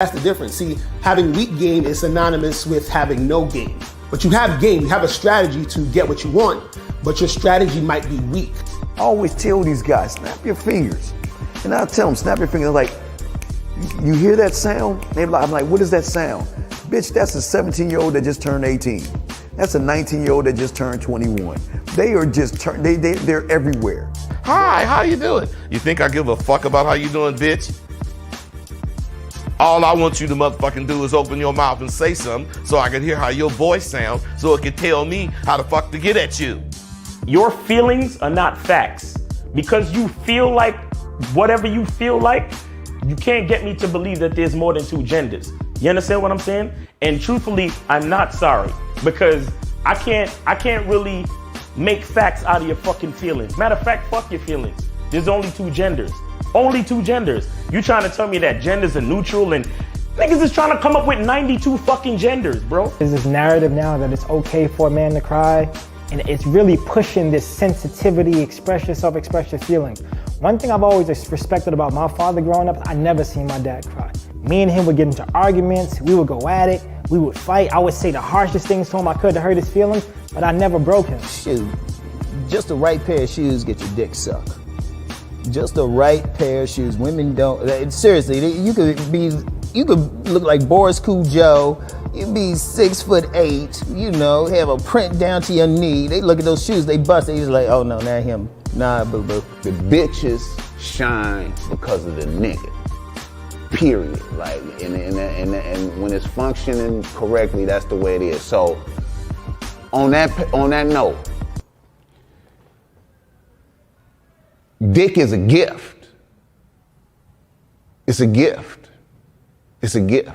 That's the difference. See, having weak game is synonymous with having no game. But you have game, you have a strategy to get what you want, but your strategy might be weak. I always tell these guys, snap your fingers. And I tell them, snap your fingers. Like, you hear that sound? I'm like, what is that sound? Bitch, that's a 17-year-old that just turned 18. That's a 19-year-old that just turned 21. They are just, they're everywhere. Hi, how you doing? You think I give a fuck about how you doing, bitch? All I want you to motherfucking do is open your mouth and say something so I can hear how your voice sounds so it can tell me how the fuck to get at you. Your feelings are not facts. Because you feel like whatever you feel like, you can't get me to believe that there's more than two genders. You understand what I'm saying? And truthfully, I'm not sorry because I can't really make facts out of your fucking feelings. Matter of fact, fuck your feelings. There's only two genders. Only two genders. You trying to tell me that genders are neutral and niggas is trying to come up with 92 fucking genders, bro. There's this narrative now that it's okay for a man to cry, and it's really pushing this sensitivity, express yourself, express your feelings. One thing I've always respected about my father growing up, I never seen my dad cry. Me and him would get into arguments, we would go at it, we would fight. I would say the harshest things to him I could to hurt his feelings, but I never broke him. Shoot, just the right pair of shoes get your dick sucked. Just the right pair of shoes. Women don't, seriously, you could look like Boris Joe. You'd be 6'8", you know, have a print down to your knee. They look at those shoes, they bust, they just like, oh no, not him. Nah, boo-boo. The bitches shine because of the nigga. Period. Like, and when it's functioning correctly, that's the way it is. So, on that note, dick is a gift. It's a gift. It's a gift.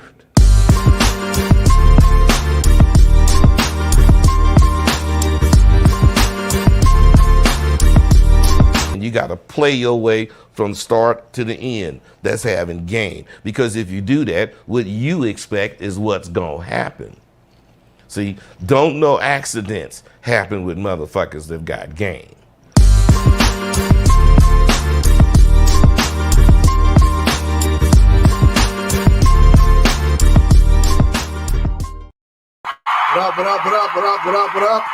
And you got to play your way from start to the end. That's having game. Because if you do that, what you expect is what's going to happen. See, don't no accidents happen with motherfuckers that got game. What up?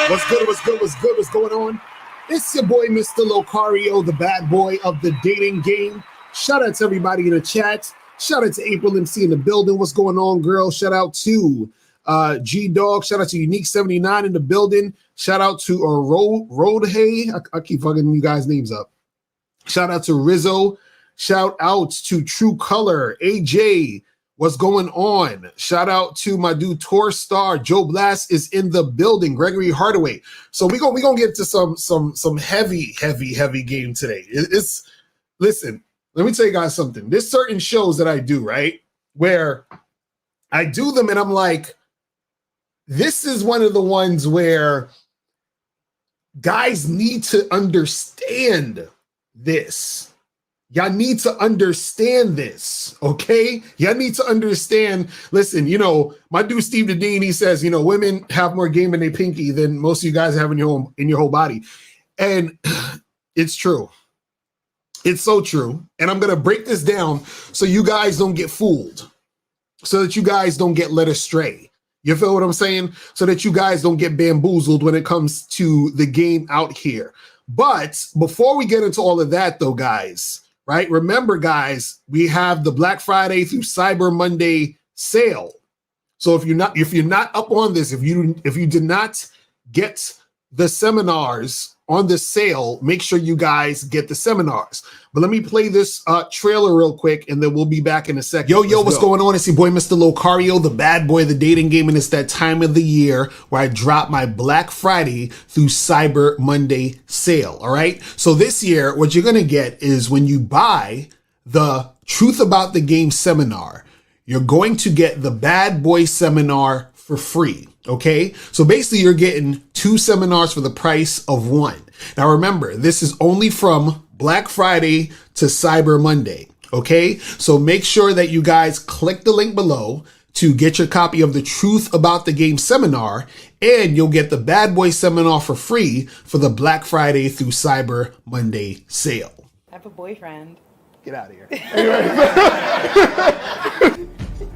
What's going on? It's your boy, Mr. Locario, the bad boy of the dating game. Shout out to everybody in the chat. Shout out to April MC in the building. What's going on, girl? Shout out to G-Dog. Shout out to Unique79 in the building. Shout out to Roadhay. I keep fucking you guys' names up. Shout out to Rizzo. Shout out to True Color. AJ. What's going on? Shout out to my dude Tor Star. Joe Blast is in the building. Gregory Hardaway. So we gonna get to some heavy game today. Listen, let me tell you guys something. There's certain shows that I do, right? Where I do them and I'm like, this is one of the ones where guys need to understand this. Y'all need to understand this, okay? Y'all need to understand. Listen, you know, my dude Steve Dedeen, he says, you know, women have more game in their pinky than most of you guys have in your whole body. And it's true. It's so true. And I'm going to break this down so you guys don't get fooled, so that you guys don't get led astray. You feel what I'm saying? So that you guys don't get bamboozled when it comes to the game out here. But before we get into all of that, though, guys, right? Remember, guys, we have the Black Friday through Cyber Monday sale. So if you're not up on this, if you did not get the seminars on the sale, make sure you guys get the seminars. But let me play this trailer real quick, and then we'll be back in a second. Yo, what's going on? It's your boy, Mr. Locario, the bad boy of the dating game, and it's that time of the year where I drop my Black Friday through Cyber Monday sale, all right? So this year, what you're going to get is when you buy the Truth About the Game seminar, you're going to get the Bad Boy seminar for free, okay? So basically, you're getting 2 seminars for the price of 1. Now, remember, this is only from Black Friday to Cyber Monday, okay? So make sure that you guys click the link below to get your copy of the Truth About the Game seminar, and you'll get the Bad Boy seminar for free for the Black Friday through Cyber Monday sale. I have a boyfriend. Get out of here.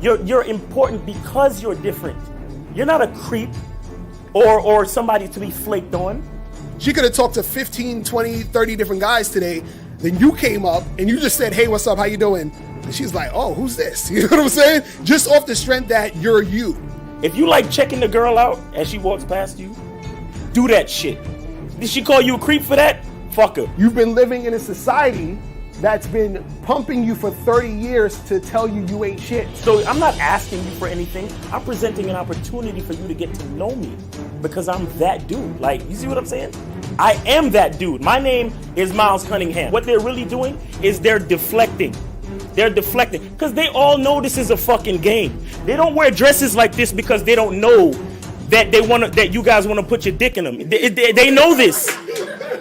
You're important because you're different. You're not a creep or somebody to be flaked on. She could have talked to 15, 20, 30 different guys today. Then you came up and you just said, hey, what's up? How you doing? And she's like, oh, who's this? You know what I'm saying? Just off the strength that you're you. If you like checking the girl out as she walks past you, do that shit. Did she call you a creep for that? Fuck her. You've been living in a society that's been pumping you for 30 years to tell you you ain't shit. So I'm not asking you for anything. I'm presenting an opportunity for you to get to know me because I'm that dude. Like, you see what I'm saying? I am that dude. My name is Miles Cunningham. What they're really doing is they're deflecting. They're deflecting because they all know this is a fucking game. They don't wear dresses like this because they don't know that that you guys want to put your dick in them. They know this.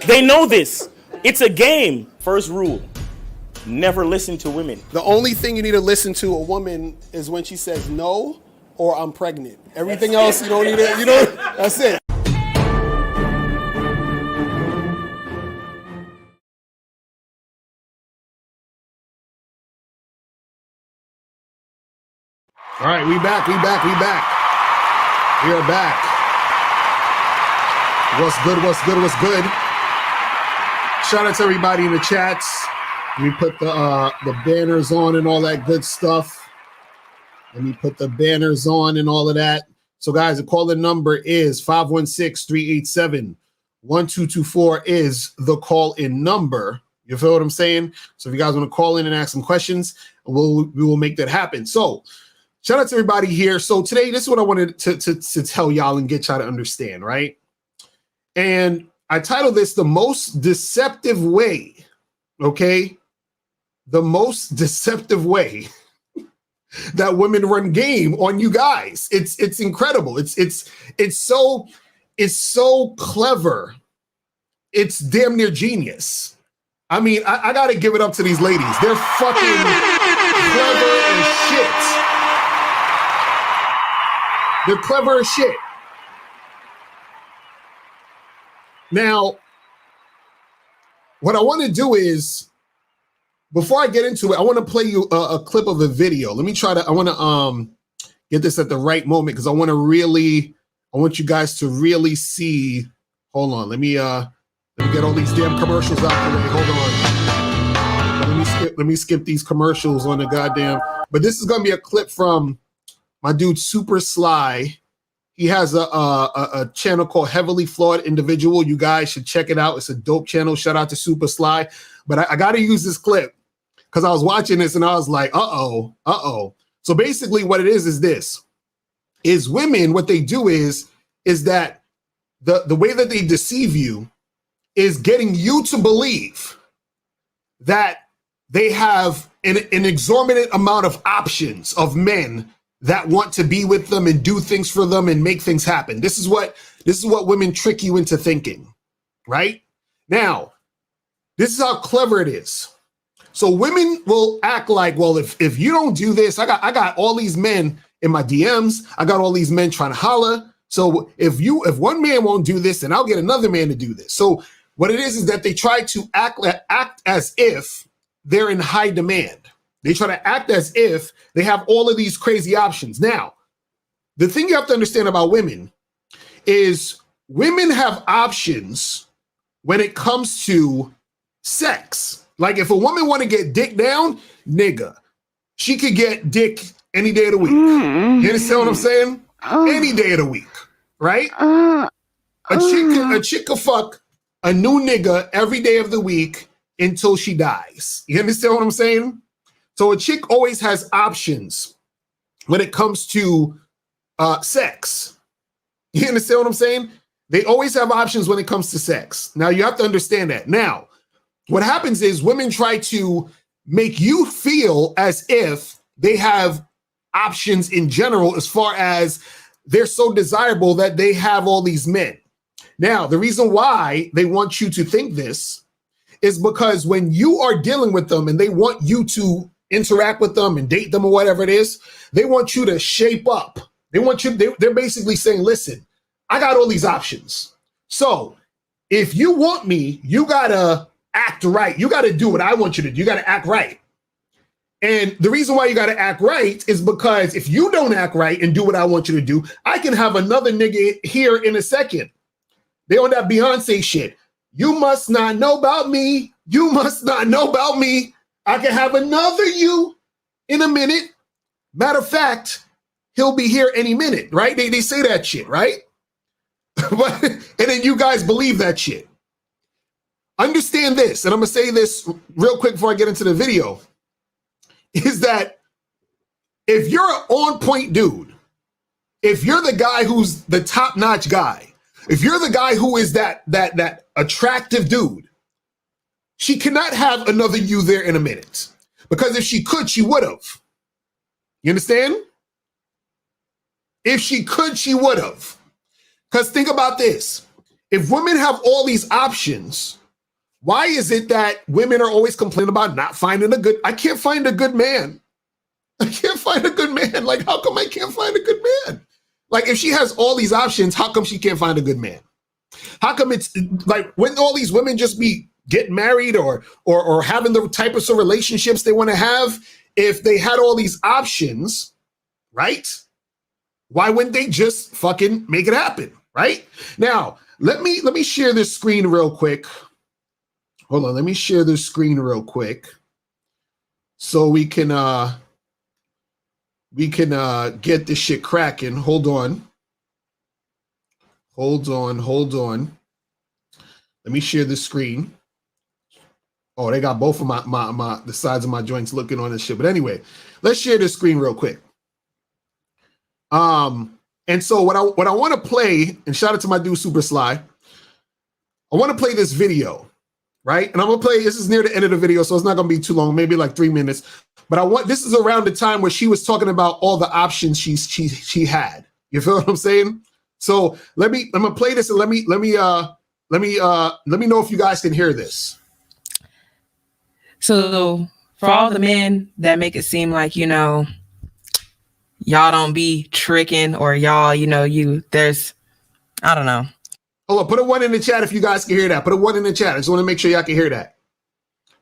They know this. It's a game. First rule. Never listen to women. The only thing you need to listen to a woman is when she says no or I'm pregnant. Everything else you don't need to, that's it. All right, we back. We are back. What's good? Shout out to everybody in the chats. We put the banners on and all that good stuff. Let me put the banners on and all of that. So, guys, the call-in number is 516-387-1224 is the call-in number. You feel what I'm saying? So if you guys want to call in and ask some questions, we will make that happen. So shout out to everybody here. So today, this is what I wanted to tell y'all and get y'all to understand, right? And I titled this The Most Deceptive Way, okay? The most deceptive way that women run game on you guys. It's incredible. It's so clever. It's damn near genius. I mean, I gotta give it up to these ladies. They're fucking clever as shit. They're clever as shit. Now, what I want to do is, before I get into it, I want to play you a clip of a video. Let me I want to get this at the right moment because I want you guys to really see. Hold on, let me get all these damn commercials out the way. Hold on. Let me skip these commercials on the goddamn. But this is gonna be a clip from my dude Super Sly. He has a channel called Heavily Flawed Individual. You guys should check it out. It's a dope channel. Shout out to Super Sly. But I got to use this clip because I was watching this and I was like, uh-oh. So basically what it is this. Is women, what they do is that the way that they deceive you is getting you to believe that they have an exorbitant amount of options of men that want to be with them and do things for them and make things happen. This is what women trick you into thinking, right? Now, this is how clever it is. So women will act like, well, if you don't do this, I got all these men in my DMs. I got all these men trying to holler. So if one man won't do this, then I'll get another man to do this. So what it is that they try to act as if they're in high demand. They try to act as if they have all of these crazy options. Now, the thing you have to understand about women is women have options when it comes to sex. Like if a woman want to get dick down, nigga, she could get dick any day of the week. You understand what I'm saying? Any day of the week, right? A chick could fuck a new nigga every day of the week until she dies. You understand what I'm saying? So a chick always has options when it comes to sex. You understand what I'm saying? They always have options when it comes to sex. Now you have to understand that. Now, what happens is women try to make you feel as if they have options in general, as far as they're so desirable that they have all these men. Now, the reason why they want you to think this is because when you are dealing with them and they want you to interact with them and date them or whatever it is, they want you to shape up. They're basically saying, listen, I got all these options. So if you want me, you gotta act right. You got to do what I want you to do. You got to act right. And the reason why you got to act right is because if you don't act right and do what I want you to do, I can have another nigga here in a second. They on that Beyonce shit. You must not know about me. You must not know about me. I can have another you in a minute. Matter of fact, he'll be here any minute, right? They say that shit, right? And then you guys believe that shit. Understand this, and I'm going to say this real quick before I get into the video, is that if you're an on-point dude, if you're the guy who's the top-notch guy, if you're the guy who is that attractive dude, she cannot have another you there in a minute. Because if she could, she would have. You understand? If she could, she would have. Because think about this. If women have all these options, why is it that women are always complaining about not finding a good, I can't find a good man. I can't find a good man. Like, how come I can't find a good man? Like, if she has all these options, how come she can't find a good man? How come it's like, wouldn't all these women just be getting married or having the type of relationships they want to have if they had all these options, right? Why wouldn't they just fucking make it happen, right? Now, let me share this screen real quick. Hold on, let me share this screen real quick so we can get this shit cracking. Hold on. Let me share the screen. Oh, they got both of my the sides of my joints looking on this shit. But anyway, let's share this screen real quick. And so what I want to play, and shout out to my dude Super Sly, I want to play this video, right? And I'm gonna play, this is near the end of the video, so it's not gonna be too long, maybe like 3 minutes. But this is around the time where she was talking about all the options she had. You feel what I'm saying? So I'm gonna play this and let me know if you guys can hear this. So for all the men that make it seem like, y'all don't be tricking or y'all, I don't know. Hold on, put a 1 in the chat if you guys can hear that. Put a 1 in the chat. I just want to make sure y'all can hear that.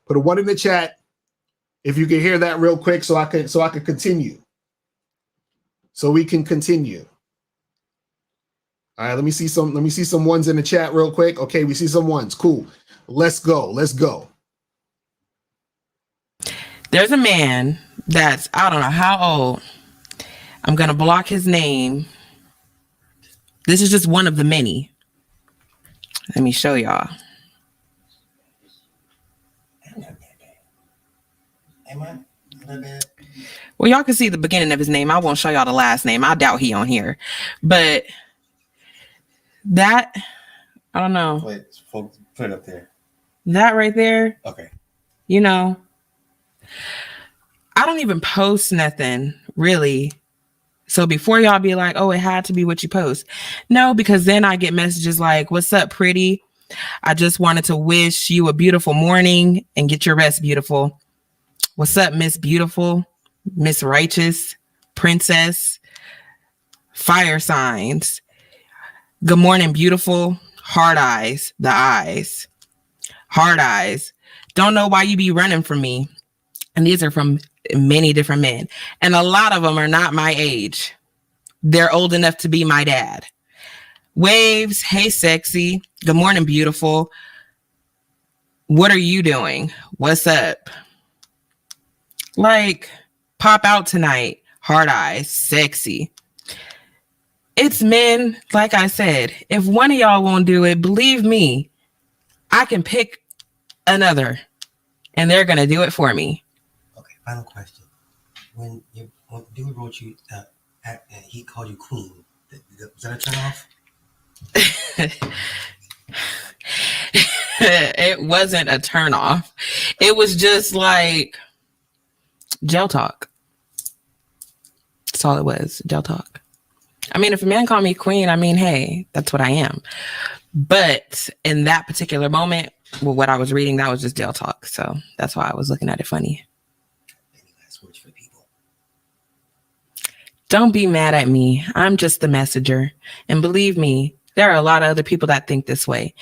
Put a 1 in the chat if you can hear that real quick so I can continue. So we can continue. All right, let me see some ones in the chat real quick. Okay, we see some ones. Cool. Let's go. There's a man that's, I don't know how old. I'm going to block his name. This is just one of the many. Let me show y'all. Well, y'all can see the beginning of his name. I won't show y'all the last name. I doubt he on here. But that, I don't know. Wait, put it up there. That right there. Okay. I don't even post nothing, really. So before y'all be like, oh, it had to be what you post. No, because then I get messages like, what's up, pretty? I just wanted to wish you a beautiful morning and get your rest, beautiful. What's up, Miss Beautiful, Miss Righteous, Princess, fire signs. Good morning, beautiful. Hard eyes, the eyes. Hard eyes. Don't know why you be running from me. And these are from many different men. And a lot of them are not my age. They're old enough to be my dad. Waves, hey, sexy. Good morning, beautiful. What are you doing? What's up? Like, pop out tonight. Hard eyes, sexy. It's men, like I said. If one of y'all won't do it, believe me, I can pick another. And they're going to do it for me. Okay, final question. When dude wrote you, he called you queen, was that a turn off? It wasn't a turn off. It was just like gel talk. That's all it was, gel talk. I mean, if a man called me queen, I mean, hey, that's what I am. But in that particular moment, well, what I was reading, that was just jail talk. So that's why I was looking at it funny. Any last words for people? Don't be mad at me. I'm just the messenger. And believe me, there are a lot of other people that think this way.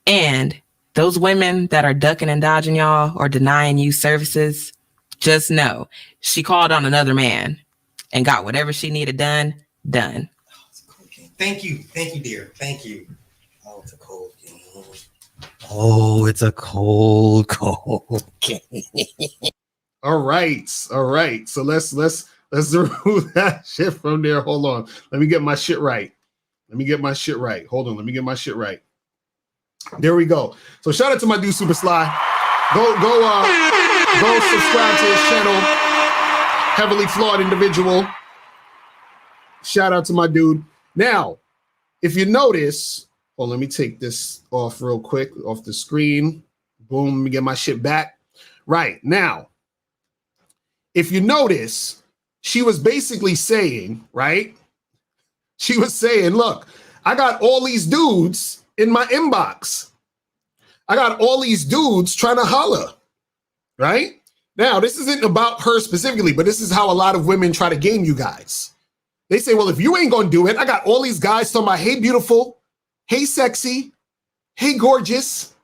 And Those women that are ducking and dodging y'all or denying you services, just know she called on another man and got whatever she needed done. Thank you, dear. Thank you. Oh, it's a cold game. Oh, it's a cold game. All right. So let's remove that shit from there. Hold on. Let me get my shit right. Hold on. Let me get my shit right. There we go. So shout out to my dude Super Sly. Go subscribe to his channel. Heavily flawed individual. Shout out to my dude. Now, if you notice, let me take this off real quick off the screen. Boom, let me get my shit back. Right now, if you notice, she was basically saying, right? She was saying, look, I got all these dudes in my inbox. I got all these dudes trying to holler, right? Now, this isn't about her specifically, but this is how a lot of women try to game you guys. They say, well, if you ain't gonna do it, I got all these guys talking about, hey, beautiful, hey, sexy, hey, gorgeous,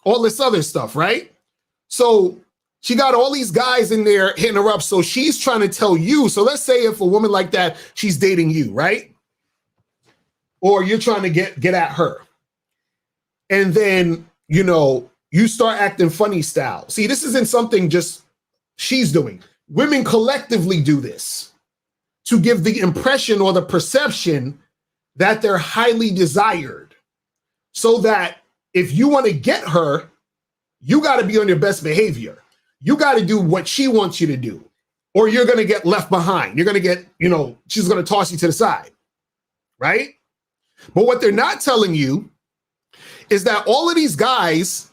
all this other stuff, right? So she got all these guys in there hitting her up. So she's trying to tell you. So let's say if a woman like that, she's dating you, right? Or you're trying to get at her. And then, you start acting funny style. See, this isn't something just she's doing. Women collectively do this to give the impression or the perception that they're highly desired. So that if you want to get her, you got to be on your best behavior. You got to do what she wants you to do, or you're going to get left behind. You're going to get, she's going to toss you to the side, right? But what they're not telling you is that all of these guys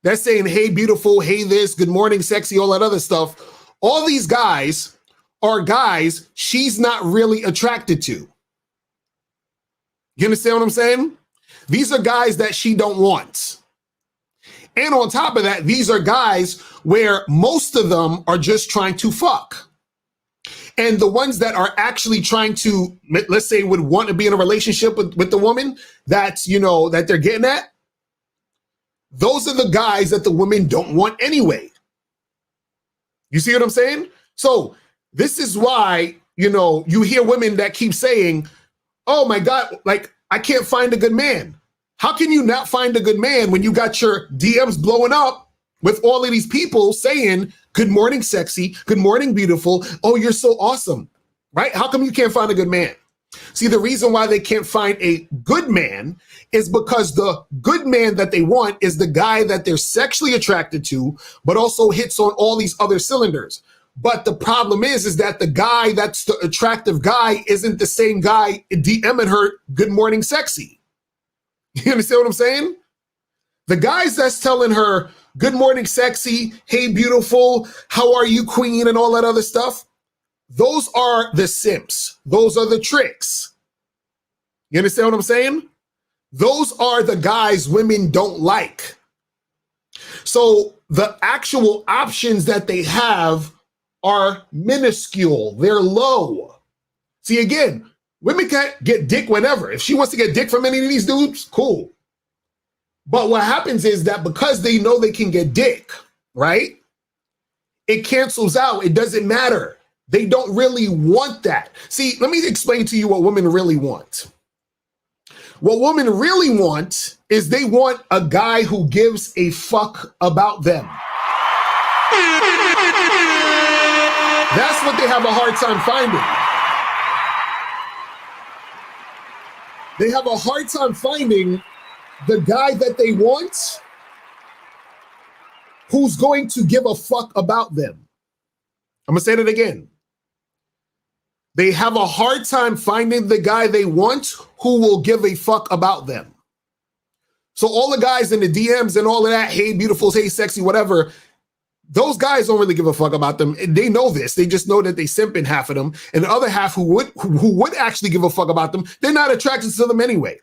that's saying, hey, beautiful, hey, this, good morning, sexy, all that other stuff, all these guys are guys she's not really attracted to. You understand what I'm saying? These are guys that she don't want. And on top of that, these are guys where most of them are just trying to fuck. And the ones that are actually trying to, let's say, would want to be in a relationship with the woman that's, that they're getting at, those are the guys that the women don't want anyway. You see what I'm saying? So this is why, you hear women that keep saying, oh my God, like, I can't find a good man. How can you not find a good man when you got your DMs blowing up with all of these people saying, good morning, sexy, good morning, beautiful, oh, you're so awesome, right? How come you can't find a good man? See, the reason why they can't find a good man is because the good man that they want is the guy that they're sexually attracted to, but also hits on all these other cylinders. But the problem is that the guy that's the attractive guy isn't the same guy DMing her, good morning, sexy. You understand what I'm saying? The guys that's telling her, good morning, sexy, hey, beautiful, how are you, queen, and all that other stuff, those are the simps. Those are the tricks. You understand what I'm saying? Those are the guys women don't like. So the actual options that they have are minuscule. They're low. See, again, women can't get dick whenever. If she wants to get dick from any of these dudes, cool. But what happens is that because they know they can get dick, right? It cancels out. It doesn't matter. They don't really want that. See, let me explain to you what women really want. What women really want is they want a guy who gives a fuck about them. That's what they have a hard time finding. They have a hard time finding the guy that they want who's going to give a fuck about them. I'm going to say that again. They have a hard time finding the guy they want who will give a fuck about them. So all the guys in the DMs and all of that, hey, beautiful, hey, sexy, whatever, those guys don't really give a fuck about them. They know this. They just know that they simping half of them. And the other half who would actually give a fuck about them, they're not attracted to them anyway.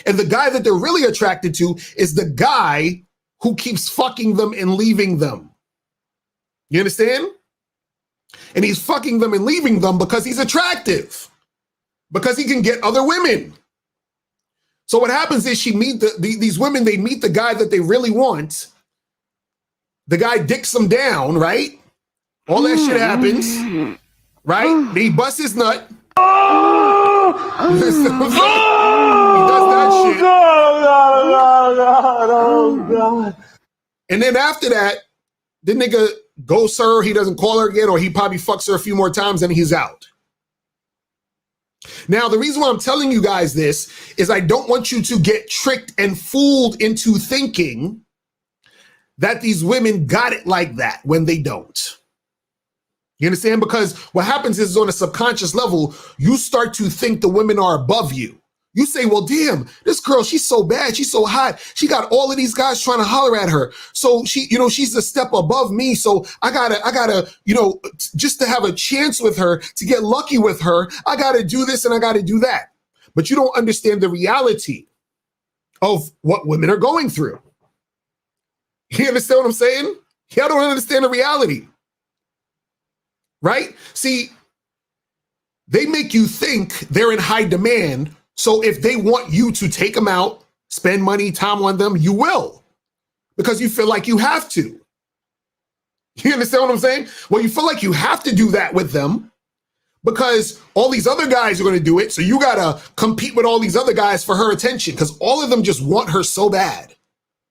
And the guy that they're really attracted to is the guy who keeps fucking them and leaving them. You understand? And he's fucking them and leaving them because he's attractive. Because he can get other women. So what happens is these women, they meet the guy that they really want. The guy dicks them down, right? All that shit happens, right? He busts his nut. He does that shit. And then after that, the nigga ghosts her, he doesn't call her again, or he probably fucks her a few more times and he's out. Now, the reason why I'm telling you guys this is I don't want you to get tricked and fooled into thinking that these women got it like that when they don't. You understand? Because what happens is on a subconscious level, you start to think the women are above you. You say, well, damn, this girl, she's so bad. She's so hot. She got all of these guys trying to holler at her. So she's a step above me. So I gotta, just to have a chance with her, to get lucky with her, I gotta do this and I gotta do that. But you don't understand the reality of what women are going through. You understand what I'm saying? Y'all don't understand the reality. Right? See, they make you think they're in high demand. So if they want you to take them out, spend money, time on them, you will. Because you feel like you have to. You understand what I'm saying? Well, you feel like you have to do that with them because all these other guys are going to do it. So you got to compete with all these other guys for her attention because all of them just want her so bad.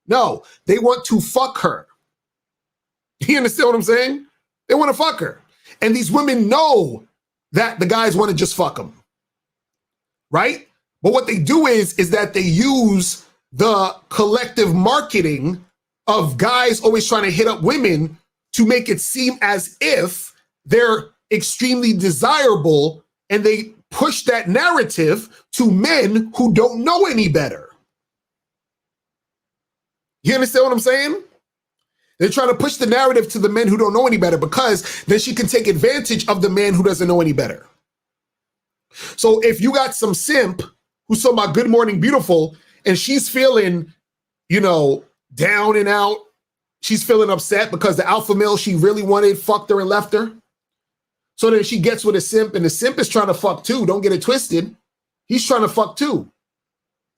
No, they want to fuck her. You understand what I'm saying? They want to fuck her. And these women know that the guys want to just fuck them. Right? But what they do is that they use the collective marketing of guys always trying to hit up women to make it seem as if they're extremely desirable, and they push that narrative to men who don't know any better. You understand what I'm saying? They're trying to push the narrative to the men who don't know any better because then she can take advantage of the man who doesn't know any better. So if you got some simp who's talking about good morning, beautiful, and she's feeling, down and out, she's feeling upset because the alpha male she really wanted fucked her and left her. So then she gets with a simp, and the simp is trying to fuck too. Don't get it twisted. He's trying to fuck too.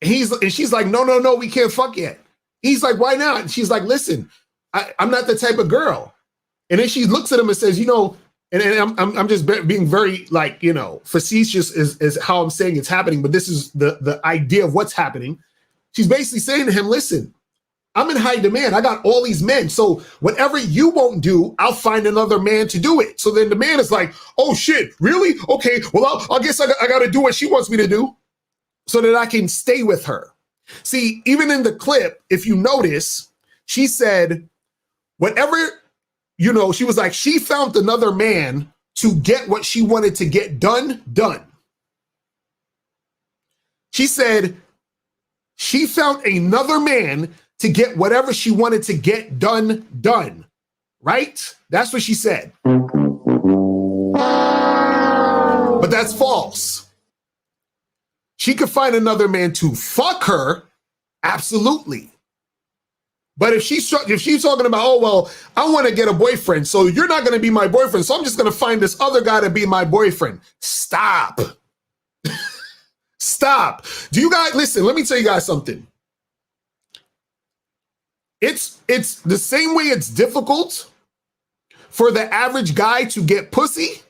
And she's like, no, we can't fuck yet. He's like, why not? And she's like, listen, I'm not the type of girl. And then she looks at him and says, and I'm just being very facetious is how I'm saying it's happening, but this is the idea of what's happening. She's basically saying to him, listen, I'm in high demand. I got all these men. So whatever you won't do, I'll find another man to do it. So then the man is like, oh shit, really? Okay, well, I guess I got to do what she wants me to do so that I can stay with her. See, even in the clip, if you notice, she said, whatever, she was like, she found another man to get what she wanted to get done. She said she found another man to get whatever she wanted to get done. Right? That's what she said. But that's false. She could find another man to fuck her. Absolutely. But if she's talking about, oh, well, I want to get a boyfriend, so you're not going to be my boyfriend, so I'm just going to find this other guy to be my boyfriend. Stop. Stop. Do you guys, listen, let me tell you guys something. It's the same way it's difficult for the average guy to get pussy.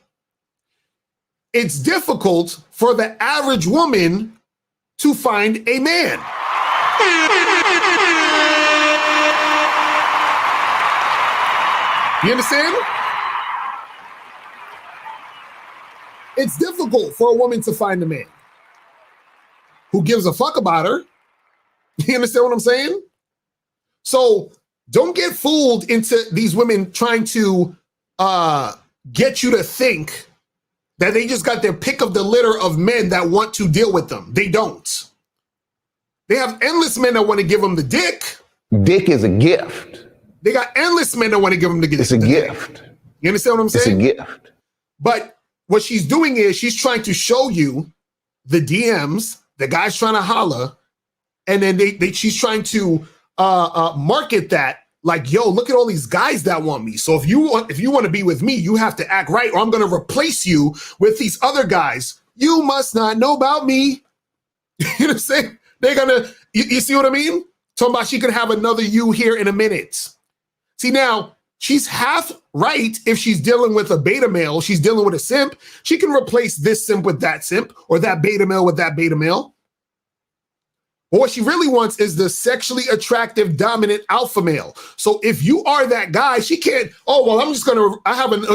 It's difficult for the average woman to find a man. You understand? It's difficult for a woman to find a man who gives a fuck about her. You understand what I'm saying? So don't get fooled into these women trying to get you to think that they just got their pick of the litter of men that want to deal with them. They don't. They have endless men that want to give them the dick. Dick is a gift. They got endless men that want to give them the gift. It's a gift. You understand what I'm saying? It's a gift. But what she's doing is she's trying to show you the DMs, the guy's trying to holler, and then she's trying to market that like, yo, look at all these guys that want me. So if you want to be with me, you have to act right, or I'm going to replace you with these other guys. You must not know about me. You know what I'm saying? They're gonna, you see what I mean? Talking about she could have another you here in a minute. See, now she's half right if she's dealing with a beta male, she's dealing with a simp. She can replace this simp with that simp or that beta male with that beta male. But what she really wants is the sexually attractive, dominant alpha male. So if you are that guy, she can't, oh, well, I'm just gonna,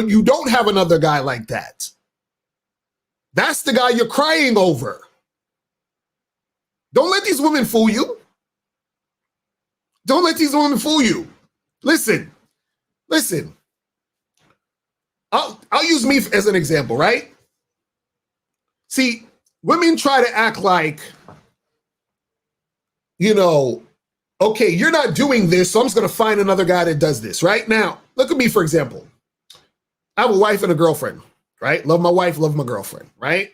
you don't have another guy like that. That's the guy you're crying over. Don't let these women fool you. Don't let these women fool you. Listen. I'll use me as an example, right? See, women try to act like, you know, okay, you're not doing this, so I'm just going to find another guy that does this, right? Now, look at me, for example. I have a wife and a girlfriend, right? Love my wife, love my girlfriend, right?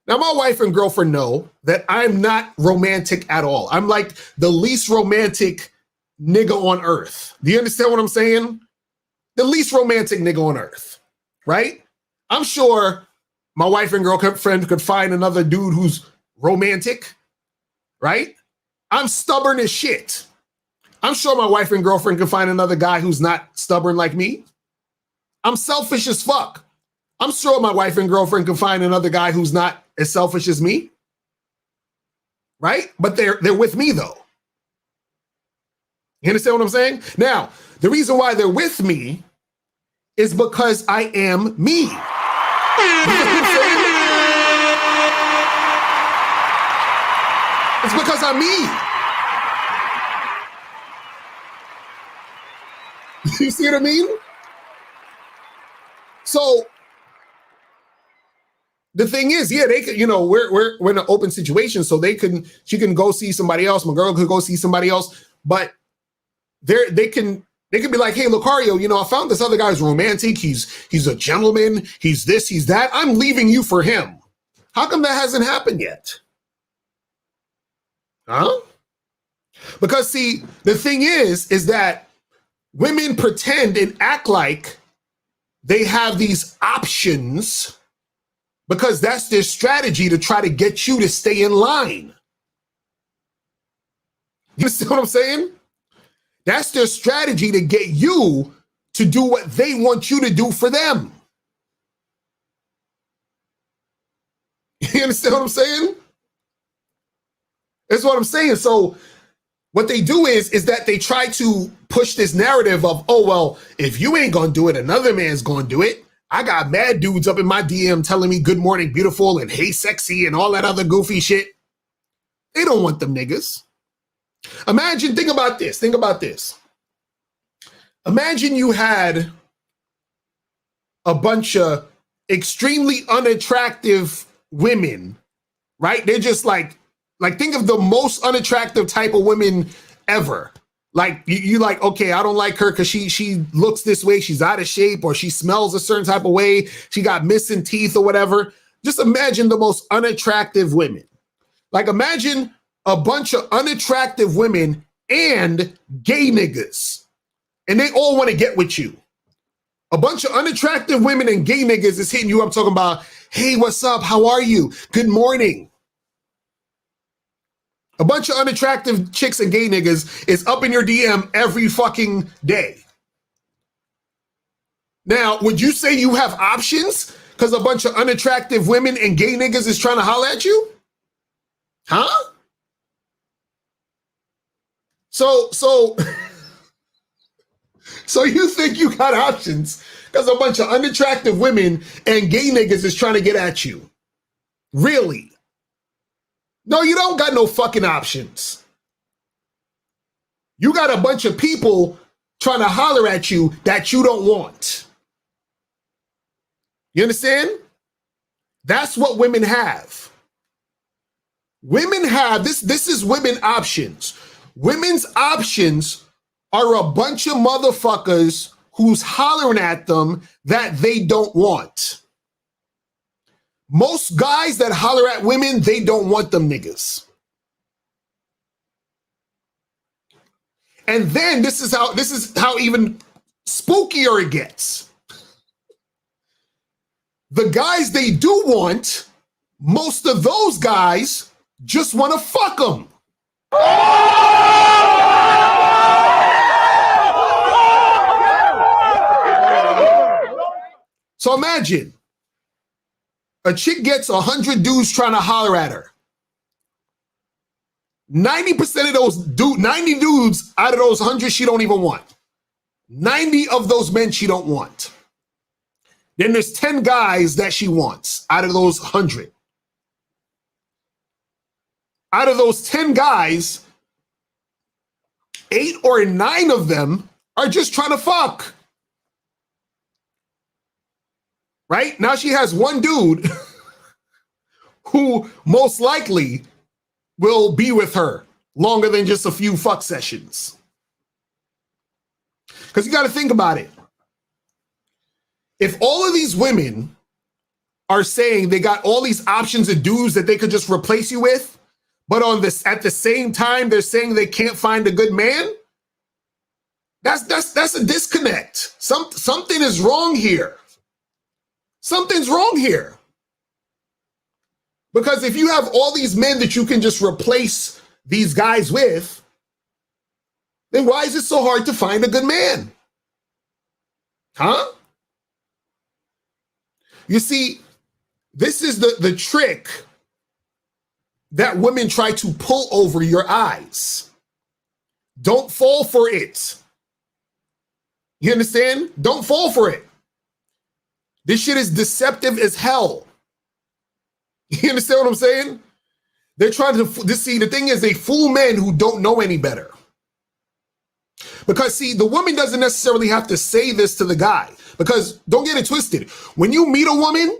Now, my wife and girlfriend know that I'm not romantic at all. I'm like the least romantic nigga on earth. Do you understand what I'm saying? The least romantic nigga on earth, right? I'm sure my wife and girlfriend could find another dude who's romantic, right? I'm stubborn as shit. I'm sure my wife and girlfriend could find another guy who's not stubborn like me. I'm selfish as fuck. I'm sure my wife and girlfriend could find another guy who's not as selfish as me. Right? But they're with me though. You understand what I'm saying? Now, the reason why they're with me is because I am me. You know what I'm saying? It's because I'm me. You see what I mean? So the thing is, yeah, they could, you know, we're in an open situation, so she can go see somebody else. My girl could go see somebody else, but they can be like, hey, Locario, you know, I found this other guy's romantic. He's a gentleman. He's this, he's that. I'm leaving you for him. How come that hasn't happened yet? Huh? Because see, the thing is that women pretend and act like they have these options because that's their strategy to try to get you to stay in line. You see what I'm saying? That's their strategy to get you to do what they want you to do for them. You understand what I'm saying? That's what I'm saying. So what they do is that they try to push this narrative of, oh, well, if you ain't gonna do it, another man's gonna do it. I got mad dudes up in my DM telling me good morning, beautiful, and hey, sexy, and all that other goofy shit. They don't want them niggas. Imagine, think about this. Imagine you had a bunch of extremely unattractive women, right? They're just like think of the most unattractive type of women ever. Like you like, okay, I don't like her because she looks this way, she's out of shape, or she smells a certain type of way, she got missing teeth or whatever. Just imagine the most unattractive women. Like imagine a bunch of unattractive women and gay niggas, and they all want to get with you. A bunch of unattractive women and gay niggas is hitting you up talking about, hey, what's up? How are you? Good morning. A bunch of unattractive chicks and gay niggas is up in your DM every fucking day. Now, would you say you have options because a bunch of unattractive women and gay niggas is trying to holler at you? Huh? So you think you got options because a bunch of unattractive women and gay niggas is trying to get at you? Really? No, you don't got no fucking options. You got a bunch of people trying to holler at you that you don't want. You understand? That's what women have. Women have, this is women options. Women's options are a bunch of motherfuckers who's hollering at them that they don't want. Most guys that holler at women, they don't want them niggas. And then this is how even spookier it gets. The guys they do want, most of those guys just want to fuck them. So imagine a chick gets 100 dudes trying to holler at her. 90% of those 90 dudes out of those 100 she don't even want. 90 of those men she don't want. Then there's 10 guys that she wants out of those 100. Out of those 10 guys, 8 or 9 of them are just trying to fuck. Right? Now she has one dude who most likely will be with her longer than just a few fuck sessions. Because you got to think about it. If all of these women are saying they got all these options of dudes that they could just replace you with, but at the same time they're saying they can't find a good man, that's a disconnect. Something is wrong here. Something's wrong here. Because if you have all these men that you can just replace these guys with, then why is it so hard to find a good man? Huh? You see, this is the trick that women try to pull over your eyes. Don't fall for it. You understand? Don't fall for it. This shit is deceptive as hell. You understand what I'm saying? They're trying to see, the thing is, they fool men who don't know any better. Because see, the woman doesn't necessarily have to say this to the guy. Because don't get it twisted. When you meet a woman,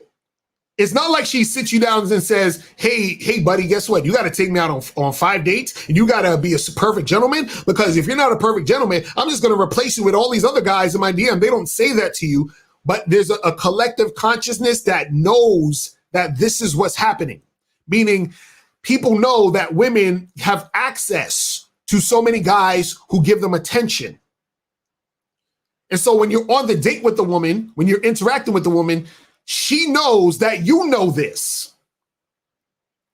it's not like she sits you down and says, hey, buddy, guess what? You got to take me out on 5 dates and you got to be a perfect gentleman, because if you're not a perfect gentleman, I'm just going to replace you with all these other guys in my DM. They don't say that to you, but there's a collective consciousness that knows that this is what's happening. Meaning people know that women have access to so many guys who give them attention. And so when you're on the date with the woman, when you're interacting with the woman, she knows that you know this,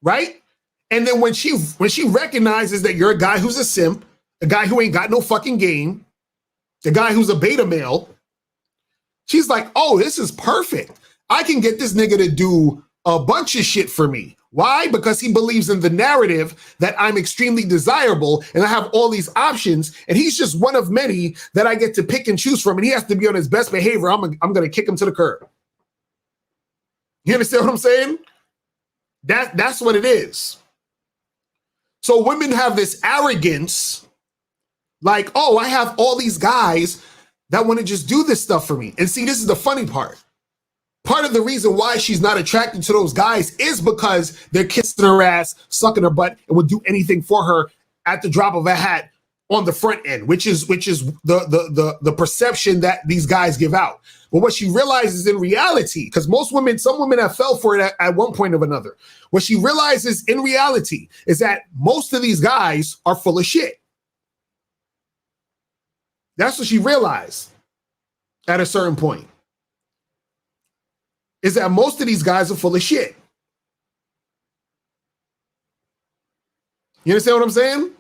right? And then when she recognizes that you're a guy who's a simp, a guy who ain't got no fucking game, the guy who's a beta male, she's like, oh, this is perfect. I can get this nigga to do a bunch of shit for me. Why? Because he believes in the narrative that I'm extremely desirable and I have all these options, and he's just one of many that I get to pick and choose from, and he has to be on his best behavior. I'm going to kick him to the curb. You understand what I'm saying? That's what it is. So women have this arrogance, like, oh, I have all these guys that want to just do this stuff for me. And see, this is the funny part. Part of the reason why she's not attracted to those guys is because they're kissing her ass, sucking her butt, and would do anything for her at the drop of a hat on the front end, which is the perception that these guys give out. But what she realizes in reality, because some women have fell for it at one point or another. What she realizes in reality is that most of these guys are full of shit. That's what she realized at a certain point. Is that most of these guys are full of shit. You understand what I'm saying?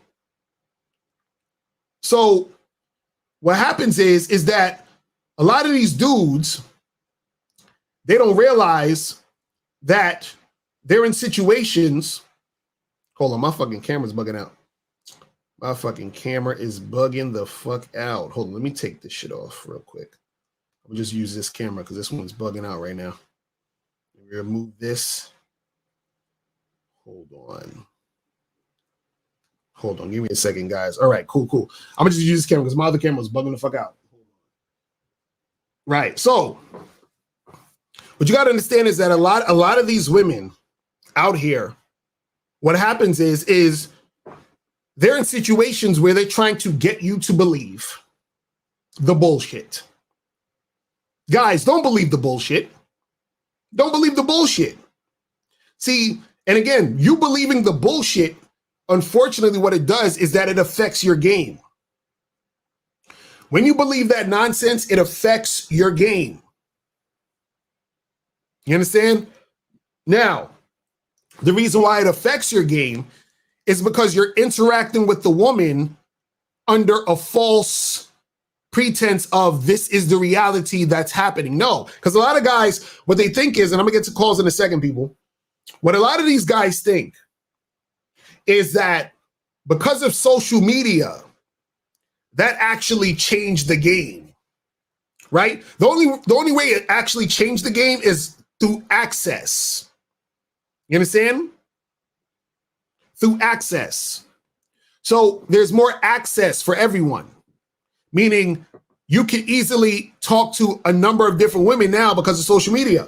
So what happens is that a lot of these dudes, they don't realize that they're in situations. Hold on, my fucking camera's bugging out. My fucking camera is bugging the fuck out. Hold on, let me take this shit off real quick. I'll just use this camera because this one's bugging out right now. Remove this. Hold on, give me a second, guys. All right, cool. I'm gonna just use this camera because my other camera was bugging the fuck out. Right. So what you got to understand is that a lot of these women out here, what happens is they're in situations where they're trying to get you to believe the bullshit. Guys, don't believe the bullshit. Don't believe the bullshit. See, and again, you believing the bullshit, unfortunately, what it does is that it affects your game. When you believe that nonsense, it affects your game. You understand? Now, the reason why it affects your game is because you're interacting with the woman under a false pretense of this is the reality that's happening. No, because a lot of guys, what they think is, and I'm gonna get to calls in a second, people, what a lot of these guys think is that because of social media, that actually changed the game, right? The only way it actually changed the game is through access. You understand? Through access. So there's more access for everyone, meaning you can easily talk to a number of different women now because of social media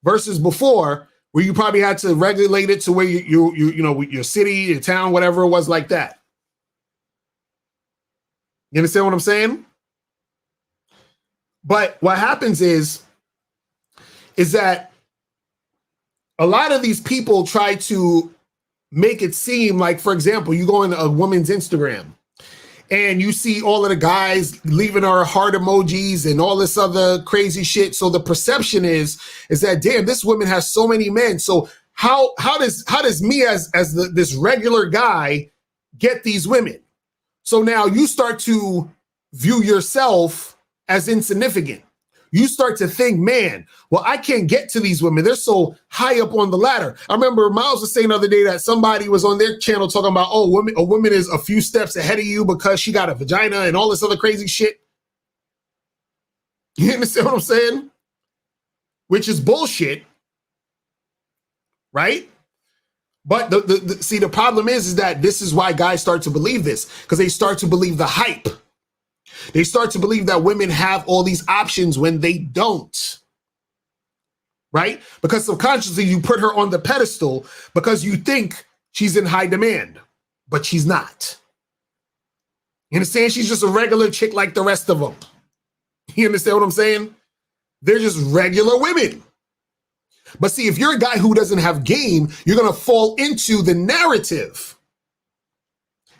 versus before where you probably had to regulate it to where you know, your city, your town, whatever it was like that. You understand what I'm saying? But what happens is that a lot of these people try to make it seem like, for example, you go into a woman's Instagram and you see all of the guys leaving her heart emojis and all this other crazy shit. So the perception is that, damn, this woman has so many men. So how does me as this regular guy get these women? So now you start to view yourself as insignificant. You start to think, man, well, I can't get to these women. They're so high up on the ladder. I remember Miles was saying the other day that somebody was on their channel talking about, oh, a woman is a few steps ahead of you because she got a vagina and all this other crazy shit. You understand what I'm saying? Which is bullshit, right? But the problem is that this is why guys start to believe this, because they start to believe the hype. They start to believe that women have all these options when they don't, right? Because subconsciously you put her on the pedestal because you think she's in high demand, but she's not. You understand? She's just a regular chick like the rest of them. You understand what I'm saying? They're just regular women. But see, if you're a guy who doesn't have game, you're going to fall into the narrative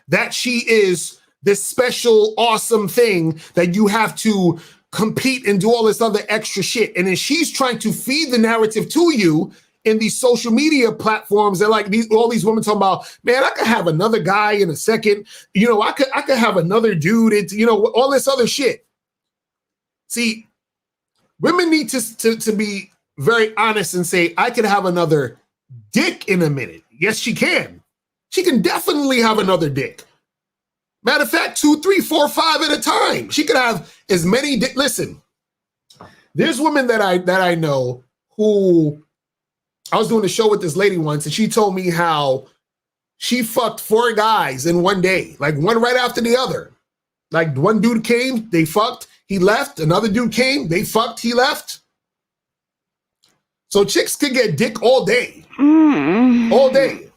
that she is this special, awesome thing that you have to compete and do all this other extra shit. And then she's trying to feed the narrative to you in these social media platforms. They're like all these women talking about, man, I could have another guy in a second. You know, I could have another dude. It's, you know, all this other shit. See, women need to be very honest and say, I could have another dick in a minute. Yes, she can. She can definitely have another dick. Matter of fact, 2, 3, 4, 5 at a time. She could have as many. Listen, there's women that I know who I was doing a show with this lady once, and she told me how she fucked 4 guys in one day, like one right after the other. Like one dude came, they fucked, he left. Another dude came, they fucked, he left. So chicks could get dick all day, all day.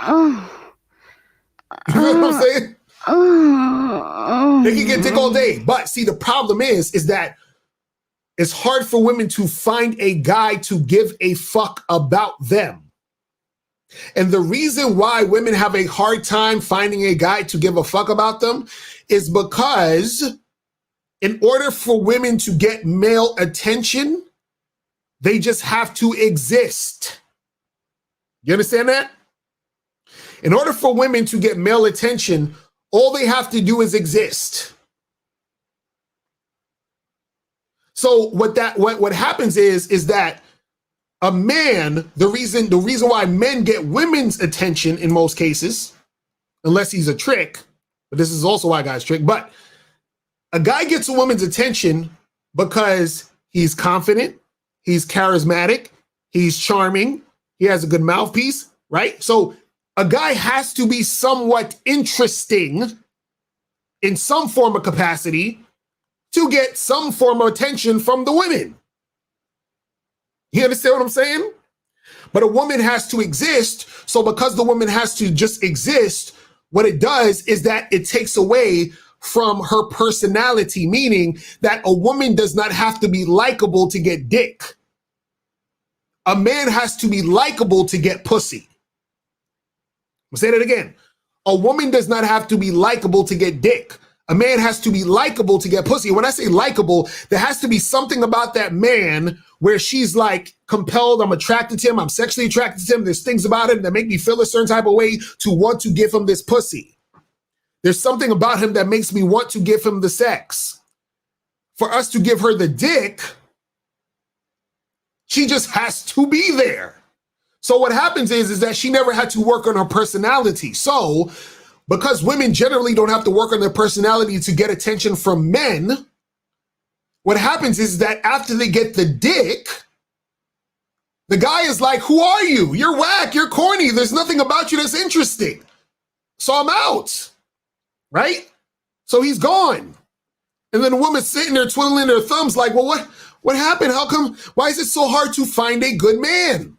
You know what I'm saying? They can get dick all day. But see, the problem is that it's hard for women to find a guy to give a fuck about them. And the reason why women have a hard time finding a guy to give a fuck about them is because in order for women to get male attention, they just have to exist. You understand that? In order for women to get male attention, all they have to do is exist. So what happens is that a man, the reason why men get women's attention in most cases, unless he's a trick, but this is also why guys trick, but a guy gets a woman's attention because he's confident, he's charismatic, he's charming, he has a good mouthpiece, right? So a guy has to be somewhat interesting in some form of capacity to get some form of attention from the women. You understand what I'm saying? But a woman has to exist. So because the woman has to just exist, what it does is that it takes away from her personality, meaning that a woman does not have to be likable to get dick. A man has to be likable to get pussy. I'll say that again. A woman does not have to be likable to get dick. A man has to be likable to get pussy. When I say likable, there has to be something about that man where she's like compelled, I'm attracted to him, I'm sexually attracted to him, there's things about him that make me feel a certain type of way to want to give him this pussy. There's something about him that makes me want to give him the sex. For us to give her the dick, she just has to be there. So what happens is that she never had to work on her personality. So because women generally don't have to work on their personality to get attention from men, what happens is that after they get the dick, the guy is like, who are you? You're whack, you're corny, there's nothing about you that's interesting. So I'm out, right? So he's gone. And then the woman's sitting there twiddling her thumbs like, well, what happened? How come, why is it so hard to find a good man?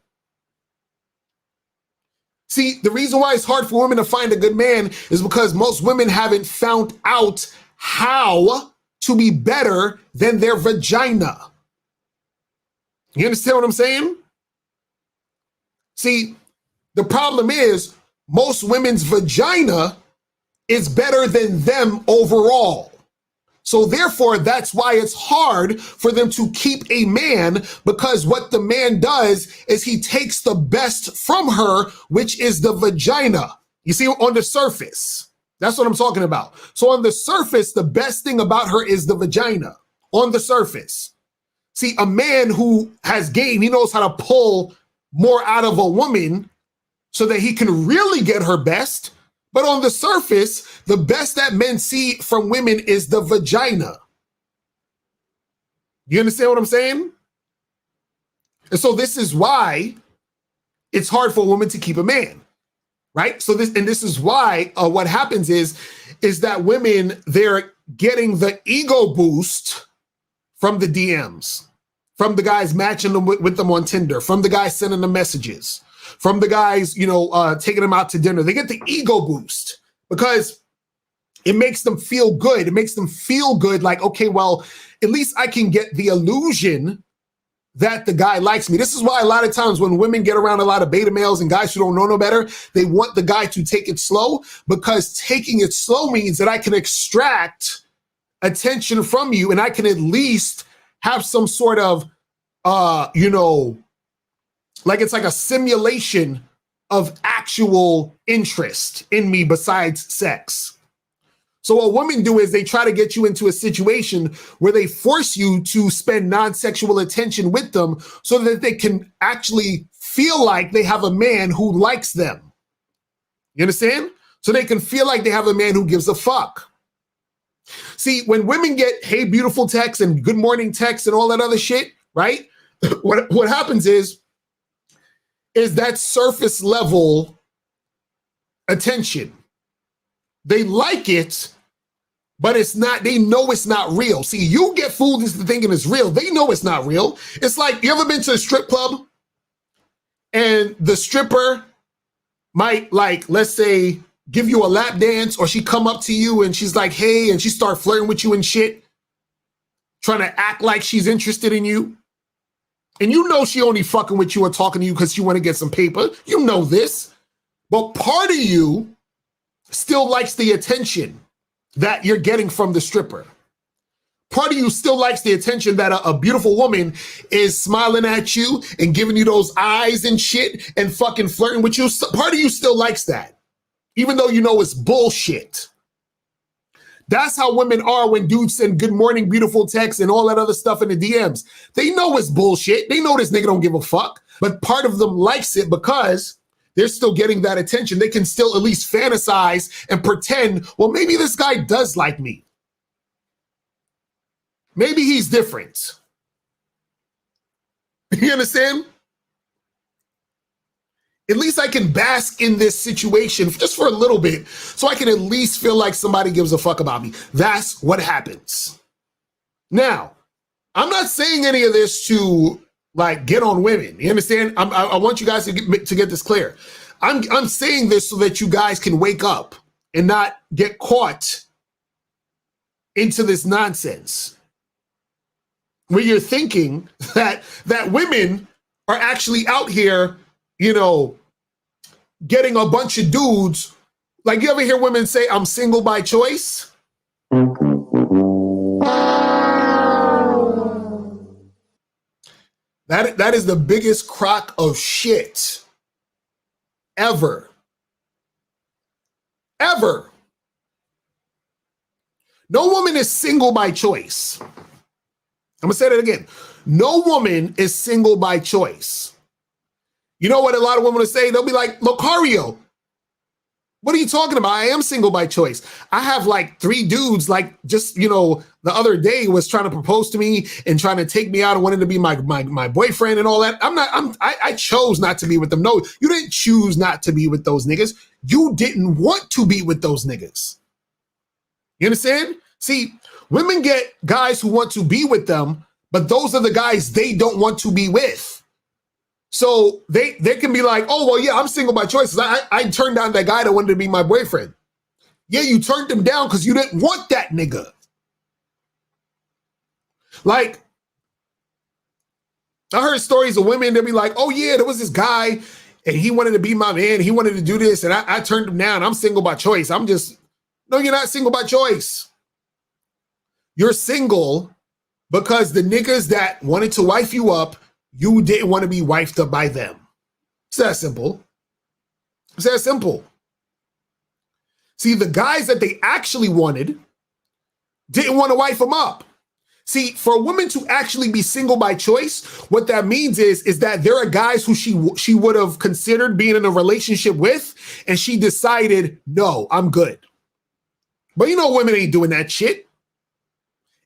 See, the reason why it's hard for women to find a good man is because most women haven't found out how to be better than their vagina. You understand what I'm saying? See, the problem is most women's vagina is better than them overall. So therefore, that's why it's hard for them to keep a man, because what the man does is he takes the best from her, which is the vagina. You see, on the surface, that's what I'm talking about. So on the surface, the best thing about her is the vagina, on the surface. See, a man who has game, he knows how to pull more out of a woman so that he can really get her best. But on the surface, the best that men see from women is the vagina. You understand what I'm saying? And so this is why it's hard for a woman to keep a man, right? So this is why what happens is that women, they're getting the ego boost from the DMs, from the guys matching them with them on Tinder, from the guys sending them messages, from the guys, taking them out to dinner. They get the ego boost because it makes them feel good. It makes them feel good like, okay, well, at least I can get the illusion that the guy likes me. This is why a lot of times when women get around a lot of beta males and guys who don't know no better, they want the guy to take it slow, because taking it slow means that I can extract attention from you and I can at least have some sort of, like it's like a simulation of actual interest in me besides sex. So what women do is they try to get you into a situation where they force you to spend non-sexual attention with them so that they can actually feel like they have a man who likes them. You understand? So they can feel like they have a man who gives a fuck. See, when women get, hey, beautiful text and good morning text and all that other shit, right? What happens is that surface level attention. They like it, but it's not, they know it's not real. See, you get fooled into thinking it's real. They know it's not real. It's like, you ever been to a strip club and the stripper might, like, let's say, give you a lap dance, or she come up to you and she's like, hey, and she start flirting with you and shit, trying to act like she's interested in you. And you know she only fucking with you or talking to you because she want to get some paper. You know this. But part of you still likes the attention that you're getting from the stripper. Part of you still likes the attention that a beautiful woman is smiling at you and giving you those eyes and shit and fucking flirting with you. Part of you still likes that, even though you know it's bullshit. That's how women are when dudes send good morning, beautiful texts and all that other stuff in the DMs. They know it's bullshit. They know this nigga don't give a fuck. But part of them likes it because they're still getting that attention. They can still at least fantasize and pretend, well, maybe this guy does like me. Maybe he's different. You understand? At least I can bask in this situation just for a little bit so I can at least feel like somebody gives a fuck about me. That's what happens. Now, I'm not saying any of this to like get on women. You understand? I want you guys to get this clear. I'm saying this so that you guys can wake up and not get caught into this nonsense where you're thinking that women are actually out here, getting a bunch of dudes. Like, you ever hear women say, I'm single by choice? That is the biggest crock of shit ever. Ever. No woman is single by choice. I'm gonna say that again. No woman is single by choice. You know what a lot of women will say? They'll be like, Locario, what are you talking about? I am single by choice. I have like 3 dudes, like just, you know, the other day was trying to propose to me and trying to take me out and wanted to be my boyfriend and all that. I chose not to be with them. No, you didn't choose not to be with those niggas. You didn't want to be with those niggas. You understand? See, women get guys who want to be with them, but those are the guys they don't want to be with. So they can be like, oh, well, yeah, I'm single by choice. I turned down that guy that wanted to be my boyfriend. Yeah, you turned him down because you didn't want that nigga. Like, I heard stories of women, they'll be like, oh, yeah, there was this guy and he wanted to be my man. He wanted to do this and I turned him down. I'm single by choice. No, you're not single by choice. You're single because the niggas that wanted to wife you up, you didn't want to be wifed up by them. It's that simple. It's that simple. See, the guys that they actually wanted didn't want to wife them up. See, for a woman to actually be single by choice, what that means is that there are guys who she would have considered being in a relationship with, and she decided, no, I'm good. But you know women ain't doing that shit.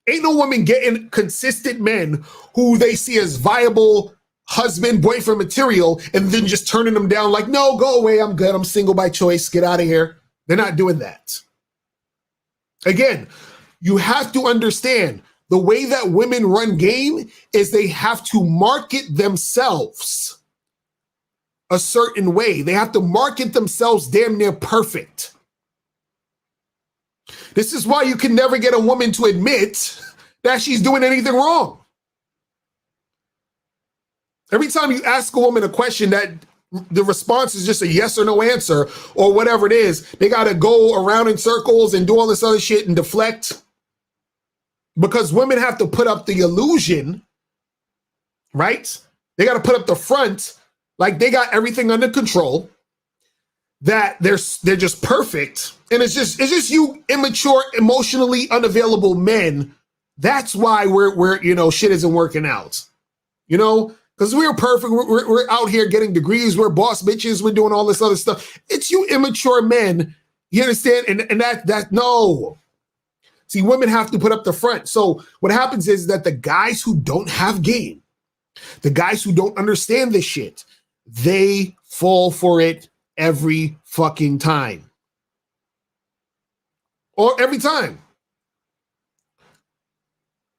Ain't no woman getting consistent men who they see as viable husband, boyfriend material, and then just turning them down like, no, go away, I'm good, I'm single by choice, get out of here. They're not doing that. Again, you have to understand the way that women run game is they have to market themselves a certain way. They have to market themselves damn near perfect. This is why you can never get a woman to admit that she's doing anything wrong. Every time you ask a woman a question that the response is just a yes or no answer or whatever it is, they got to go around in circles and do all this other shit and deflect. Because women have to put up the illusion, right? They got to put up the front like they got everything under control, that they're just perfect. And it's just you immature, emotionally unavailable men. That's why we're you know, shit isn't working out. You know, because we're perfect. We're out here getting degrees. We're boss bitches. We're doing all this other stuff. It's you immature men. You understand? And that no. See, women have to put up the front. So what happens is that the guys who don't have game, the guys who don't understand this shit, they fall for it every fucking time. Or every time.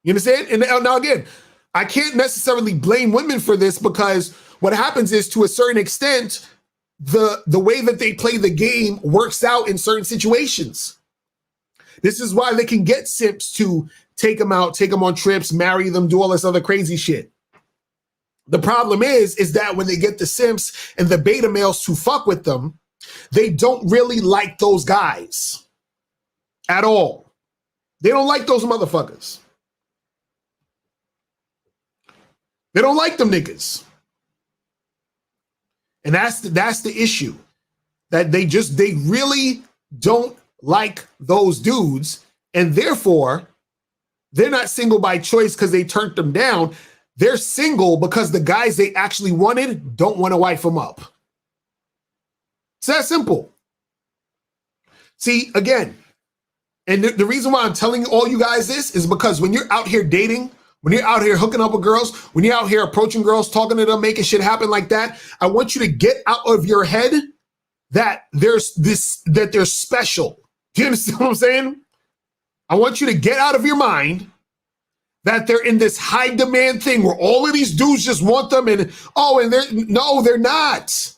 You understand? And now again, I can't necessarily blame women for this because what happens is, to a certain extent, the way that they play the game works out in certain situations. This is why they can get simps to take them out, take them on trips, marry them, do all this other crazy shit. The problem is that when they get the simps and the beta males to fuck with them, they don't really like those guys at all. They don't like those motherfuckers. They don't like them niggas. And that's the issue. That they really don't like those dudes, and therefore they're not single by choice because they turned them down. They're single because the guys they actually wanted don't want to wife them up. It's that simple. See, again, and the reason why I'm telling all you guys this is because when you're out here dating, when you're out here hooking up with girls, when you're out here approaching girls, talking to them, making shit happen like that, I want you to get out of your head that they're special. Do you understand what I'm saying? I want you to get out of your mind that they're in this high demand thing where all of these dudes just want them and they're not.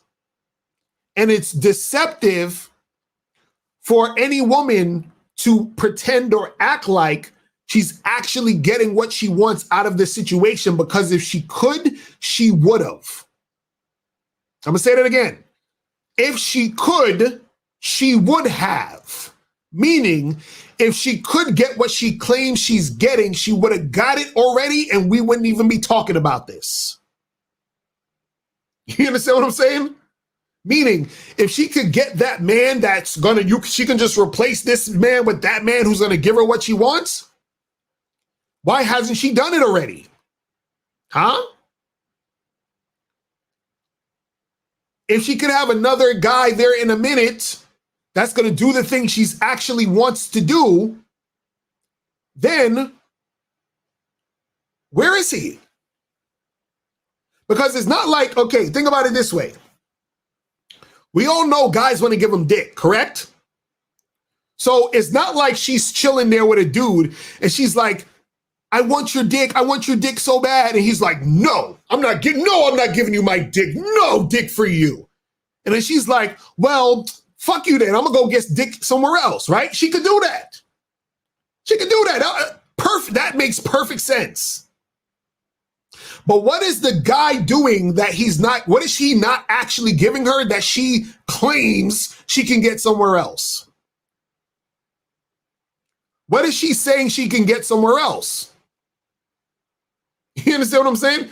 And it's deceptive for any woman to pretend or act like she's actually getting what she wants out of this situation, because if she could, she would have. I'm gonna say that again. If she could, she would have. Meaning, if she could get what she claims she's getting, she would have got it already and we wouldn't even be talking about this. You understand what I'm saying? Meaning, if she could get that man that's gonna, she can just replace this man with that man who's gonna give her what she wants. Why hasn't she done it already? Huh? If she could have another guy there in a minute that's gonna do the thing she's actually wants to do, then where is he? Because it's not like, okay, think about it this way. We all know guys want to give him dick, correct? So it's not like she's chilling there with a dude and she's like, I want your dick so bad. And he's like, no, I'm not giving you my dick. No dick for you. And then she's like, well, fuck you then. I'm gonna go get dick somewhere else, right? She could do that. She could do that. Perfect. That makes perfect sense. But what is the guy doing that he's not, what is he not actually giving her that she claims she can get somewhere else? What is she saying she can get somewhere else? You understand what I'm saying?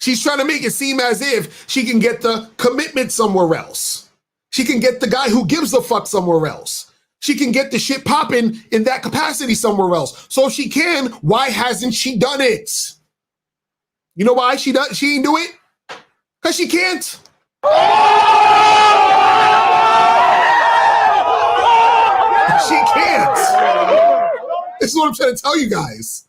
She's trying to make it seem as if she can get the commitment somewhere else. She can get the guy who gives a fuck somewhere else. She can get the shit popping in that capacity somewhere else. So if she can, why hasn't she done it? You know why she ain't do it? Because she can't. She can't. This is what I'm trying to tell you guys.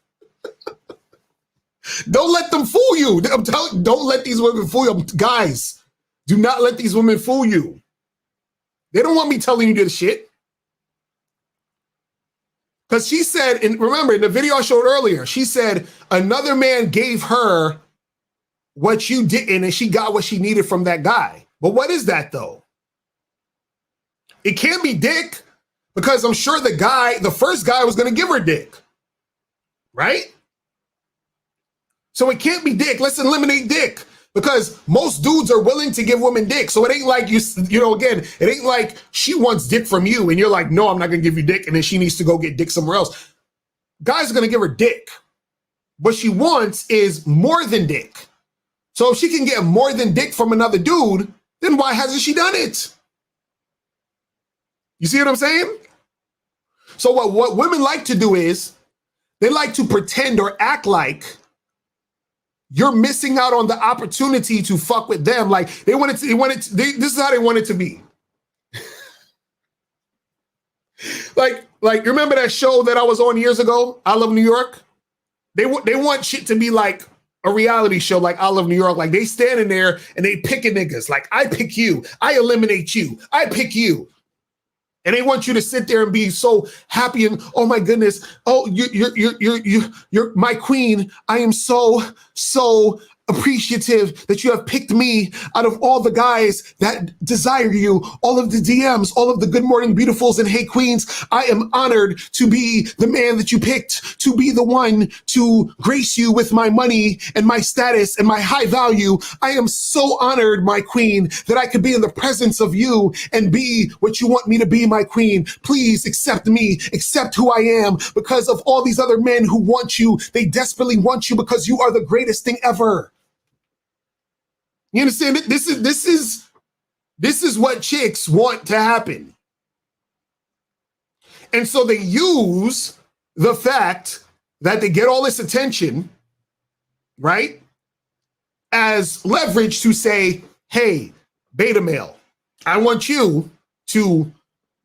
Don't let them fool you. I'm telling you, don't let these women fool you. Guys, do not let these women fool you. They don't want me telling you this shit. Because she said, and remember in the video I showed earlier, she said another man gave her what you didn't and she got what she needed from that guy. But what is that though? It can't be dick because I'm sure the first guy was going to give her dick. Right? So it can't be dick. Let's eliminate dick because most dudes are willing to give women dick. So it ain't like again, it ain't like she wants dick from you and you're like, no, I'm not going to give you dick. And then she needs to go get dick somewhere else. Guys are going to give her dick. What she wants is more than dick. So if she can get more than dick from another dude, then why hasn't she done it? You see what I'm saying? So what women like to do is they like to pretend or act like you're missing out on the opportunity to fuck with them. Like this is how they want it to be. like remember that show that I was on years ago, I Love New York? They want shit to be like a reality show like I Love New York. Like they standing there and they picking niggas. Like I pick you, I eliminate you, I pick you. And they want you to sit there and be so happy and oh my goodness, oh you're my queen. I am so appreciative that you have picked me out of all the guys that desire you, all of the DMs, all of the good morning beautifuls and hey queens. I am honored to be the man that you picked, to be the one to grace you with my money and my status and my high value. I am so honored, my queen, that I could be in the presence of you and be what you want me to be, my queen. Please accept me, accept who I am, because of all these other men who want you. They desperately want you because you are the greatest thing ever. You understand? This is what chicks want to happen. And so they use the fact that they get all this attention, right, as leverage to say, hey, beta male, I want you to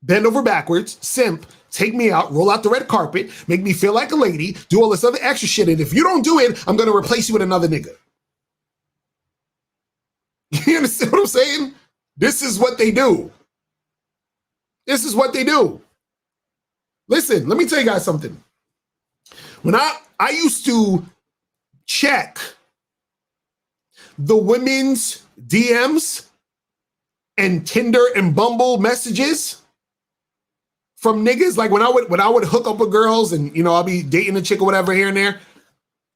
bend over backwards, simp, take me out, roll out the red carpet, make me feel like a lady, do all this other extra shit. And if you don't do it, I'm going to replace you with another nigga. You understand what I'm saying? This is what they do. This is what they do. Listen, let me tell you guys something. When I used to check the women's DMs and Tinder and Bumble messages from niggas, like when I would hook up with girls and I'll be dating a chick or whatever here and there,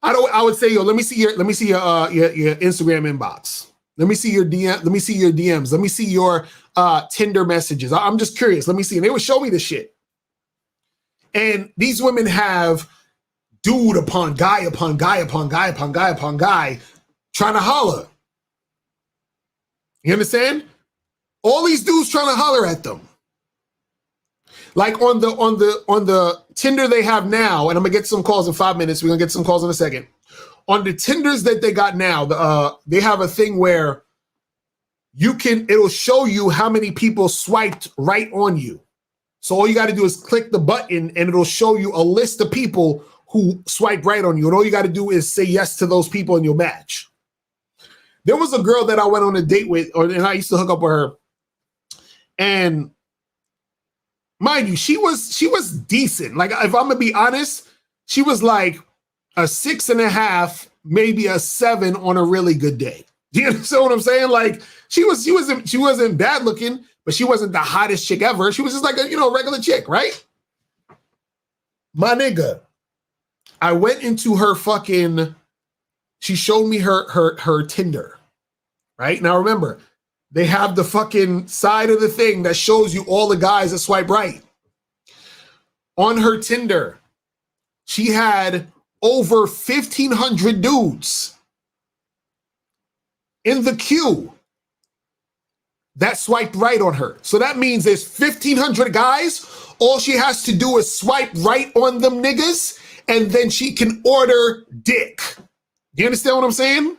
I would say, yo, let me see your Instagram inbox. Let me see your DM. Let me see your DMs. Let me see your Tinder messages. I'm just curious. Let me see. And they would show me this shit. And these women have dude upon guy upon guy upon guy upon guy upon guy trying to holler. You understand? All these dudes trying to holler at them. Like on the Tinder they have now, and I'm gonna get some calls in 5 minutes. We're gonna get some calls in a second. On the Tinders that they got now, they have a thing where it'll show you how many people swiped right on you. So all you got to do is click the button and it'll show you a list of people who swipe right on you. And all you got to do is say yes to those people and you'll match. There was a girl that I went on a date with, and I used to hook up with her. And mind you, she was decent. Like, if I'm gonna be honest, she was like a 6.5, maybe a 7 on a really good day. Do you understand what I'm saying? Like, she wasn't bad looking, but she wasn't the hottest chick ever. She was just like a regular chick, right? My nigga, I went into her fucking. She showed me her Tinder, right? Now remember, they have the fucking side of the thing that shows you all the guys that swipe right. On her Tinder, she had over 1,500 dudes in the queue that swiped right on her. So that means there's 1,500 guys. All she has to do is swipe right on them niggas, and then she can order dick. You understand what I'm saying?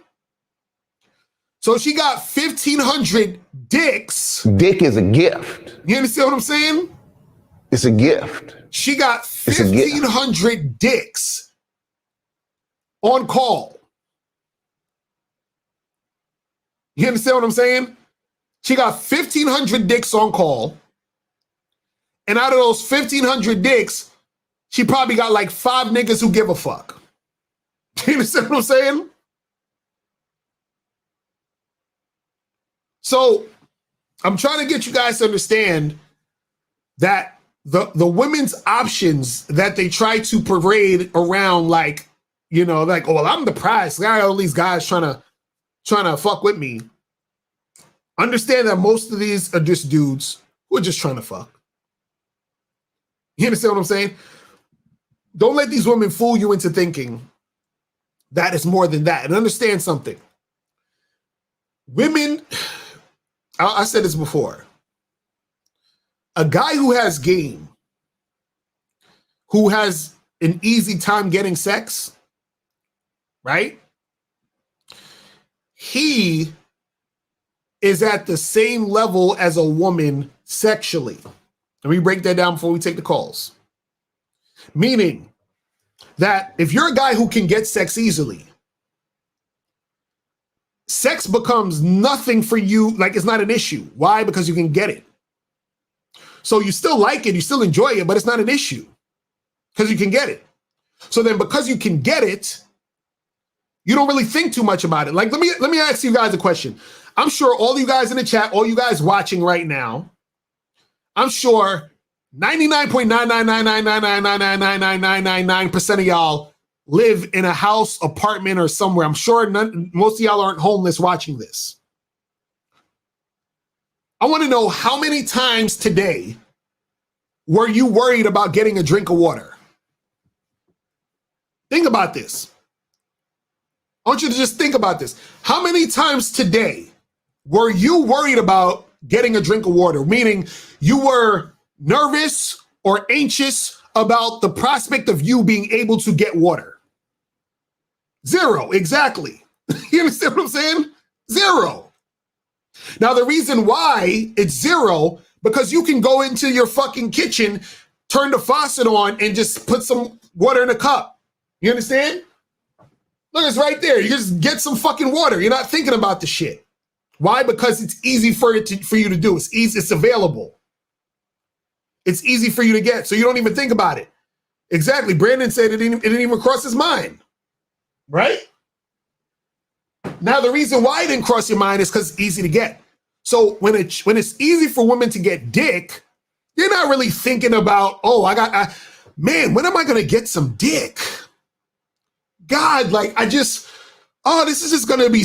So she got 1,500 dicks. Dick is a gift. You understand what I'm saying? It's a gift. She got 1,500 dicks on call. You understand what I'm saying? She got 1,500 dicks on call. And out of those 1,500 dicks, she probably got like 5 niggas who give a fuck. You understand what I'm saying? So I'm trying to get you guys to understand that the women's options that they try to parade around, like, like, oh, well, I'm the prize. I got all these guys trying to fuck with me. Understand that most of these are just dudes who are just trying to fuck. You understand what I'm saying? Don't let these women fool you into thinking that it's more than that. And understand something. Women, I said this before. A guy who has game, who has an easy time getting sex, right? He is at the same level as a woman sexually. Let me break that down before we take the calls. Meaning that if you're a guy who can get sex easily, sex becomes nothing for you. Like, it's not an issue. Why? Because you can get it. So you still like it, you still enjoy it, but it's not an issue because you can get it. So then because you can get it, you don't really think too much about it. Like, let me ask you guys a question. I'm sure all you guys in the chat, all you guys watching right now, I'm sure 99.99999999999% of y'all live in a house, apartment, or somewhere. I'm sure most of y'all aren't homeless watching this. I want to know how many times today were you worried about getting a drink of water? Think about this. I want you to just think about this. How many times today were you worried about getting a drink of water? Meaning you were nervous or anxious about the prospect of you being able to get water. 0, exactly. You understand what I'm saying? 0. Now, the reason why it's 0, because you can go into your fucking kitchen, turn the faucet on, and just put some water in a cup. You understand? Look, it's right there. You just get some fucking water. You're not thinking about the shit. Why? Because it's easy for you to do. It's easy. It's available. It's easy for you to get, so you don't even think about it. Exactly. Brandon said it didn't even cross his mind. Right? Now, the reason why it didn't cross your mind is because it's easy to get. So when it's easy for women to get dick, you're not really thinking about, oh, man, when am I going to get some dick? God, like, this is just going to be,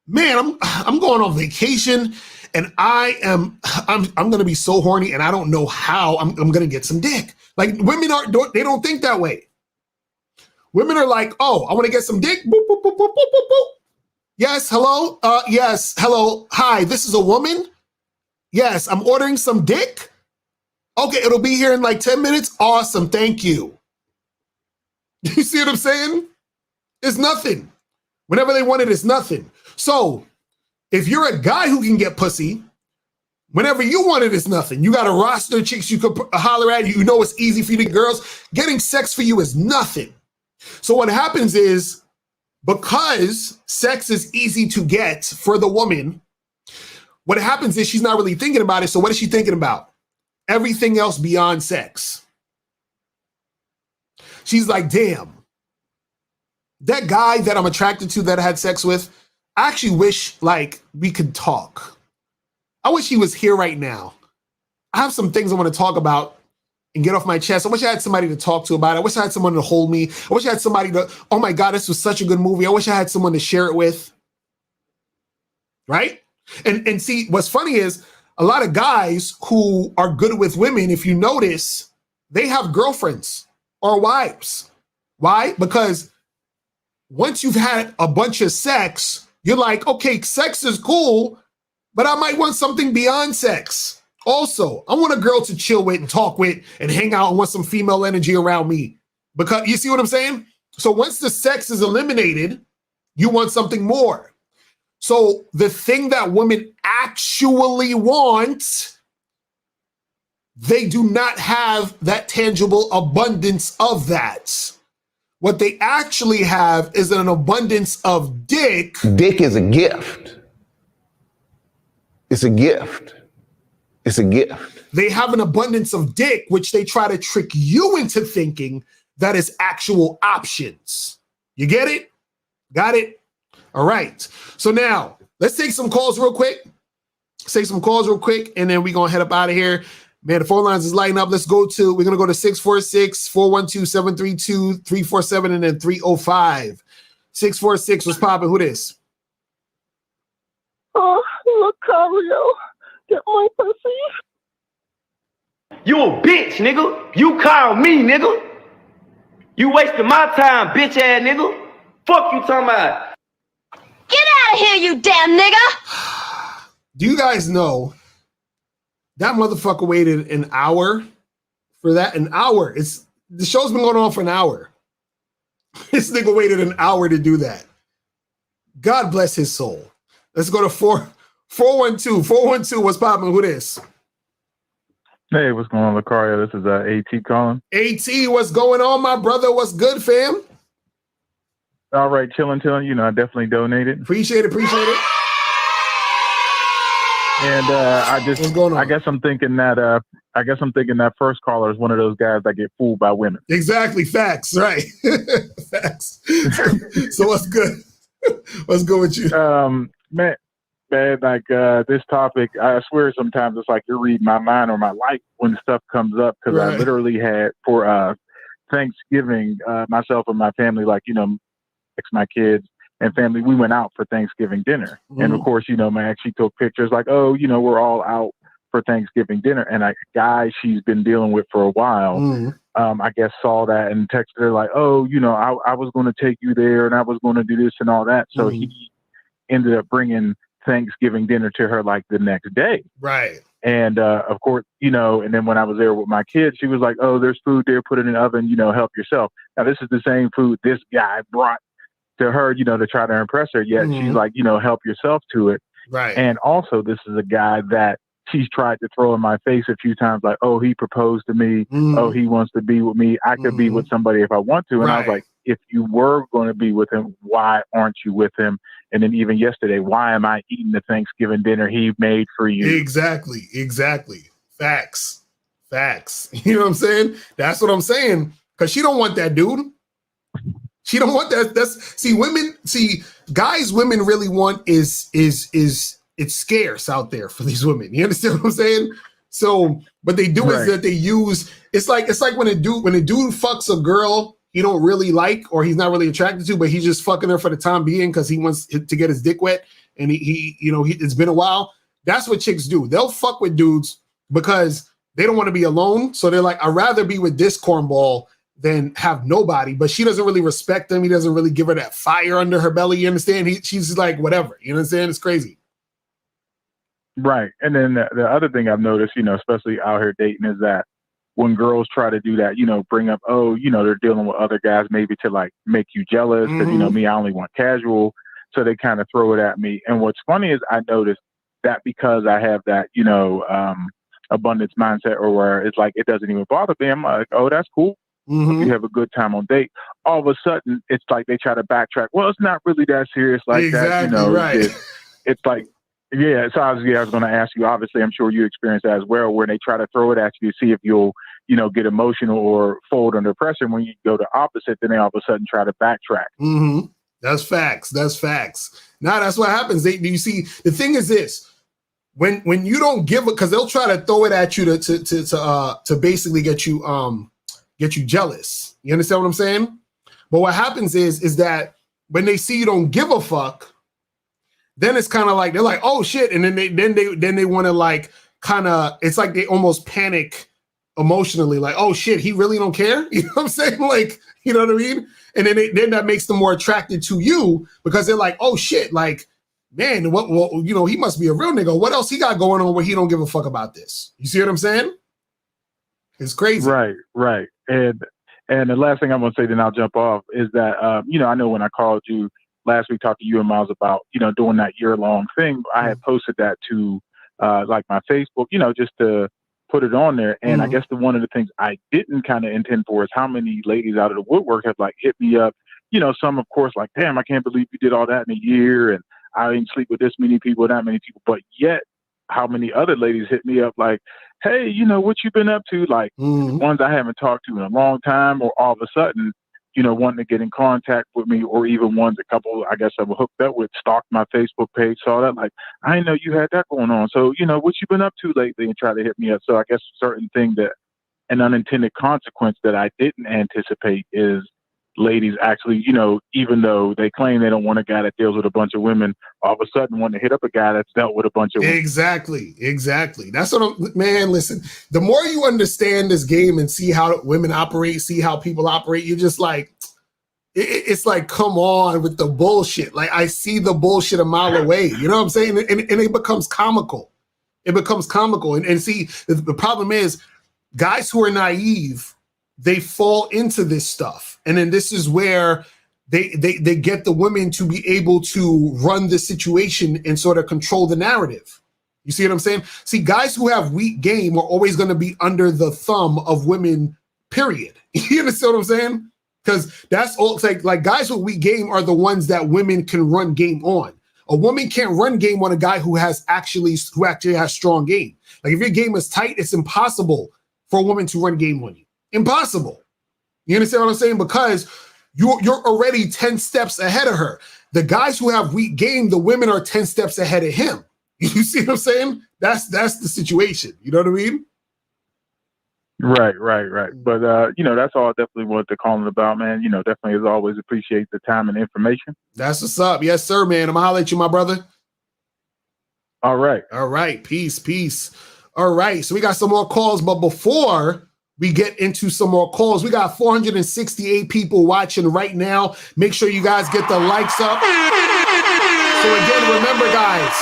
man, I'm going on vacation and I'm going to be so horny and I don't know how I'm going to get some dick. Like, women they don't think that way. Women are like, oh, I want to get some dick. Boop, boop, boop, boop, boop, boop, boop. Yes, hello? Yes, hello. Hi, this is a woman? Yes, I'm ordering some dick? Okay, it'll be here in like 10 minutes. Awesome, thank you. You see what I'm saying? It's nothing. Whenever they want it, it's nothing. So, if you're a guy who can get pussy, whenever you want it, it's nothing. You got a roster of chicks you could holler at. You know it's easy for you to get girls. Getting sex for you is nothing. So what happens is, because sex is easy to get for the woman, what happens is she's not really thinking about it. So what is she thinking about? Everything else beyond sex. She's like, damn, that guy that I'm attracted to that I had sex with, I actually wish like we could talk. I wish he was here right now. I have some things I want to talk about and get off my chest. I wish I had somebody to talk to about it. I wish I had someone to hold me. I wish I had somebody to, oh my God, this was such a good movie. I wish I had someone to share it with. Right? And see, what's funny is a lot of guys who are good with women, if you notice, they have girlfriends or wives. Why? Because once you've had a bunch of sex, you're like, okay, sex is cool, but I might want something beyond sex. Also, I want a girl to chill with and talk with and hang out and want some female energy around me. Because you see what I'm saying? So once the sex is eliminated, you want something more. So the thing that women actually want, they do not have that tangible abundance of that. What they actually have is an abundance of dick. Dick is a gift. It's a gift. It's a gift. They have an abundance of dick, which they try to trick you into thinking that is actual options. You get it? Got it? All right. So now let's take some calls real quick. And then we're going to head up out of here. Man, the phone lines is lighting up. We're going to go to 646-412-732-347 and then 305. 646, what's popping? Who this? Oh, Locario, get my pussy. You a bitch, nigga. You call me, nigga. You wasting my time, bitch ass nigga. Fuck you talking about. Get out of here, you damn nigga. Do you guys know that motherfucker waited an hour for that? An hour. The show's been going on for an hour. This nigga waited an hour to do that. God bless his soul. Let's go to 412. 412, what's popping? Who this? Hey, what's going on, Locario? This is AT calling. AT, what's going on, my brother? What's good, fam? All right, chilling. You know, I definitely donated. Appreciate it. And what's going on? I guess I'm thinking that first caller is one of those guys that get fooled by women. Exactly, facts, right? Facts. So what's good? What's good with you? Man, like this topic, I swear sometimes it's like you're reading my mind or my life when stuff comes up, because right. I literally had for Thanksgiving, myself and my family, like, you know, my kids and family, we went out for Thanksgiving dinner. Mm. And of course, you know, man, she took pictures like, oh, you know, we're all out for Thanksgiving dinner. And a guy she's been dealing with for a while, I guess saw that and texted her like, oh, you know, I was going to take you there and I was going to do this and all that. So he ended up bringing Thanksgiving dinner to her like the next day. Right. And of course, you know, and then when I was there with my kids, she was like, oh, there's food there, put it in the oven, you know, help yourself. Now, this is the same food this guy brought to her, you know, to try to impress her. Yet she's like, you know, help yourself to it. Right. And also, this is a guy that she's tried to throw in my face a few times, like, oh, he proposed to me. Oh, he wants to be with me. I could be with somebody if I want to. And I was like, if you were going to be with him, why aren't you with him? And then even yesterday, why am I eating the Thanksgiving dinner he made for you? Exactly. Facts. You know what I'm saying? That's what I'm saying. Because she don't want that dude. She don't want that. Guys women really want is it's scarce out there for these women. You understand what I'm saying? So what they do is that they use, it's like when a dude fucks a girl he don't really like or he's not really attracted to, but he's just fucking her for the time being because he wants to get his dick wet and it's been a while. That's what chicks do. They'll fuck with dudes because they don't want to be alone. So they're like, I'd rather be with this cornball than have nobody, but she doesn't really respect him. He doesn't really give her that fire under her belly. You understand? She's like, whatever. You know what I'm saying? It's crazy. Right. And then the other thing I've noticed, especially out here dating, is that when girls try to do that, bring up, they're dealing with other guys maybe to like make you jealous because, me, I only want casual. So they kind of throw it at me. And what's funny is I noticed that because I have that, abundance mindset, or where it's like, it doesn't even bother me. I'm like, oh, that's cool. You have a good time on date. All of a sudden, it's like they try to backtrack. Well, it's not really that serious like that. Right. It's like, yeah. So I was going to ask you, obviously, I'm sure you experienced that as well, where they try to throw it at you to see if you'll, get emotional or fold under pressure. When you go the opposite, then they all of a sudden try to backtrack. That's facts. Now that's what happens. You see, the thing is this: when you don't give it, because they'll try to throw it at you to basically get you jealous. You understand what I'm saying? But what happens is that when they see you don't give a fuck, then it's kind of like they're like, oh shit, and then they want to like kind of, it's like they almost panic emotionally, like, oh shit, he really don't care. You know what I'm saying? Like, you know what I mean? And then that makes them more attracted to you because they're like, oh shit, like, man, what? Well, he must be a real nigga. What else he got going on where he don't give a fuck about this? You see what I'm saying? It's crazy. Right. And the last thing I'm going to say, then I'll jump off, is that, I know when I called you last week, talked to you and Miles about, doing that year-long thing, I had posted that to like my Facebook, just to put it on there. And I guess one of the things I didn't kind of intend for is how many ladies out of the woodwork have like hit me up. Some, of course, like, damn, I can't believe you did all that in a year. And I didn't sleep with this many people, that many people. But yet, how many other ladies hit me up like, hey, what you been up to? Like ones I haven't talked to in a long time, or all of a sudden, wanting to get in contact with me, or even ones, a couple, I guess I was hooked up with, stalked my Facebook page, saw that, like, I didn't know you had that going on. So, what you been up to lately, and try to hit me up. So I guess a certain thing that an unintended consequence that I didn't anticipate is ladies actually, even though they claim they don't want a guy that deals with a bunch of women, all of a sudden want to hit up a guy that's dealt with a bunch of women. Exactly. That's what man, listen, the more you understand this game and see how women operate, see how people operate, you're just like, it's like, come on with the bullshit. Like, I see the bullshit a mile away. You know what I'm saying? And it becomes comical. And see, the problem is guys who are naive, they fall into this stuff. And then this is where they get the women to be able to run the situation and sort of control the narrative. You see what I'm saying? See, guys who have weak game are always going to be under the thumb of women, period. You understand what I'm saying? Because that's all. It's like guys with weak game are the ones that women can run game on. A woman can't run game on a guy who actually has strong game. Like, if your game is tight, it's impossible for a woman to run game on you. Impossible. You understand what I'm saying? Because you're already 10 steps ahead of her. The guys who have weak game, the women are 10 steps ahead of him. You see what I'm saying? That's the situation. You know what I mean? Right. But, that's all I definitely wanted to call it about, man. Definitely, as always, appreciate the time and information. That's what's up. Yes, sir, man. I'm going to holler at you, my brother. All right. Peace. All right. So we got some more calls, but before we get into some more calls, we got 468 people watching right now. Make sure you guys get the likes up. So again, remember, guys,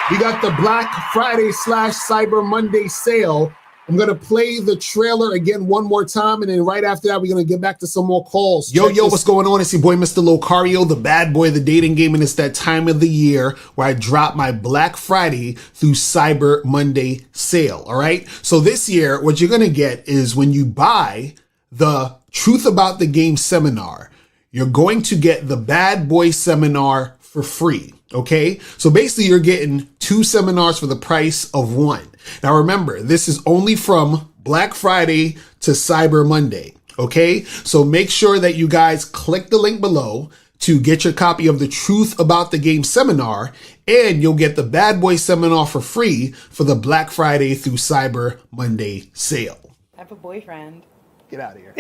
we got the Black Friday / Cyber Monday sale. I'm going to play the trailer again one more time, and then right after that, we're going to get back to some more calls. Yo, what's going on? It's your boy, Mr. Locario, the bad boy of the dating game, and it's that time of the year where I drop my Black Friday through Cyber Monday sale, all right? So this year, what you're going to get is when you buy the Truth About the Game seminar, you're going to get the Bad Boy seminar for free, okay? So basically, you're getting 2 seminars for the price of 1. Now remember, this is only from Black Friday to Cyber Monday, okay? So make sure that you guys click the link below to get your copy of the Truth About the Game seminar, and you'll get the Bad Boy seminar for free for the Black Friday through Cyber Monday sale. I have a boyfriend. Get out of here.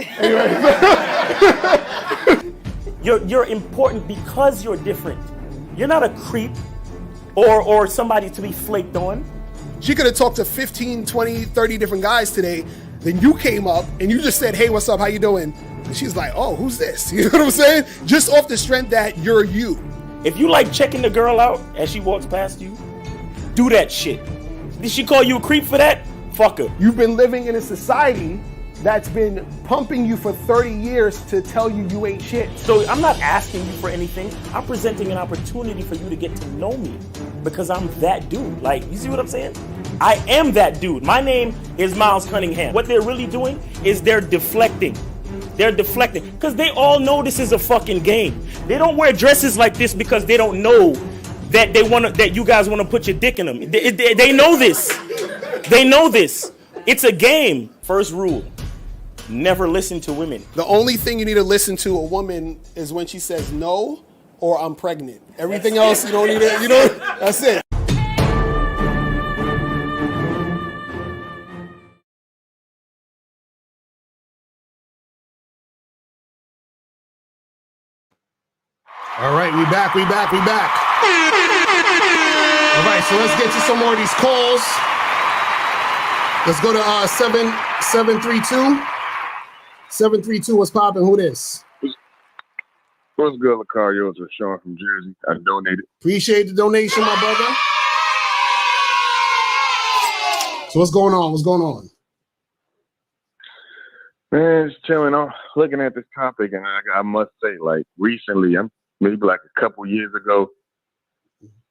You're important because you're different. You're not a creep or somebody to be flaked on. She could have talked to 15, 20, 30 different guys today. Then you came up and you just said, hey, what's up? How you doing? And she's like, oh, who's this? You know what I'm saying? Just off the strength that you're you. If you like checking the girl out as she walks past you, do that shit. Did she call you a creep for that? Fuck her. You've been living in a society that's been pumping you for 30 years to tell you you ain't shit. So I'm not asking you for anything. I'm presenting an opportunity for you to get to know me because I'm that dude. Like, you see what I'm saying? I am that dude. My name is Miles Cunningham. What they're really doing is they're deflecting. They're deflecting because they all know this is a fucking game. They don't wear dresses like this because they don't know that that you guys want to put your dick in them. They know this. They know this. It's a game. First rule. Never listen to women. The only thing you need to listen to a woman is when she says no or I'm pregnant. Everything else you don't need to, that's it. All right, we back. All right, so let's get to some more of these calls. Let's go to 732. 732, what's popping? Who this? What's good, Locario? It's Sean from Jersey. I donated. Appreciate the donation, my brother. So what's going on? Man, just chilling. I'm looking at this topic, and I must say, like, recently, maybe like a couple years ago,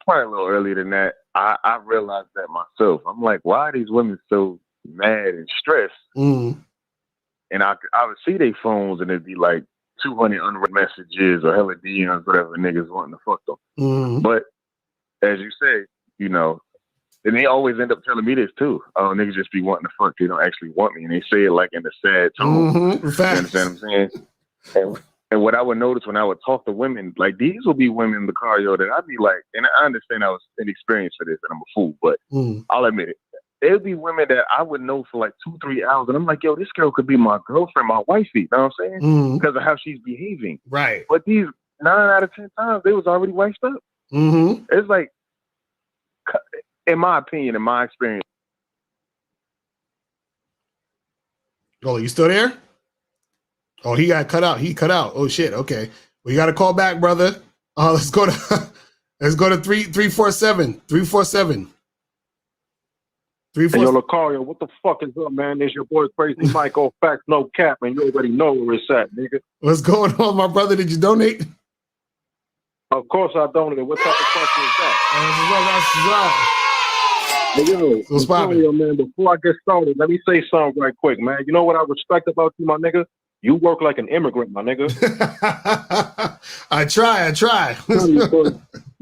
probably a little earlier than that, I realized that myself. I'm like, why are these women so mad and stressed? Mm. And I would see their phones, and it'd be like 200 unread messages or hella DMs, whatever niggas wanting to fuck them. Mm. But as you say, and they always end up telling me this too. Oh, niggas just be wanting to fuck. They don't actually want me. And they say it like in a sad tone. Mm-hmm. You understand what I'm saying? And what I would notice when I would talk to women, like these will be women, Locario, that I'd be like, and I understand I was inexperienced for this and I'm a fool, but I'll admit it. There'll be women that I would know for like 2-3 hours, and I'm like, yo, this girl could be my girlfriend, my wifey, you know what I'm saying? Because of how she's behaving. Right. But these 9 out of 10 times, they was already wifed up. Mm-hmm. It's like, in my opinion, in my experience. Oh, you still there? Oh, he got cut out. He cut out. Oh shit. Okay. Well, you got to call back, brother. Let's go to 347. 347. Hey, yo, Locario, what the fuck is up, man? It's your boy Crazy Michael. Facts, no cap, man. You already know where it's at, nigga. What's going on, my brother? Did you donate? Of course I donated. What type of question is that? Hey, yo, what's poppin'? Man, before I get started, let me say something right quick, man. You know what I respect about you, my nigga? You work like an immigrant, my nigga. I try.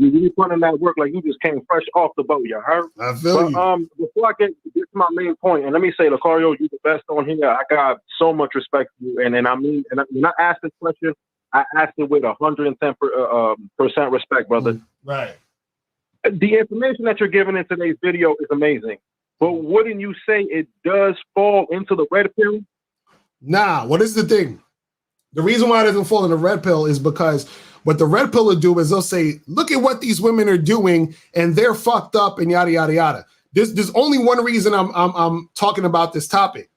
You really putting that work like you just came fresh off the boat, you heard? I feel you. Before I get to my main point, and let me say, Locario, you the best on here. I got so much respect for you. And when I asked this question, I asked it with 110% respect, brother. Right. The information that you're giving in today's video is amazing. But wouldn't you say it does fall into the red pill? Nah, what is the thing? The reason why it doesn't fall in the red pill is because what the red pill will do is they'll say, look at what these women are doing and they're fucked up and yada, yada, yada. There's only one reason I'm talking about this topic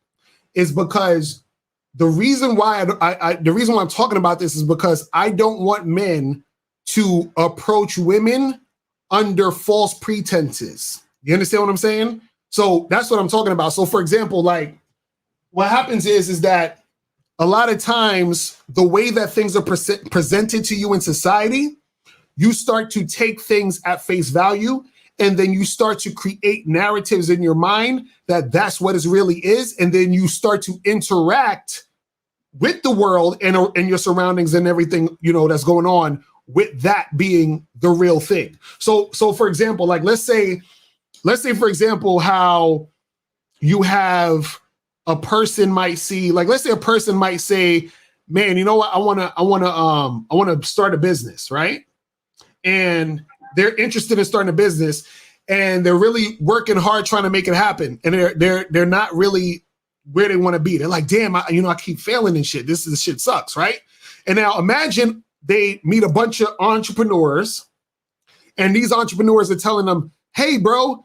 is because the reason why I'm talking about this is because I don't want men to approach women under false pretenses. You understand what I'm saying? So that's what I'm talking about. So for example, like what happens is that a lot of times the way that things are presented to you in society, you start to take things at face value, and then you start to create narratives in your mind that that's what it really is. And then you start to interact with the world and your surroundings and everything, that's going on with that being the real thing. So for example, like let's say for example, how you have a person might see, like, let's say a person might say, man, you know what? I want to start a business, right? And they're interested in starting a business and they're really working hard trying to make it happen. And they're not really where they want to be. They're like, damn, I keep failing and shit. This shit sucks, right? And now imagine they meet a bunch of entrepreneurs and these entrepreneurs are telling them, hey, bro,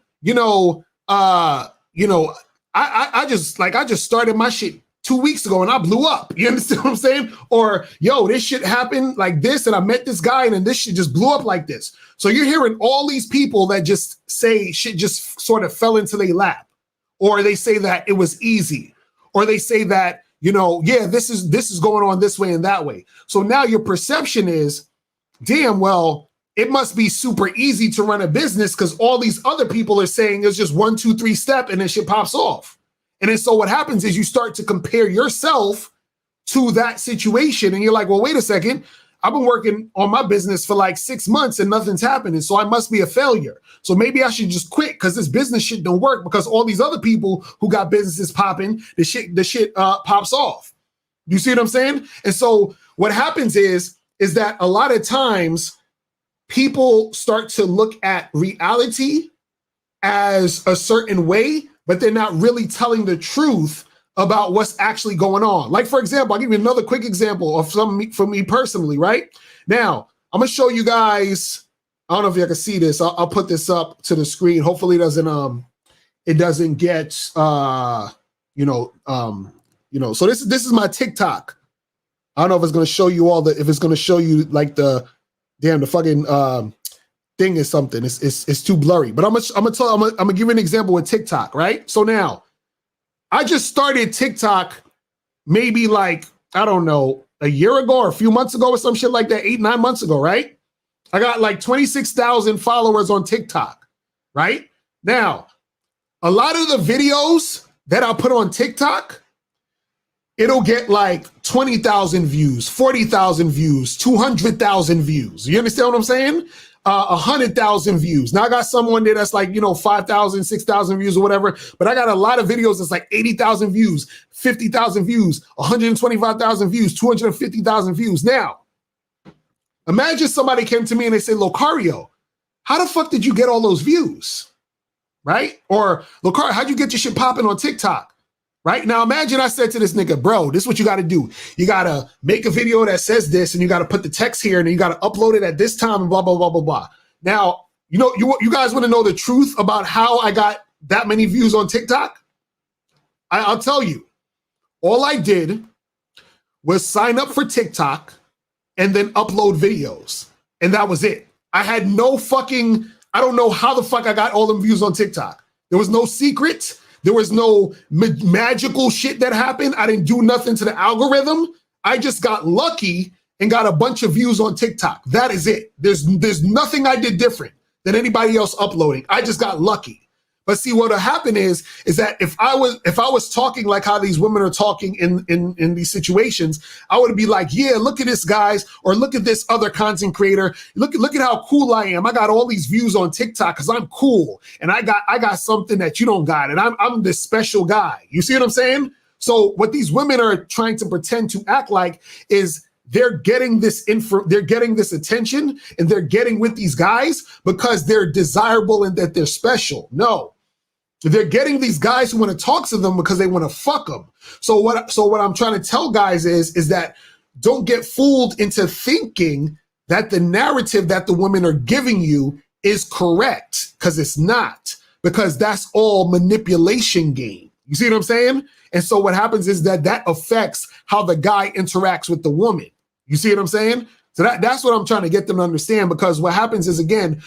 I just started my shit 2 weeks ago and I blew up. You understand what I'm saying? Or, yo, this shit happened like this and I met this guy and then this shit just blew up like this. So you're hearing all these people that just say shit just sort of fell into their lap. Or they say that it was easy. Or they say that, you know, yeah, this is going on this way and that way. So now your perception is, damn, well, it must be super easy to run a business because all these other people are saying it's just 1, 2, 3 step and then shit pops off. And then so what happens is you start to compare yourself to that situation. And you're like, well, wait a second. I've been working on my business for like 6 months and nothing's happening. So I must be a failure. So maybe I should just quit because this business shit don't work because all these other people who got businesses popping, the shit pops off. You see what I'm saying? And so what happens is that a lot of times people start to look at reality as a certain way, but they're not really telling the truth about what's actually going on. Like, for example, I'll give you another quick example of something for me personally, right? Now, I'm going to show you guys, I don't know if you can see this. I'll put this up to the screen. Hopefully it doesn't get, so this is my TikTok. I don't know if it's going to show you if it's going to show you like the fucking thing is something. It's too blurry. But I'm gonna give you an example with TikTok, right? So now, I just started TikTok maybe like, I don't know, a year ago or a few months ago or some shit like that, 8, 9 months ago, right? I got like 26,000 followers on TikTok, right? Now, a lot of the videos that I put on TikTok, it'll get like 20,000 views, 40,000 views, 200,000 views. You understand what I'm saying? 100,000 views. Now I got someone there that's like, 5,000, 6,000 views or whatever, but I got a lot of videos that's like 80,000 views, 50,000 views, 125,000 views, 250,000 views. Now, imagine somebody came to me and they say, Locario, how the fuck did you get all those views? Right? Or, Locario, how'd you get your shit popping on TikTok? Right? Now, imagine I said to this nigga, bro, this is what you got to do. You got to make a video that says this, and you got to put the text here, and then you got to upload it at this time, and blah, blah, blah, blah, blah. Now, you guys want to know the truth about how I got that many views on TikTok? I'll tell you. All I did was sign up for TikTok and then upload videos. And that was it. I had no fucking, I don't know how the fuck I got all them views on TikTok. There was no secret. There was no magical shit that happened. I didn't do nothing to the algorithm. I just got lucky and got a bunch of views on TikTok. That is it. There's nothing I did different than anybody else uploading. I just got lucky. But see, what'll happen is that if I was talking like how these women are talking in these situations, I would be like, yeah, look at this, guys, or look at this other content creator. Look at how cool I am. I got all these views on TikTok because I'm cool, and I got something that you don't got, and I'm this special guy. You see what I'm saying? So what these women are trying to pretend to act like is they're getting this they're getting this attention, and they're getting with these guys because they're desirable and that they're special. No. They're getting these guys who want to talk to them because they want to fuck them. So what I'm trying to tell guys is that don't get fooled into thinking that the narrative that the women are giving you is correct, because it's not, because that's all manipulation game. You see what I'm saying? And so what happens is that affects how the guy interacts with the woman. You see what I'm saying? So that's what I'm trying to get them to understand, because what happens is, again,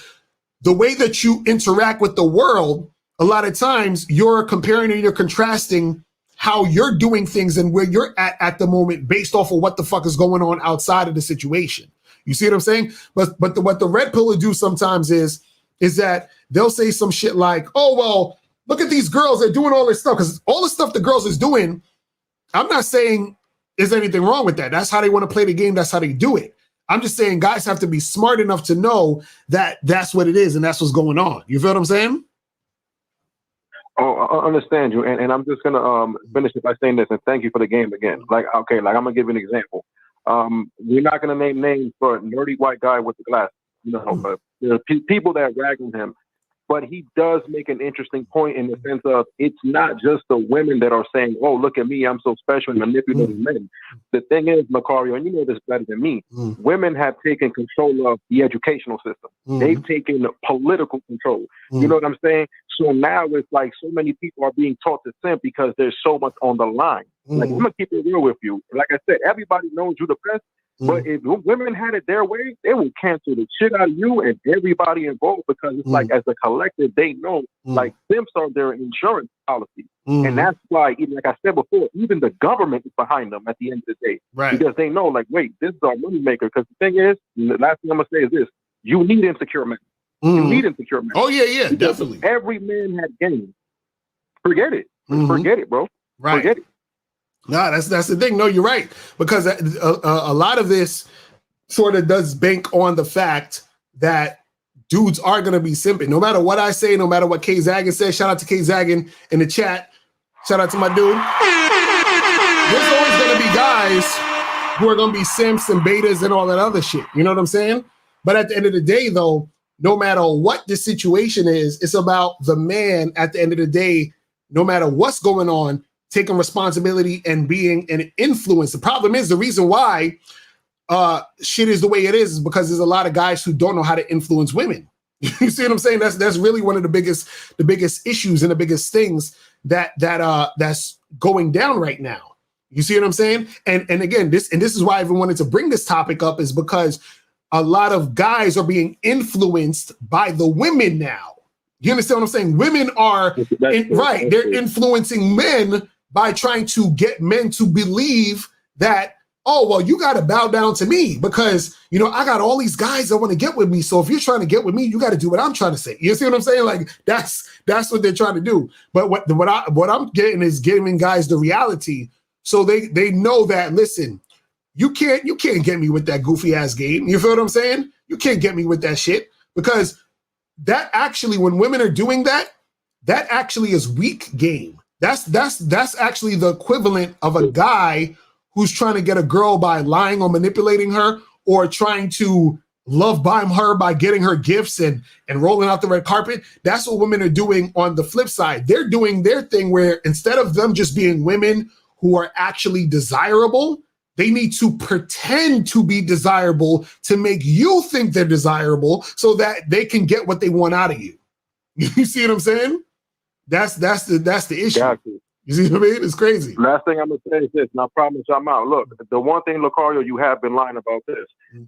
the way that you interact with the world, a lot of times you're comparing and you're contrasting how you're doing things and where you're at the moment based off of what the fuck is going on outside of the situation. You see what I'm saying? But what the red pill will do sometimes is that they'll say some shit like, oh, well, look at these girls, they're doing all this stuff. Because all the stuff the girls is doing, I'm not saying there's anything wrong with that. That's how they want to play the game. That's how they do it. I'm just saying guys have to be smart enough to know that that's what it is and that's what's going on. You feel what I'm saying? Oh, I understand you, and I'm just gonna finish it by saying this, and thank you for the game again. Like I'm gonna give you an example. We're not gonna name names for a nerdy white guy with the glasses. But there are people that rag on him, but he does make an interesting point in the sense of it's not just the women that are saying, "Oh, look at me, I'm so special," and manipulating men. The thing is, Locario, and you know this better than me, women have taken control of the educational system. They've taken political control. You know what I'm saying? So now it's like so many people are being taught to simp because there's so much on the line. Like, I'm gonna keep it real with you. Like I said, everybody knows you the best. But if women had it their way, they would cancel the shit out of you and everybody involved, because it's like, as a collective, they know like simps are their insurance policy. And that's why, even like I said before, even the government is behind them at the end of the day. Right. Because they know, like, wait, this is our money maker. Because the thing is, the last thing I'm gonna say is this: you need insecure men. You need insecure men. Oh yeah, because definitely. Every man had game. Forget it. Forget it, bro. Right. Forget it. No, that's the thing. No, you're right, because a lot of this sort of does bank on the fact that dudes are going to be simping. No matter what I say, no matter what K Zaggin says. Shout out to K Zaggin in the chat. Shout out to my dude. There's always going to be guys who are going to be simps and betas and all that other shit. You know what I'm saying? But at the end of the day, though, no matter what the situation is, it's about the man at the end of the day, no matter what's going on, taking responsibility and being an influence. The problem is, the reason why shit is the way it is because there's a lot of guys who don't know how to influence women. You see what I'm saying? That's really one of the biggest issues and the biggest things that's going down right now. You see what I'm saying? And again, this is why I even wanted to bring this topic up, is because a lot of guys are being influenced by the women now. You understand what I'm saying? Women are they're influencing men by trying to get men to believe that, oh, well, you got to bow down to me because, you know, I got all these guys that want to get with me. So if you're trying to get with me, you got to do what I'm trying to say. You see what I'm saying? Like that's what they're trying to do. But what I'm getting is giving guys the reality, so they know that, listen, you can't get me with that goofy ass game. You feel what I'm saying? You can't get me with that shit, because that actually, when women are doing that, that actually is weak game. That's actually the equivalent of a guy who's trying to get a girl by lying or manipulating her, or trying to love bomb her by getting her gifts and rolling out the red carpet. That's what women are doing on the flip side. They're doing their thing where instead of them just being women who are actually desirable, they need to pretend to be desirable to make you think they're desirable so that they can get what they want out of you. You see what I'm saying? That's the issue. Gotcha. You see what I mean? It's crazy. Last thing I'm gonna say is this, and I promise I'm out. Look, the one thing, Locario, you have been lying about this.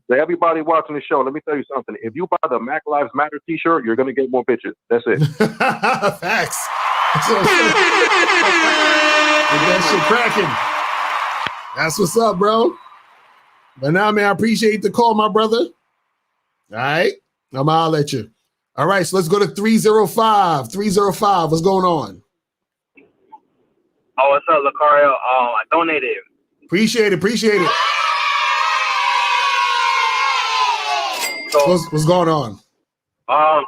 So everybody watching the show, let me tell you something. If you buy the Mac Lives Matter T-shirt, you're gonna get more bitches. That's it. Facts. Get that shit cracking. That's what's up, bro. But now, man, I appreciate the call, my brother. All right, I'm out at you. All right, so let's go to 305. 305, what's going on? Oh, what's up, Locario? I donated. Appreciate it. So, what's going on? I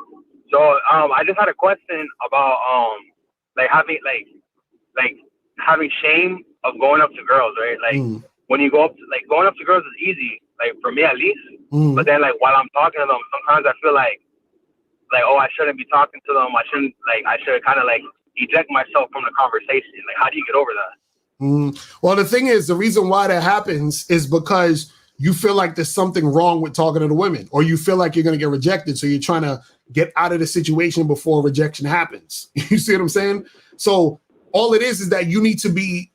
just had a question about having shame of going up to girls, right? Like when you go up to, going up to girls is easy, like for me at least. But then while I'm talking to them, sometimes I feel like oh, I shouldn't be talking to them. I should kind of eject myself from the conversation. Like, how do you get over that? Well, the thing is, the reason why that happens is because you feel like there's something wrong with talking to the women, or you feel like you're going to get rejected. So you're trying to get out of the situation before rejection happens. You see what I'm saying? So all it is that you need to be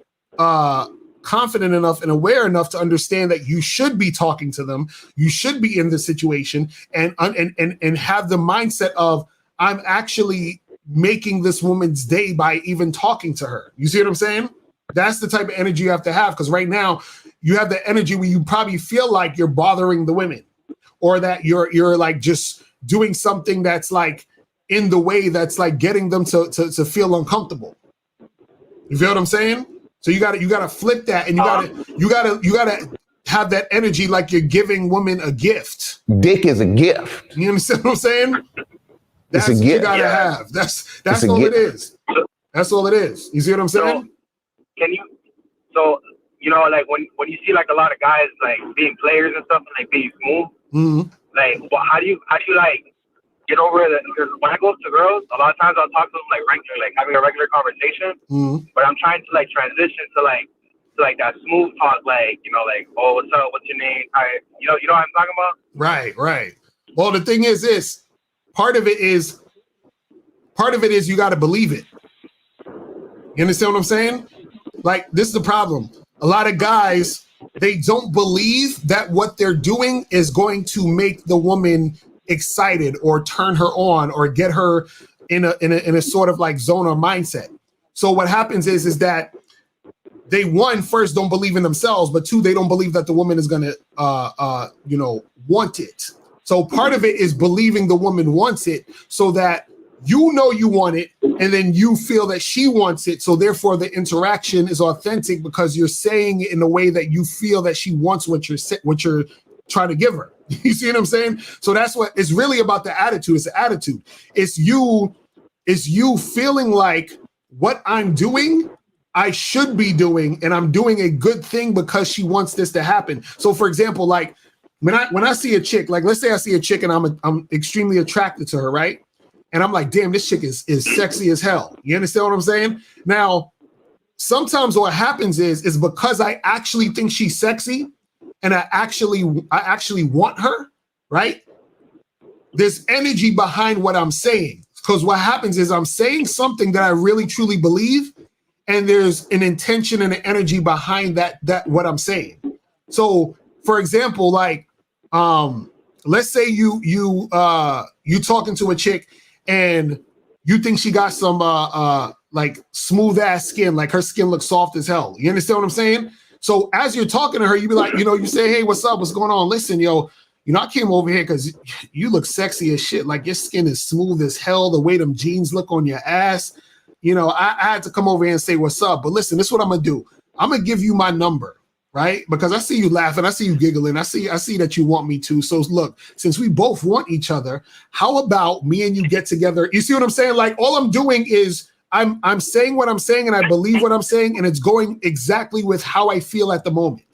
confident enough and aware enough to understand that you should be talking to them. You should be in the situation and have the mindset of, I'm actually making this woman's day by even talking to her. You see what I'm saying? That's the type of energy you have to have, because right now you have the energy where you probably feel like you're bothering the women, or that you're like just doing something that's like in the way that's like getting them to feel uncomfortable. You feel what I'm saying? So you gotta flip that, and you gotta have that energy like you're giving women a gift. Dick is a gift. You understand what I'm saying? That's it's a what gift. you gotta have. That's all it is. That's all it is. You see what I'm saying? So when you see like a lot of guys like being players and stuff, and like being smooth, how do you get over it? Because when I go up to girls, a lot of times I'll talk to them like regular, like having a regular conversation, but I'm trying to transition to that smooth talk, oh, what's up, what's your name? You know what I'm talking about? Right. Well, the thing is this. Part of it is part of it is you got to believe it. You understand what I'm saying? Like, this is the problem. A lot of guys, they don't believe that what they're doing is going to make the woman excited or turn her on or get her in a sort of like zone or mindset. So what happens is that they, one, first don't believe in themselves, but two, they don't believe that the woman is gonna want it. So part of it is believing the woman wants it, so that you know you want it, and then you feel that she wants it. So therefore the interaction is authentic because you're saying it in a way that you feel that she wants what you're trying to give her. You see what I'm saying? So that's what it's really about. The attitude. It's the attitude. It's you feeling like what I'm doing, I should be doing, and I'm doing a good thing because she wants this to happen. So for example, like when I see a chick, like let's say I see a chick and I'm extremely attracted to her, right? And I'm like, damn, this chick is sexy as hell. You understand what I'm saying? Now, sometimes what happens is because I actually think she's sexy and I actually want her, right? There's energy behind what I'm saying. Because what happens is I'm saying something that I really truly believe, and there's an intention and an energy behind that what I'm saying. So, for example, like let's say you talking to a chick and you think she got some like smooth ass skin, like her skin looks soft as hell. You understand what I'm saying? So as you're talking to her, you be like, you say, hey, what's up? What's going on? Listen, yo, I came over here because you look sexy as shit. Like your skin is smooth as hell. The way them jeans look on your ass. I had to come over here and say what's up. But listen, this is what I'm gonna do. I'm gonna give you my number, right? Because I see you laughing, I see you giggling, I see that you want me to. So look, since we both want each other, how about me and you get together? You see what I'm saying? Like all I'm doing is I'm saying what I'm saying, and I believe what I'm saying, and it's going exactly with how I feel at the moment.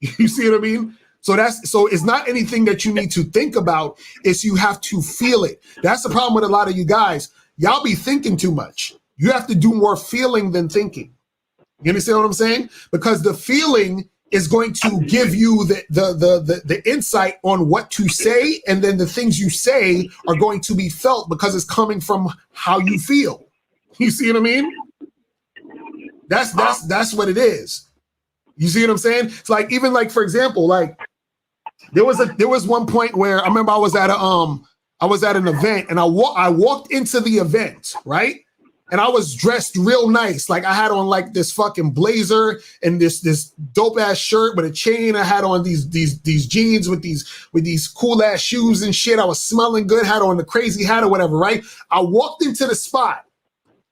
You see what I mean? So it's not anything that you need to think about. It's you have to feel it. That's the problem with a lot of you guys. Y'all be thinking too much. You have to do more feeling than thinking. You understand what I'm saying? Because the feeling is going to give you the insight on what to say, and then the things you say are going to be felt because it's coming from how you feel. You see what I mean? That's what it is. You see what I'm saying? It's like, even like, for example, like there was one point where I remember I was at an event, and I walked into the event, right? And I was dressed real nice. Like I had on like this fucking blazer and this dope ass shirt with a chain. I had on these jeans with these cool ass shoes and shit. I was smelling good, had on the crazy hat or whatever, right? I walked into the spot,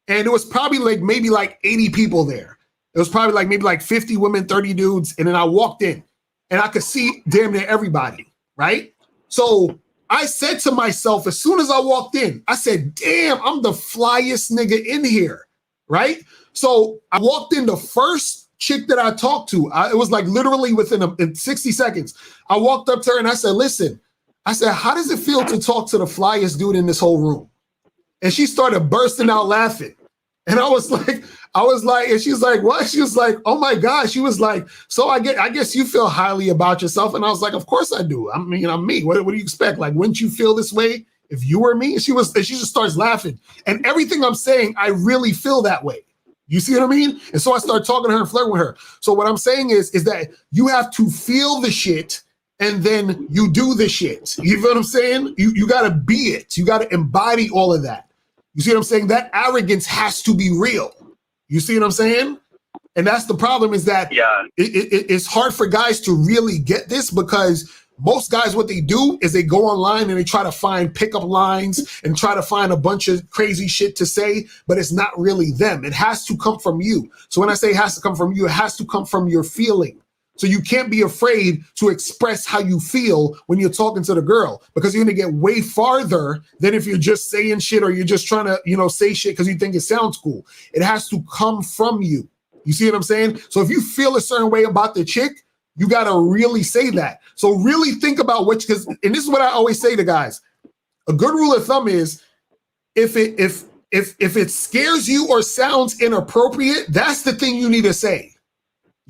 and it was probably like maybe like 80 people there. It was probably like maybe like 50 women, 30 dudes. And then I walked in and I could see damn near everybody, right? So I said to myself, as soon as I walked in, I said, damn, I'm the flyest nigga in here, right? So I walked in, the first chick that I talked to, it was like literally in 60 seconds. I walked up to her and I said, listen, how does it feel to talk to the flyest dude in this whole room? And she started bursting out laughing. And I was like, and she's like, what? She was like, oh my God. She was like, so I guess you feel highly about yourself. And I was like, of course I do. I mean, I'm me. What do you expect? Like, wouldn't you feel this way if you were me? And she just starts laughing. And everything I'm saying, I really feel that way. You see what I mean? And so I start talking to her and flirting with her. So what I'm saying is that you have to feel the shit, and then you do the shit. You feel what I'm saying? You got to be it. You got to embody all of that. You see what I'm saying? That arrogance has to be real. You see what I'm saying? And that's the problem, is that it's hard for guys to really get this, because most guys, what they do is they go online and they try to find pickup lines and try to find a bunch of crazy shit to say, but it's not really them. It has to come from you. So when I say it has to come from you, it has to come from your feeling. So you can't be afraid to express how you feel when you're talking to the girl, because you're going to get way farther than if you're just saying shit, or you're just trying to, say shit because you think it sounds cool. It has to come from you. You see what I'm saying? So if you feel a certain way about the chick, you got to really say that. So really think about and this is what I always say to guys. A good rule of thumb is if it scares you or sounds inappropriate, that's the thing you need to say.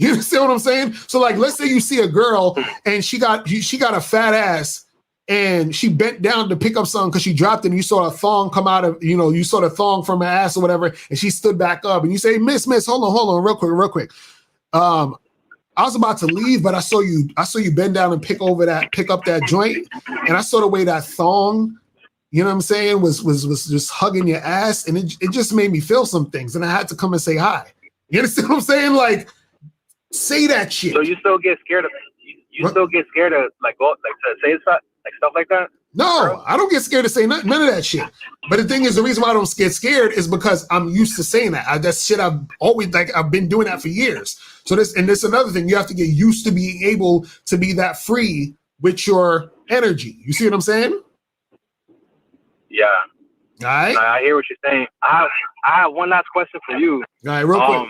You understand what I'm saying? So like, let's say you see a girl and she got a fat ass, and she bent down to pick up something because she dropped it, and you saw a thong come out of, you saw the thong from her ass or whatever, and she stood back up, and you say, Miss, hold on, real quick. I was about to leave, but I saw you bend down and pick up that joint, and I saw the way that thong, you know what I'm saying, was just hugging your ass, and it just made me feel some things, and I had to come and say hi. You understand what I'm saying? Like, say that shit. So you still get scared of you still get scared of to say stuff like that? No, I don't get scared to say none of that shit. But the thing is, the reason why I don't get scared is because I'm used to saying that. That's shit I've always I've been doing that for years. So this another thing, you have to get used to being able to be that free with your energy. You see what I'm saying? Yeah. All right. I hear what you're saying. I have one last question for you. All right, real quick.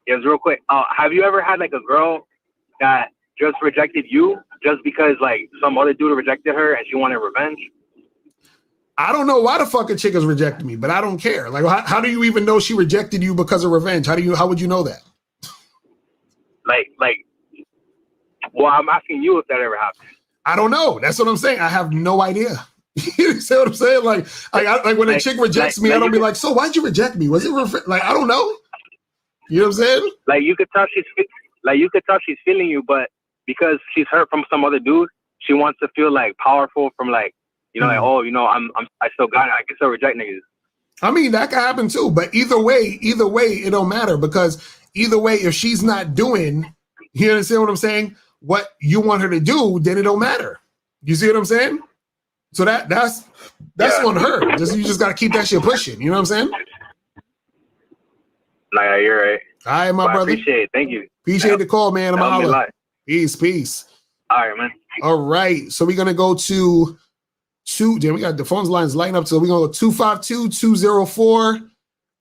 Yes, real quick. Have you ever had like a girl that just rejected you just because like some other dude rejected her and she wanted revenge? I don't know why the fucking chick is rejecting me, but I don't care. Like, how do you even know she rejected you because of revenge? How would you know that? Well, I'm asking you if that ever happened. I don't know. That's what I'm saying. I have no idea. You see what I'm saying? Like when a chick rejects me, I don't be like, so why'd you reject me? Was it like, I don't know. You know what I'm saying? Like you could tell she's feeling you, but because she's hurt from some other dude, she wants to feel like powerful from like, I still got it. I can still reject niggas. I mean, that could happen too. But either way, it don't matter, because either way, if she's not doing, you understand what I'm saying, what you want her to do, then it don't matter. You see what I'm saying? So that's on her. You just got to keep that shit pushing. You know what I'm saying? Nah, you're right. All right, my brother. I appreciate it. Thank you. Appreciate the call, man. I'm out. Peace. All right, man. All right. So we're going to go to we got the phone's lines lighting up. So we're going to go 252-204,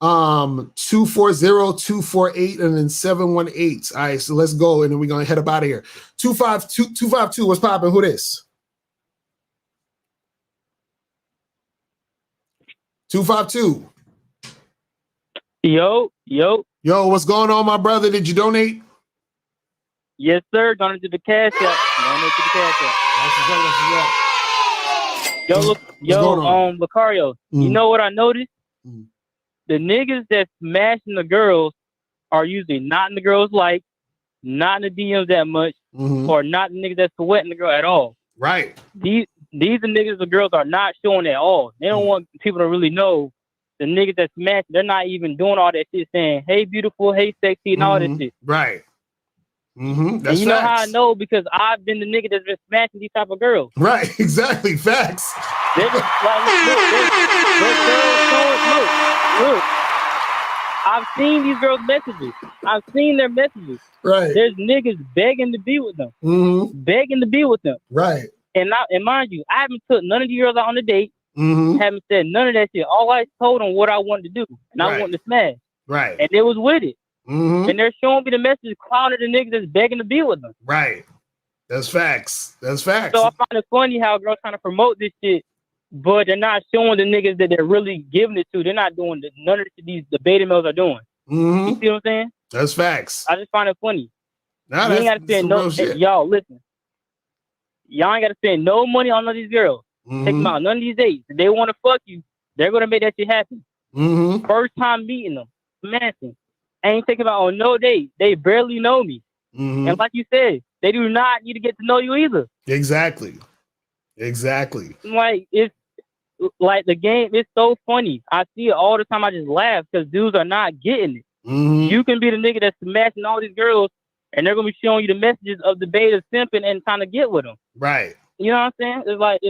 240-248, and then 718. All right. So let's go. And then we're going to head up out of here. 252. What's popping? Who this? 252. Yo, what's going on, my brother? Did you donate? Yes, sir. Donate to the cash app. Locario. You know what I noticed? The niggas that's smashing the girls are usually not in the girls' like, not in the DMs that much, or not the niggas that's sweating the girl at all. Right. These are niggas the girls are not showing at all. They don't want people to really know. The niggas that smash, they're not even doing all that shit, saying, hey, beautiful, hey, sexy, and all that shit. Right. And you know how I know? Because I've been the nigga that's been smashing these type of girls. Right, exactly. Facts. They're just like, look. I've seen these girls' messages. I've seen their messages. Right. There's niggas begging to be with them. Begging to be with them. Right. And mind you, I haven't took none of these girls out on a date. Haven't said none of that shit. All I told them what I wanted to do, and I wanted to smash. Right. And they was with it. And they're showing me the message, clowning the niggas that's begging to be with them. Right. That's facts. So I find it funny how girls trying to promote this shit, but they're not showing the niggas that they're really giving it to. They're not doing none of these beta males are doing. You see what I'm saying? That's facts. I just find it funny. Nah, you ain't got to spend y'all listen. Y'all ain't got to spend no money on none of these girls. Take them out none of these dates. If they want to fuck you, they're gonna make that shit happen. First time meeting them, smashing. I ain't taking them out on no date. They barely know me. And like you said, they do not need to get to know you either. Exactly. Like it's like the game. It's so funny. I see it all the time. I just laugh because dudes are not getting it. You can be the nigga that's smashing all these girls, and they're gonna be showing you the messages of the beta simping and trying to get with them. Right. You know what I'm saying? It's like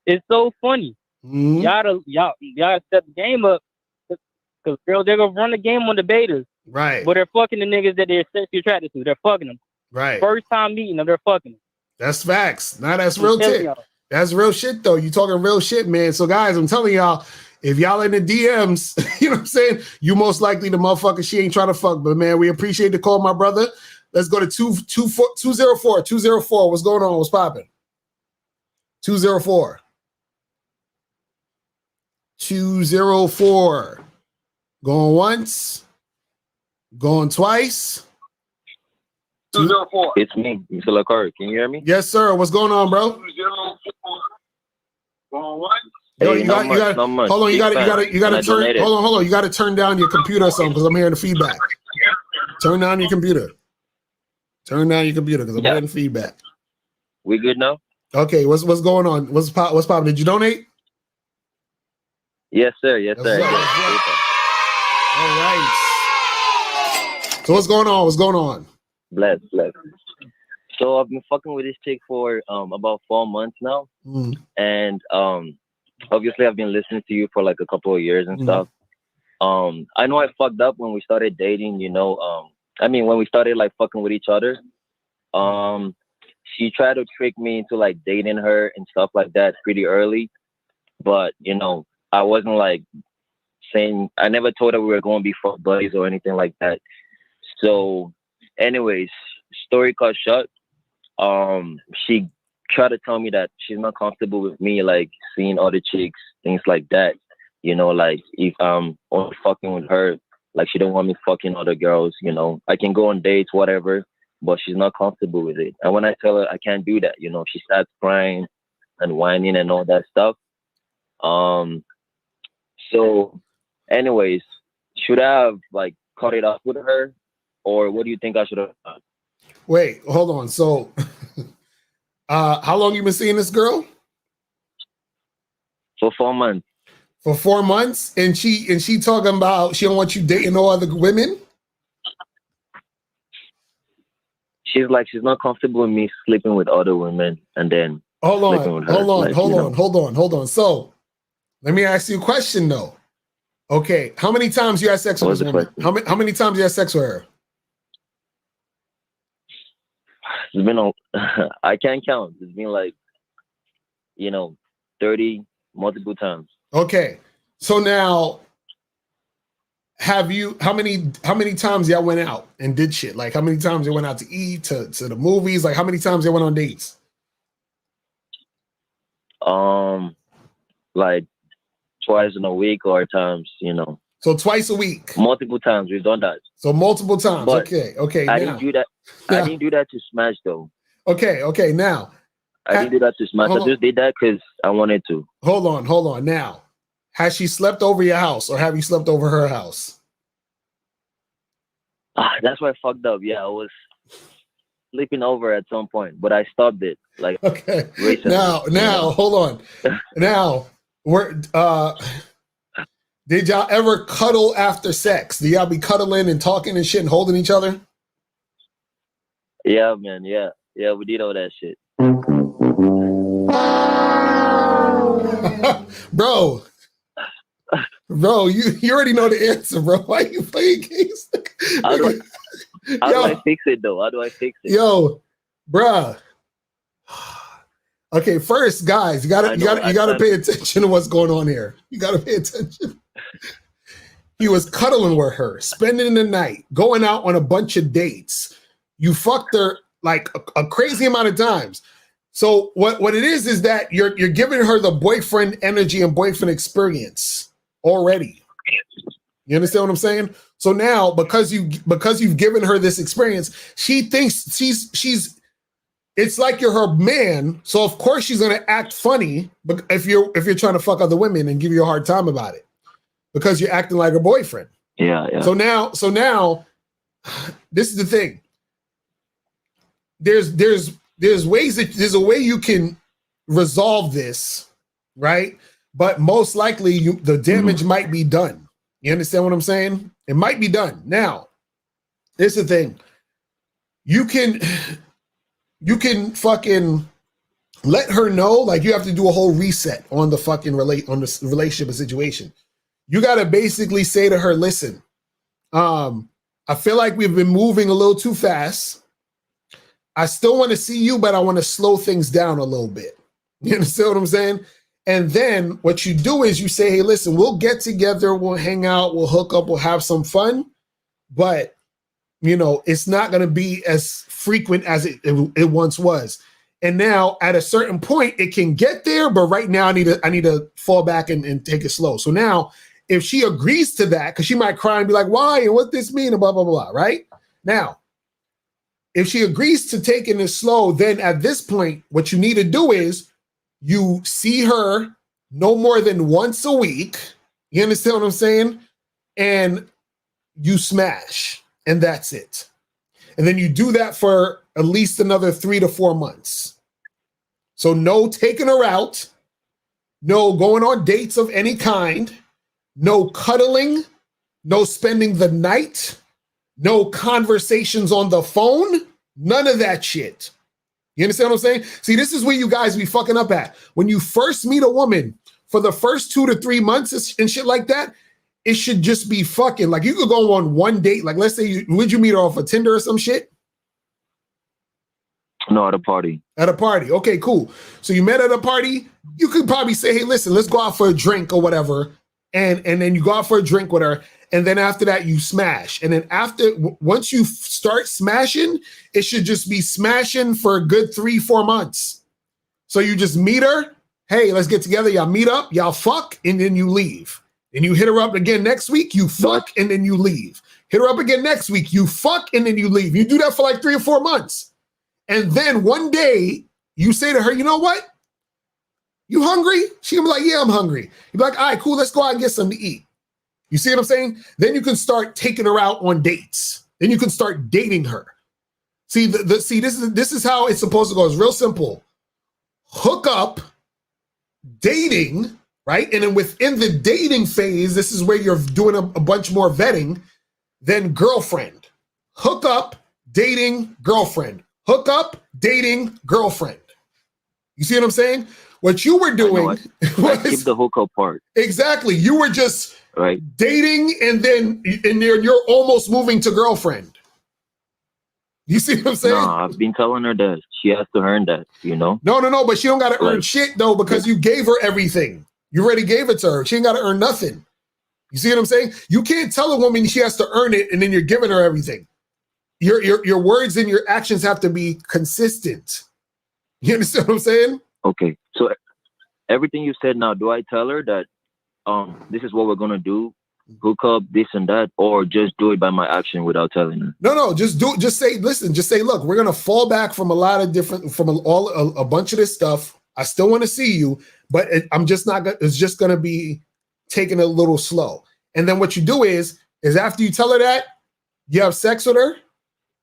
it's so funny. Y'all step the game up because girls, they're gonna run the game on the betas. Right. But they're fucking the niggas that they're sexually attracted to. They're fucking them. Right. First time meeting them, they're fucking them. That's facts. Now that's real shit. That's real shit though. You talking real shit, man. So guys, I'm telling y'all, if y'all in the DMs, you know what I'm saying? You most likely the motherfucker she ain't trying to fuck. But man, we appreciate the call, my brother. Let's go to 204. 204. What's going on? What's popping? 204. 204. Going once. Going twice. 204. It's me, Mr. Locario. Can you hear me? Yes, sir. What's going on, bro? 204. Yo, Hey, you not got, much, not much. hold on, you Big got fan. to And I turn, donated. hold on, you got to turn down your computer or something because I'm hearing the feedback. Turn down your computer. Turn down your computer because I'm hearing feedback. We good now? Okay, what's going on? What's poppin'? Did you donate? Yes, sir. Yes, sir. All right. So what's going on? What's going on? Bless. So I've been fucking with this chick for about 4 months now, and obviously I've been listening to you for like a couple of years and stuff. I know I fucked up when we started dating. You know, I mean when we started like fucking with each other. She tried to trick me into like dating her and stuff like that pretty early, but you know I wasn't like saying, I never told her we were going to be fuck buddies or anything like that. So, anyways, story cut short. She tried to tell me that she's not comfortable with me like seeing other chicks, things like that. You know, like if I'm only fucking with her, like she don't want me fucking other girls. You know, I can go on dates, whatever, but she's not comfortable with it. And when I tell her I can't do that, you know, she starts crying and whining and all that stuff. So, anyways, should I have like cut it off with her, or what do you think I should have done? Wait, hold on. So, how long you been seeing this girl? For 4 months. For 4 months, and she talking about she don't want you dating no other women. She's like she's not comfortable with me sleeping with other women, and then Hold sleeping with her. on. So, let me ask you a question though. Okay, how many times you had sex with this woman? How many times you had sex with her? It's been I can't count. It's been like, 30 multiple times. Okay, so now, how many times y'all went out and did shit? Like how many times you went out to eat, to the movies? Like how many times you went on dates? Like twice in a week or times, So twice a week. Multiple times we've done that. So multiple times. But Okay. I didn't do that. I didn't do that to smash though. Okay. Now, I didn't do that to smash. I just did that because I wanted to. Hold on. Now, has she slept over your house, or have you slept over her house? That's why I fucked up. Yeah, I was sleeping over at some point, but I stopped it. Like okay. Recently, now, hold on. Now, did y'all ever cuddle after sex? Do y'all be cuddling and talking and shit and holding each other? Yeah, man. Yeah, we did all that shit. Bro, you already know the answer, bro. Why you playing games? How do I fix it though? How do I fix it? Yo, bruh. Okay, first, guys, you gotta pay attention to what's going on here. You gotta pay attention. He was cuddling with her, spending the night, going out on a bunch of dates. You fucked her like a crazy amount of times. So what it is that you're giving her the boyfriend energy and boyfriend experience already. You understand what I'm saying? So now because you've given her this experience, she thinks she's it's like you're her man. So of course she's gonna act funny if you're trying to fuck other women and give you a hard time about it because you're acting like her boyfriend. Yeah. So now this is the thing. There's a way you can resolve this, right? But most likely the damage might be done. You understand what I'm saying? It might be done. Now, here's the thing. You can fucking let her know, like you have to do a whole reset on the fucking relationship and situation. You got to basically say to her, listen, I feel like we've been moving a little too fast. I still want to see you, but I want to slow things down a little bit. You understand what I'm saying? And then what you do is you say, hey, listen, we'll get together, we'll hang out, we'll hook up, we'll have some fun, but it's not going to be as frequent as it once was. And now at a certain point it can get there, but right now I need to fall back and take it slow. So now if she agrees to that, because she might cry and be like, why? And what this mean? And blah, blah, blah, right? Now, if she agrees to taking it slow, then at this point, what you need to do is you see her no more than once a week. You understand what I'm saying? And you smash, and that's it. And then you do that for at least another 3 to 4 months. So no taking her out, no going on dates of any kind, no cuddling, no spending the night, no conversations on the phone, none of that shit. You understand what I'm saying? See, this is where you guys be fucking up at. When you first meet a woman, for the first 2 to 3 months and shit like that, it should just be fucking. Like, you could go on one date. Like, let's say, would you meet her off of Tinder or some shit? No, at a party. At a party. Okay, cool. So you met at a party. You could probably say, hey, listen, let's go out for a drink or whatever. And then you go out for a drink with her. And then after that, you smash. And then once you start smashing, it should just be smashing for a good 3-4 months. So you just meet her. Hey, let's get together. Y'all meet up. Y'all fuck. And then you leave. And you hit her up again next week. You fuck. And then you leave. Hit her up again next week. You fuck. And then you leave. You do that for like 3 or 4 months. And then one day you say to her, you know what? You hungry? She gonna be like, yeah, I'm hungry. You be like, all right, cool. Let's go out and get something to eat. You see what I'm saying? Then you can start taking her out on dates. Then you can start dating her. See, this is how it's supposed to go. It's real simple. Hook up, dating, right? And then within the dating phase, this is where you're doing a bunch more vetting, then girlfriend. Hook up, dating, girlfriend. Hook up, dating, girlfriend. You see what I'm saying? What you were doing was keep the hookup part. Exactly. You were just dating, and then you're almost moving to girlfriend. You see what I'm saying? No, I've been telling her that she has to earn that, you know? No, but she don't got to earn shit, though, because you gave her everything. You already gave it to her. She ain't got to earn nothing. You see what I'm saying? You can't tell a woman she has to earn it, and then you're giving her everything. Your words and your actions have to be consistent. You understand what I'm saying? Okay. So everything you said now, do I tell her that this is what we're gonna do, hook up, this and that, or just do it by my action without telling her? No, just say, listen, just say, look, we're gonna fall back from a bunch of this stuff. I still want to see you, but it's just gonna be taking it a little slow. And then what you do is after you tell her that, you have sex with her,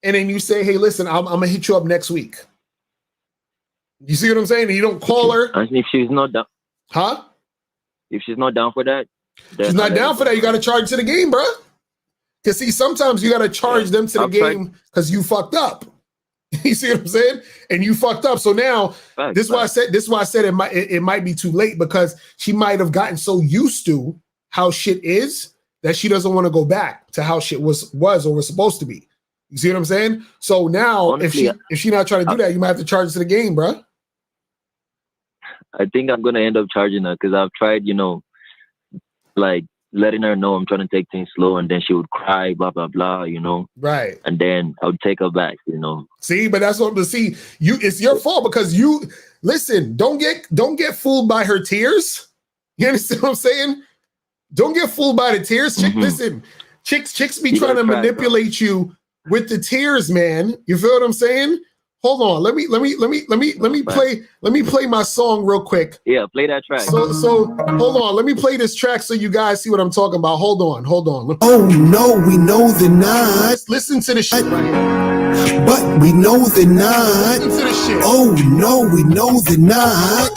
and then you say, hey, listen, I'm gonna hit you up next week. You see what I'm saying? And you don't call her. And if she's not down, huh? If she's not down for that, she's not down for that. You got to charge to the game, bro. Because see, sometimes you got to charge them to the game because you fucked up. You see what I'm saying? And you fucked up. So now, this is why I said it might be too late, because she might have gotten so used to how shit is that she doesn't want to go back to how shit was or was supposed to be. You see what I'm saying? So now, honestly, if she not trying to do that, you might have to charge to the game, bro. I think I'm gonna end up charging her because I've tried, like letting her know I'm trying to take things slow, and then she would cry, blah blah blah, Right. And then I would take her back, See, but that's what it's your fault, because you listen. Don't get fooled by her tears. You understand what I'm saying? Don't get fooled by the tears. Listen, chicks be trying to manipulate you with the tears, man. You feel what I'm saying? Hold on, let me play my song real quick. Yeah, play that track. So hold on, let me play this track so you guys see what I'm talking about. Hold on. Oh no, we know they're not. Listen to the shit right here. But we know they're not. Listen to the shit. Oh no, we know they're not.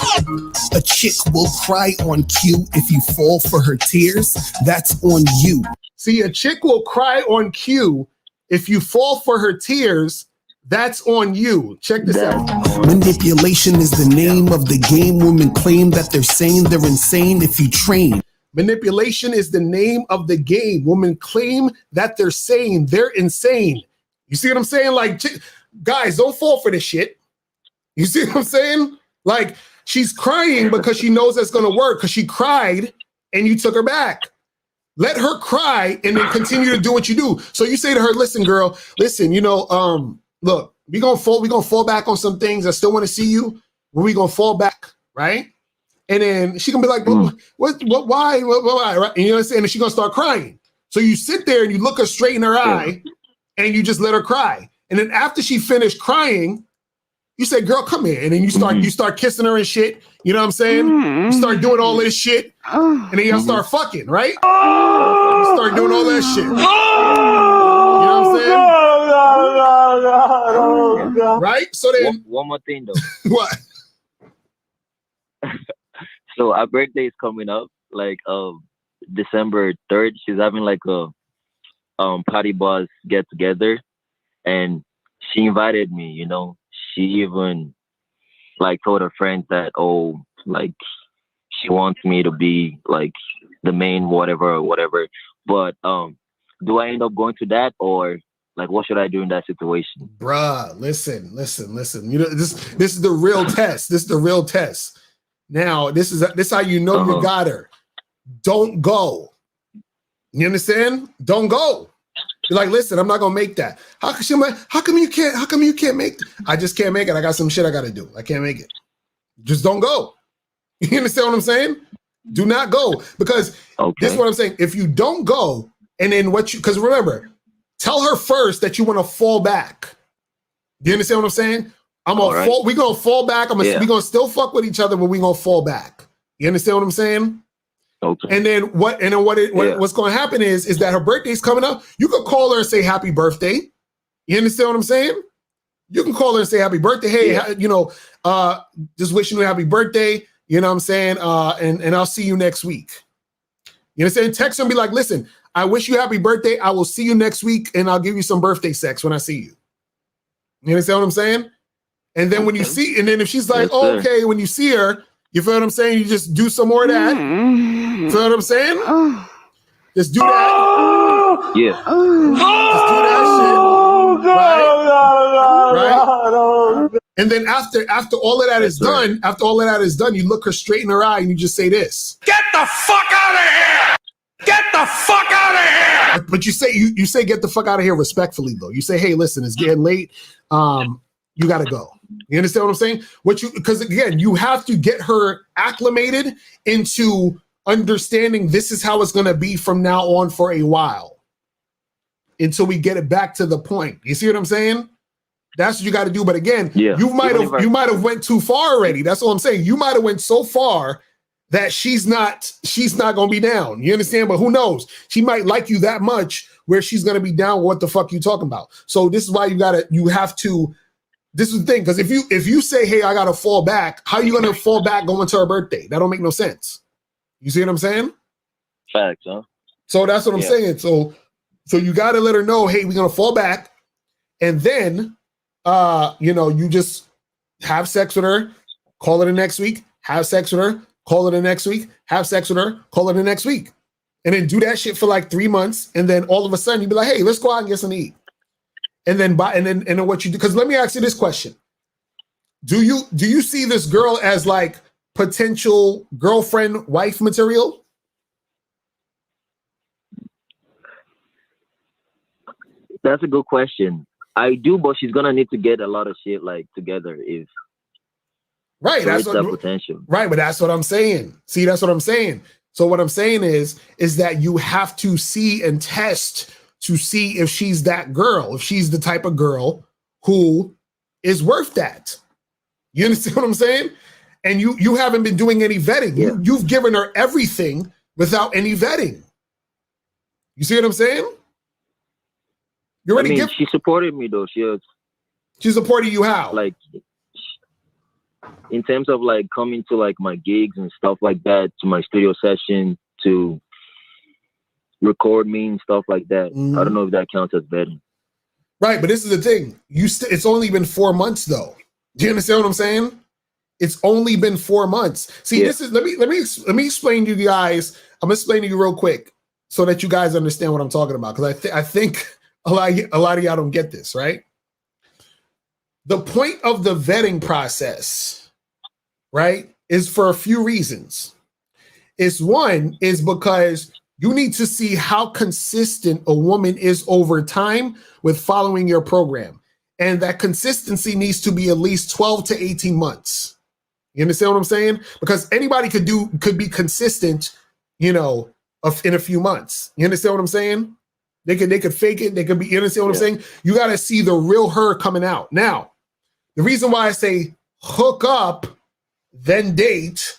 A chick will cry on cue if you fall for her tears. That's on you. See, a chick will cry on cue if you fall for her tears. That's on you. Check this out. Manipulation is the name of the game. Women claim that they're sane. They're insane if you train. Manipulation is the name of the game. Women claim that they're sane. They're insane. You see what I'm saying? Like, guys, don't fall for this shit. You see what I'm saying? Like, she's crying because she knows that's going to work, because she cried and you took her back. Let her cry and then continue to do what you do. So you say to her, listen, girl, listen, look, we're gonna fall back on some things. I still want to see you. We're gonna fall back, right? And then she gonna be like, why? Right? And you know what I'm saying? And she's gonna start crying. So you sit there and you look her straight in her eye and you just let her cry. And then after she finished crying, You say, girl, come here. And then you start kissing her and shit. You know what I'm saying? You start doing all this shit. And then y'all start fucking, right? You start doing all that shit. You know what I'm saying? Right? So then. One more thing though. What? So our birthday is coming up, like December 3rd. She's having like a party boss get together, and she invited me. You know, she even like told her friends that like she wants me to be like the main whatever. But do I end up going to that, or like what should I do in that situation? Bruh, listen. You know, this is the real test. This is the real test. Now, this is how you know you got her. Don't go. You understand? Don't go. You're like, listen, I'm not gonna make that. How come you can't make that? I just can't make it. I got some shit I gotta do. I can't make it. Just don't go. You understand what I'm saying? Do not go. Because this is what I'm saying. If you don't go, and then because remember, tell her first that you want to fall back. Do you understand what I'm saying? We're gonna fall back. We're gonna still fuck with each other, but we're gonna fall back. You understand what I'm saying? Okay. And then what's gonna happen is that her birthday's coming up. You could call her and say happy birthday. You understand what I'm saying? You can call her and say happy birthday. Hey, just wishing you a happy birthday. You know what I'm saying? And I'll see you next week. You understand? Text her and be like, listen, I wish you happy birthday. I will see you next week, and I'll give you some birthday sex when I see you. You understand what I'm saying? And then when you see, and then if she's like, okay, when you see her, you feel what I'm saying? You just do some more of that. Feel what I'm saying? Just do that. Yeah. Just do that shit. Right? And then after all of that is done, you look her straight in her eye and you just say this. Get the fuck out of here! Get the fuck out of here! But you say get the fuck out of here respectfully though. You say, hey, listen, it's getting late. You gotta go. You understand what I'm saying? Because again, you have to get her acclimated into understanding this is how it's gonna be from now on for a while until we get it back to the point. You see what I'm saying? That's what you got to do. But again, you might have went too far already. That's all I'm saying. You might have went so far that she's not gonna be down. You understand? But who knows? She might like you that much where she's gonna be down with what the fuck you talking about. So this is why you have to. This is the thing, because if you say, hey, I gotta fall back, how are you gonna fall back going to her birthday? That don't make no sense. You see what I'm saying? Facts, huh? So that's what I'm saying. So you gotta let her know, hey, we're gonna fall back, and then you just have sex with her, call her the next week, have sex with her, call her the next week, have sex with her, call her the next week. And then do that shit for like 3 months, and then all of a sudden you'd be like, hey, let's go out and get something to eat. And then what you do, because let me ask you this question. Do you see this girl as like potential girlfriend, wife material? That's a good question. I do, but she's gonna need to get a lot of shit like together if that's that potential. Right, but that's what I'm saying. See, that's what I'm saying. So what I'm saying is that you have to see and test to see if she's that girl, if she's the type of girl who is worth that. You understand what I'm saying? And you haven't been doing any vetting. Yeah. You've given her everything without any vetting. You see what I'm saying? She supported me though. She supported you how? Like in terms of like coming to like my gigs and stuff like that, to my studio session, to record me and stuff like that. Mm-hmm. I don't know if that counts as vetting. Right, but this is the thing. It's only been 4 months though. Do you understand what I'm saying? It's only been 4 months. See, this is let me explain to you guys. I'm gonna explain to you real quick so that you guys understand what I'm talking about. Because I think a lot of y'all don't get this, right? The point of the vetting process, right, is for a few reasons. One is because you need to see how consistent a woman is over time with following your program. And that consistency needs to be at least 12 to 18 months. You understand what I'm saying? Because anybody could be consistent, in a few months. You understand what I'm saying? They could fake it. They could be, you understand what I'm saying? You got to see the real her coming out. Now, The reason why I say hook up, then date,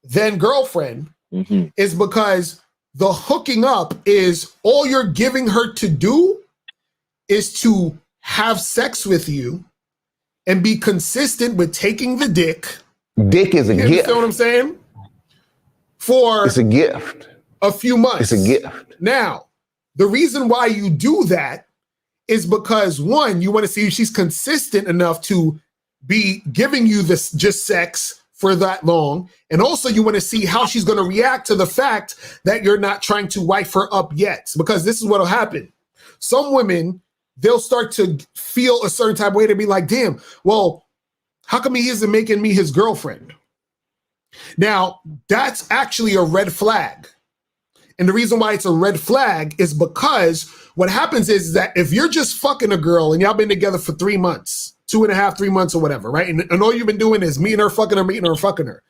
then girlfriend is because the hooking up is all you're giving her to do is to have sex with you and be consistent with taking the dick. Dick is a gift. You understand what I'm saying? It's a gift. A few months. It's a gift. Now, the reason why you do that is because, one, you want to see if she's consistent enough to be giving you this just sex for that long. And also you want to see how she's going to react to the fact that you're not trying to wife her up yet. Because this is what will happen. Some women, they'll start to feel a certain type of way to be like, damn, well, how come he isn't making me his girlfriend? Now, that's actually a red flag. And the reason why it's a red flag is because what happens is that if you're just fucking a girl and y'all been together for 3 months, 2.5, 3 months or whatever, right? And all you've been doing is meeting her, fucking her.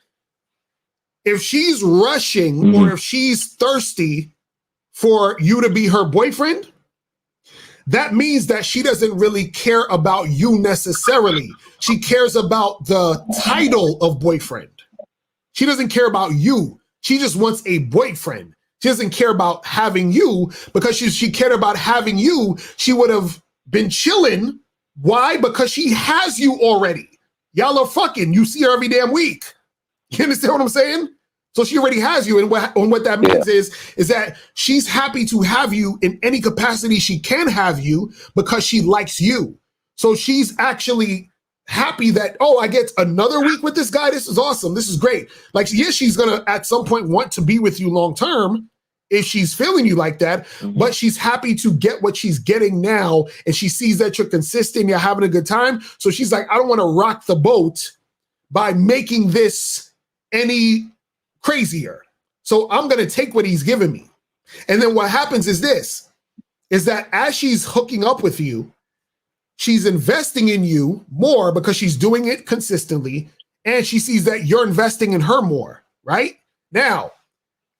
If she's rushing or if she's thirsty for you to be her boyfriend, that means that she doesn't really care about you necessarily. She cares about the title of boyfriend. She doesn't care about you. She just wants a boyfriend. She doesn't care about having you, because she cared about having you, she would have been chilling. Why? Because she has you already. Y'all are fucking. You see her every damn week. You understand what I'm saying? So she already has you. And what that means is that she's happy to have you in any capacity she can have you because she likes you. So she's actually happy that, oh, I get another week with this guy. This is awesome. This is great. Like, yes, she's going to at some point want to be with you long term if she's feeling you like that, but she's happy to get what she's getting now. And she sees that you're consistent, you're having a good time. So she's like, I don't want to rock the boat by making this any crazier. So I'm going to take what he's giving me. And then what happens is this, is that as she's hooking up with you, she's investing in you more because she's doing it consistently. And she sees that you're investing in her more, right? Now,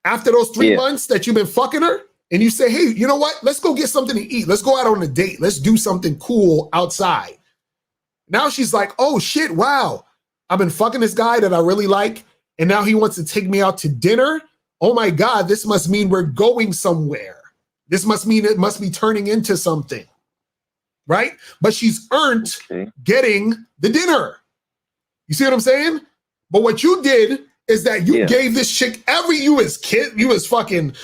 after those 3 months that you've been fucking her and you say, hey, you know what? Let's go get something to eat. Let's go out on a date. Let's do something cool outside. Now she's like, oh shit, wow. I've been fucking this guy that I really like. And now he wants to take me out to dinner. Oh my God, this must mean we're going somewhere. This must mean it must be turning into something, right? But she's earned getting the dinner. You see what I'm saying? But what you did is that you gave this chick you was fucking,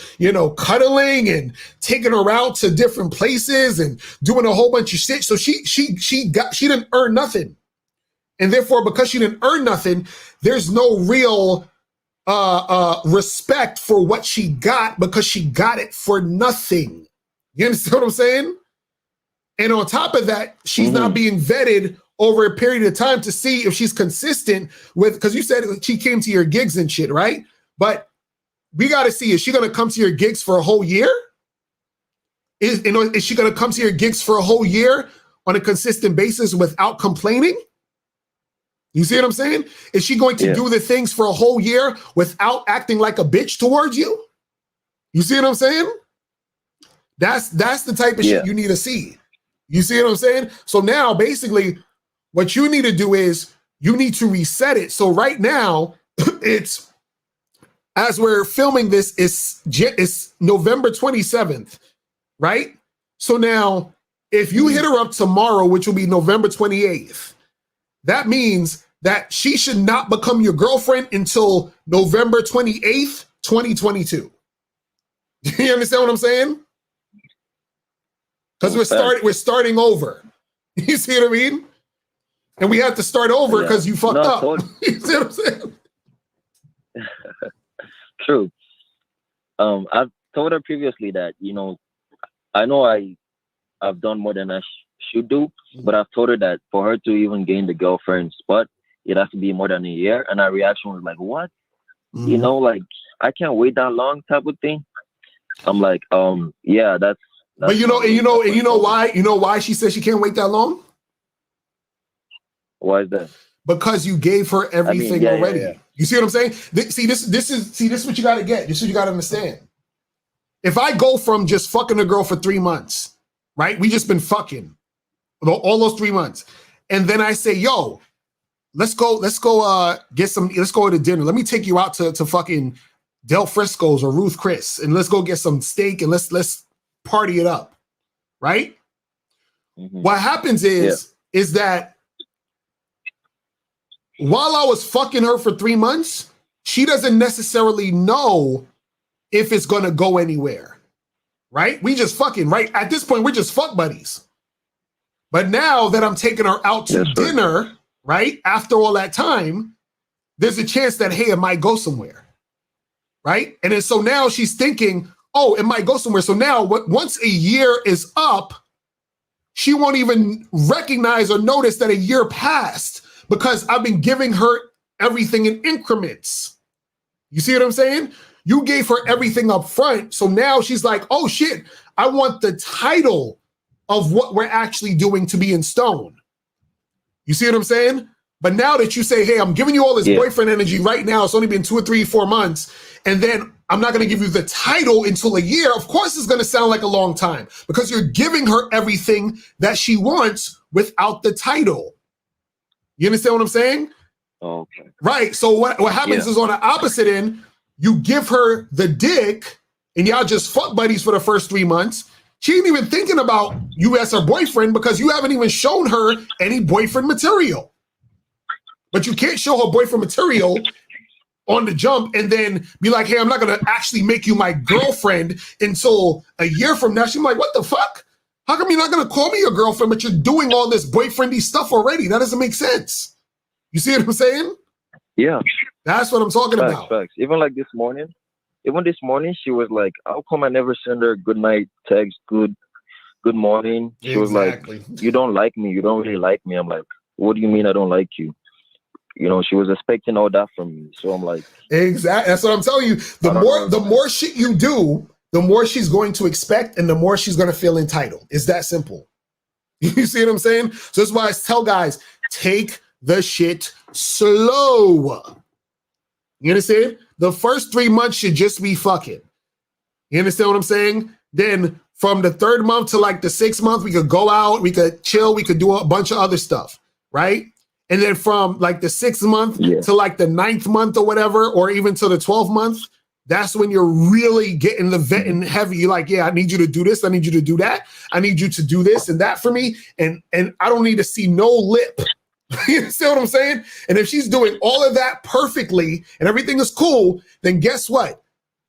cuddling and taking her out to different places and doing a whole bunch of shit. So she didn't earn nothing. And therefore, because she didn't earn nothing, there's no real respect for what she got because she got it for nothing. You understand what I'm saying? And on top of that, she's not being vetted over a period of time to see if she's consistent with, because you said she came to your gigs and shit, right? But we got to see, is she going to come to your gigs for a whole year? Is she going to come to your gigs for a whole year on a consistent basis without complaining? You see what I'm saying? Is she going to do the things for a whole year without acting like a bitch towards you? You see what I'm saying? That's the type of shit you need to see. You see what I'm saying? So now basically what you need to do is you need to reset it. So right now it's, as we're filming this, it's November 27th, right? So now if you hit her up tomorrow, which will be November 28th, that means that she should not become your girlfriend until November 28th, 2022. You understand what I'm saying? Because we're starting over. You see what I mean? And we have to start over because you fucked up. You see what I'm saying? True. I've told her previously that, I know I've done more than I should do, but I've told her that for her to even gain the girlfriend spot, it has to be more than a year. And her reaction was like, what? Like, I can't wait that long type of thing. I'm like, yeah, that's but you know why she says she can't wait that long? Why is that? Because you gave her everything already. Yeah. You see what I'm saying? This is what you got to get. This is what you got to understand. If I go from just fucking a girl for 3 months, right? We just been fucking all those 3 months. and then I say, yo, let's go get some, let's go to dinner. Let me take you out to fucking Del Frisco's or Ruth Chris, and let's go get some steak and let's party it up, right? What happens is that while I was fucking her for 3 months, she doesn't necessarily know if it's gonna go anywhere, right? We just fucking, right? At this point, we're just fuck buddies. But now that I'm taking her out to dinner, right? After all that time, there's a chance that, hey, it might go somewhere, right? And then so now she's thinking, oh, it might go somewhere. So now once a year is up, she won't even recognize or notice that a year passed because I've been giving her everything in increments. You see what I'm saying? You gave her everything up front. So now she's like, oh shit, I want the title of what we're actually doing to be in stone. You see what I'm saying? But now that you say, hey, I'm giving you all this boyfriend energy right now, it's only been 2 or 3, 4 months, and then I'm not going to give you the title until a year, of course it's going to sound like a long time because you're giving her everything that she wants without the title. You understand what I'm saying? Okay. Right. So what happens is on the opposite end, you give her the dick and y'all just fuck buddies for the first 3 months. She ain't even thinking about you as her boyfriend because you haven't even shown her any boyfriend material. But you can't show her boyfriend material on the jump and then be like, hey, I'm not going to actually make you my girlfriend until a year from now. She's like, what the fuck? How come you're not going to call me your girlfriend, but you're doing all this boyfriendy stuff already? That doesn't make sense. You see what I'm saying? Yeah. That's what I'm talking about. Facts. Even like this morning, she was like, how come I never send her good night text, good morning? She was like, you don't like me. You don't really like me. I'm like, what do you mean I don't like you? You know, she was expecting all that from me. So I'm like, exactly. That's what I'm telling you. The more shit you do, the more she's going to expect and the more she's going to feel entitled. It's that simple. You see what I'm saying? So that's why I tell guys, take the shit slow. You understand? The first 3 months should just be fucking. You understand what I'm saying? Then from the 3rd month to like the 6th month, we could go out, we could chill, we could do a bunch of other stuff, right? And then from like the 6th month to like the 9th month or whatever, or even to the 12th month, that's when you're really getting the vetting heavy. You're like, yeah, I need you to do this. I need you to do that. I need you to do this and that for me. And I don't need to see no lip. You see what I'm saying? And if she's doing all of that perfectly and everything is cool, then guess what?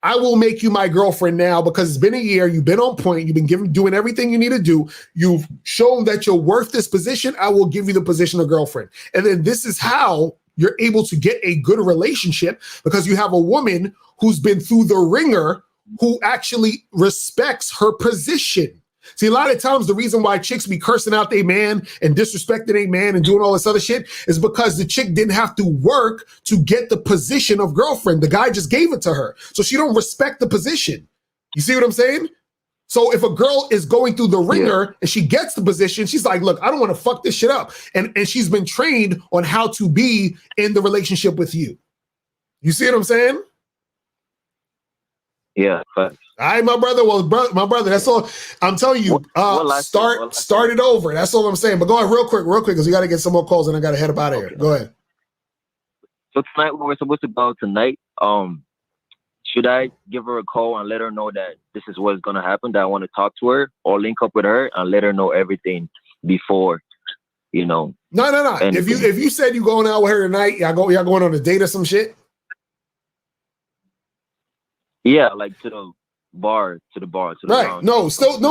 I will make you my girlfriend now because it's been a year. You've been on point. You've been doing everything you need to do. You've shown that you're worth this position. I will give you the position of girlfriend. And then this is how you're able to get a good relationship because you have a woman who's been through the ringer who actually respects her position. See, a lot of times the reason why chicks be cursing out their man and disrespecting their man and doing all this other shit is because the chick didn't have to work to get the position of girlfriend. The guy just gave it to her. So she don't respect the position. You see what I'm saying? So if a girl is going through the ringer and she gets the position, she's like, look, I don't want to fuck this shit up. And she's been trained on how to be in the relationship with you. You see what I'm saying? Yeah, facts. All right, my brother. Well, my brother, that's all. I'm telling you, start it over. That's all I'm saying. But go ahead real quick, because we got to get some more calls and I got to head up out of here. Go ahead. So tonight, we're supposed to go out tonight. Should I give her a call and let her know that this is what's going to happen, that I want to talk to her, or link up with her and let her know everything before, you know? No. Anything. If you said you going out with her tonight, y'all going on a date or some shit? Yeah, like to the bar. Right. No,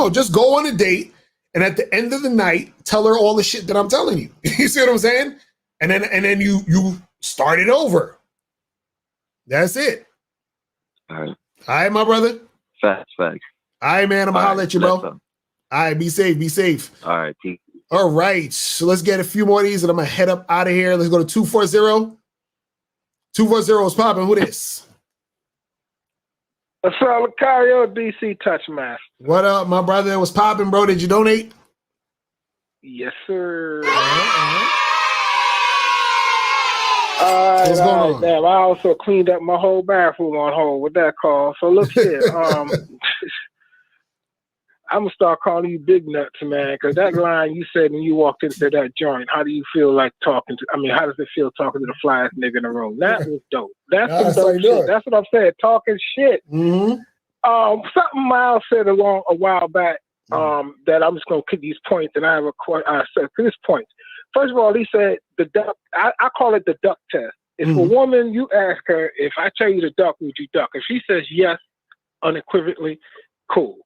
just go on a date, and at the end of the night, tell her all the shit that I'm telling you. You see what I'm saying? And then you start it over. That's it. All right, my brother. Facts. All right, man. I'm gonna holler at you, bro. All right, be safe. All right, peace. All right, so let's get a few more of these, and I'm gonna head up out of here. Let's go to 240. 240 is popping. Who this? What's up, Locario, DC Touchmaster? What up, my brother? What's popping, bro? Did you donate? Yes, sir. What's going on? Damn, I also cleaned up my whole bathroom on hold with that call. So look here. I'm gonna start calling you Big Nuts, man, because that line you said when you walked into that joint, how do you feel like talking to? I mean, how does it feel talking to the flyest nigga in the room? That was dope. That's some dope shit. That's what I'm saying. Talking shit. Something Miles said a while back. That I'm just gonna kick these points, and I have a this point. First of all, he said the duck. I call it the duck test. If a woman, you ask her, if I tell you to duck, would you duck? If she says yes, unequivocally, cool.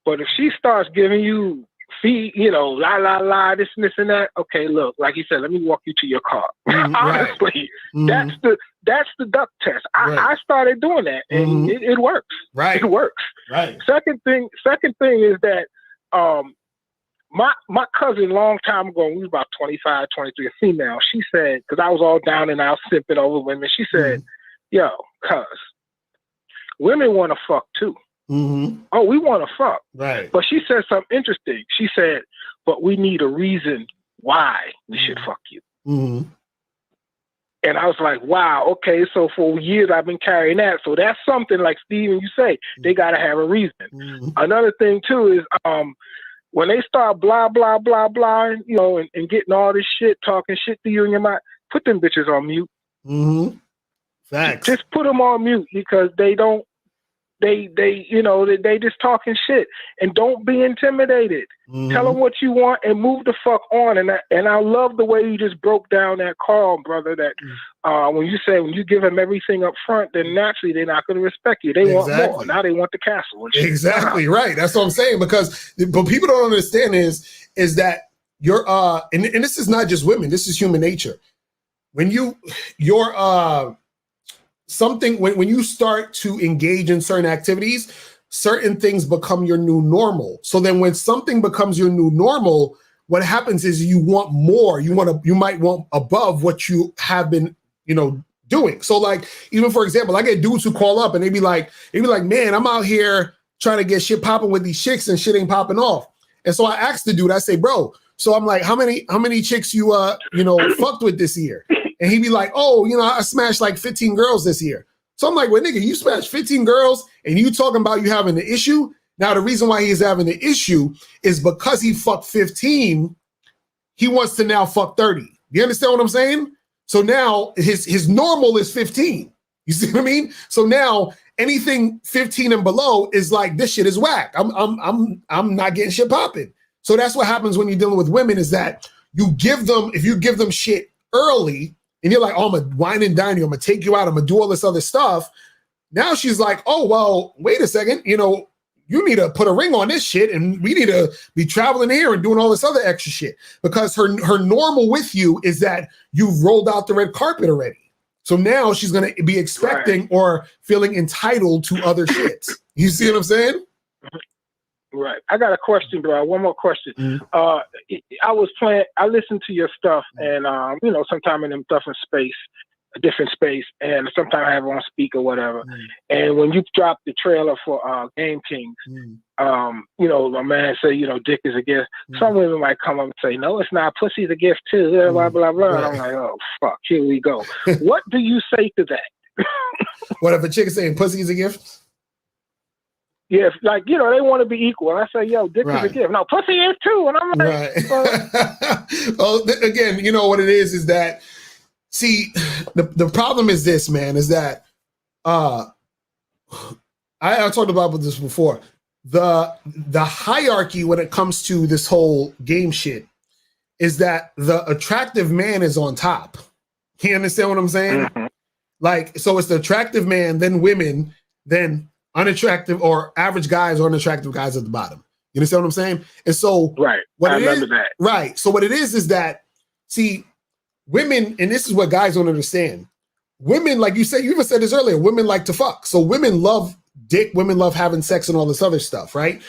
But if she starts giving you feet, la la la, this and this and that, okay, look, like he said, let me walk you to your car. Honestly, that's the duck test. I started doing that, and it works. Right, it works. Right. Second thing is that my cousin, long time ago, we was about 25, 23, a female. She said, because I was all down and out simping over women. She said, "Yo, cuz women want to fuck too." Oh, we want to fuck. Right. But she said something interesting. She said, but we need a reason why we should fuck you. And I was like, wow, okay, so for years I've been carrying that. So that's something like Steven, you say, they got to have a reason. Another thing, too, is when they start blah, blah, blah, blah, and getting all this shit, talking shit to you in your mind, put them bitches on mute. Facts. Just put them on mute because they don't, they just talking shit, and don't be intimidated. Tell them what you want and move the fuck on. And I love the way you just broke down that call, brother. That when you say when you give them everything up front, then naturally they're not going to respect you. They want more. Now they want the castle. And shit. Exactly right. That's what I'm saying. Because what people don't understand is that you're and this is not just women. This is human nature. When you're something when you start to engage in certain activities, certain things become your new normal. So then when something becomes your new normal, what happens is you want more. You might want above what you have been, doing. So like, even for example, I get dudes who call up and they be like, man, I'm out here trying to get shit popping with these chicks and shit ain't popping off. And so I asked the dude, I say, bro, so I'm like, how many chicks you fucked with this year? And he'd be like, oh, I smashed like 15 girls this year. So I'm like, well, nigga, you smashed 15 girls and you talking about you having an issue? Now, the reason why he's having the issue is because he fucked 15, he wants to now fuck 30. You understand what I'm saying? So now his normal is 15. You see what I mean? So now anything 15 and below is like, this shit is whack. I'm not getting shit popping. So that's what happens when you're dealing with women is that if you give them shit early, and you're like, oh, I'm going to wine and dine you. I'm going to take you out. I'm going to do all this other stuff. Now she's like, oh, well, wait a second. You need to put a ring on this shit. And we need to be traveling here and doing all this other extra shit. Because her normal with you is that you've rolled out the red carpet already. So now she's going to be expecting or feeling entitled to other shit. You see what I'm saying? Right. I got a question, bro. One more question. I listened to your stuff and, sometime in a different space, and sometimes I have it on speaker or whatever. And when you drop the trailer for Game Kings, my man say, dick is a gift. Some women might come up and say, no, it's not. Pussy's a gift too. Blah, blah, blah. And I'm like, oh, fuck, here we go. What do you say to that? What if a chick is saying pussy's a gift? Yeah, like, they want to be equal. And I say, yo, dick is a gift. No, pussy is too. And I'm like, well, again, what it is that, see, the problem is this, man, is that I talked about this before. The hierarchy when it comes to this whole game shit is that the attractive man is on top. You understand what I'm saying? Like, so it's the attractive man, then women, then unattractive or average guys or unattractive guys at the bottom. You understand what I'm saying? And so I remember that. Right. So what it is that, see, women, and this is what guys don't understand. Women, like you said, you even said this earlier, women like to fuck. So women love dick, women love having sex and all this other stuff, right?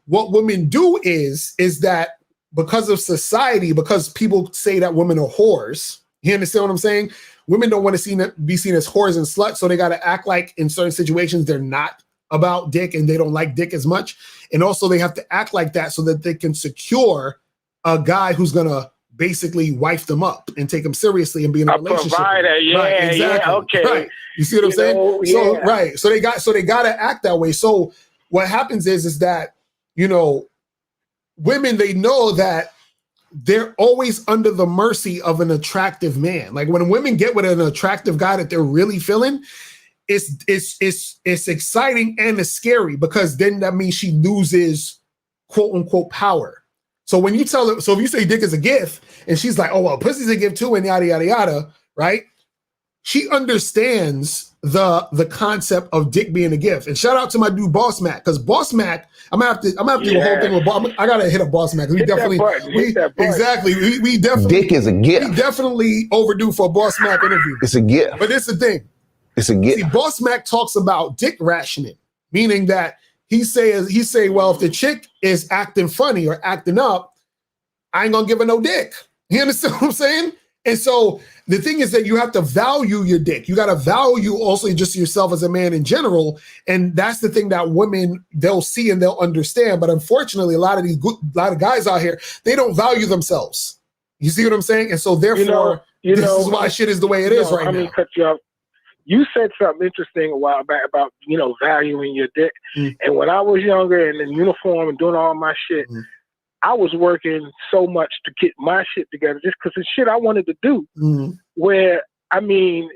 What women do is that because of society, because people say that women are whores, you understand what I'm saying? Women don't want to be seen as whores and sluts, so they got to act like in certain situations they're not about dick and they don't like dick as much. And also they have to act like that so that they can secure a guy who's going to basically wife them up and take them seriously and be in a relationship. Provider, yeah, right, exactly. Yeah, okay. Right. You see what I'm saying? So, right. So they got to act that way. So what happens is that, women, they know that they're always under the mercy of an attractive man. Like when women get with an attractive guy that they're really feeling, it's exciting and it's scary, because then that means she loses quote unquote power. So when you tell her, so if you say dick is a gift and she's like, oh, well, pussy's a gift too, and yada, yada, yada, right? She understands the concept of dick being a gift. And shout out to my dude Boss Mac, because Boss Mac, I'm gonna have to do a whole thing with Boss. I gotta hit up Boss Mac. We definitely exactly. We definitely dick is a gift. We definitely overdue for a Boss Mac interview. It's a gift. But it's the thing. It's a gift. See, Boss Mac talks about dick rationing, meaning that he say, well, if the chick is acting funny or acting up, I ain't gonna give her no dick. You understand what I'm saying? And so the thing is that you have to value your dick. You got to value also just yourself as a man in general. And that's the thing that women, they'll see and they'll understand. But unfortunately, a lot of guys out here, they don't value themselves. You see what I'm saying? And so therefore, this is why shit is the way it is right now. Cut you off. You said something interesting a while back about, valuing your dick. And when I was younger and in uniform and doing all my shit, I was working so much to get my shit together just because it's shit I wanted to do. Where, I mean,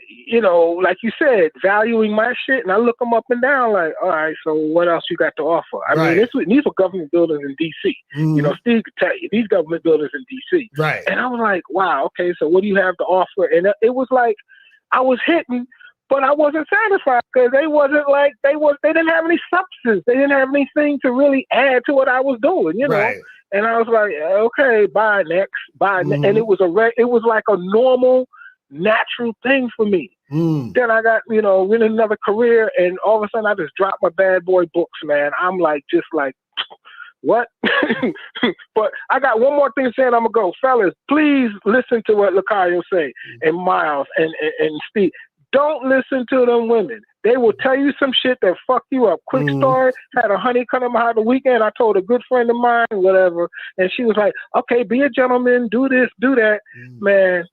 like you said, valuing my shit, and I look them up and down like, all right, so what else you got to offer? I mean, these were government buildings in D.C. Steve could tell you, these government buildings in D.C. Right. And I was like, wow, okay, so what do you have to offer? And it was like, I was hitting, but I wasn't satisfied because they didn't have any substance. They didn't have anything to really add to what I was doing, Right. And I was like, okay, bye next. And it was like a normal, natural thing for me. Then I got, in another career, and all of a sudden I just dropped my bad boy books, man. I'm like, just like, what? But I got one more thing saying I'm gonna go. Fellas, please listen to what Locario say, and Miles and Steve. Don't listen to them women. They will tell you some shit that fuck you up. Quick story, had a honey come to my house the weekend. I told a good friend of mine, whatever, and she was like, okay, be a gentleman, do this, do that. Man,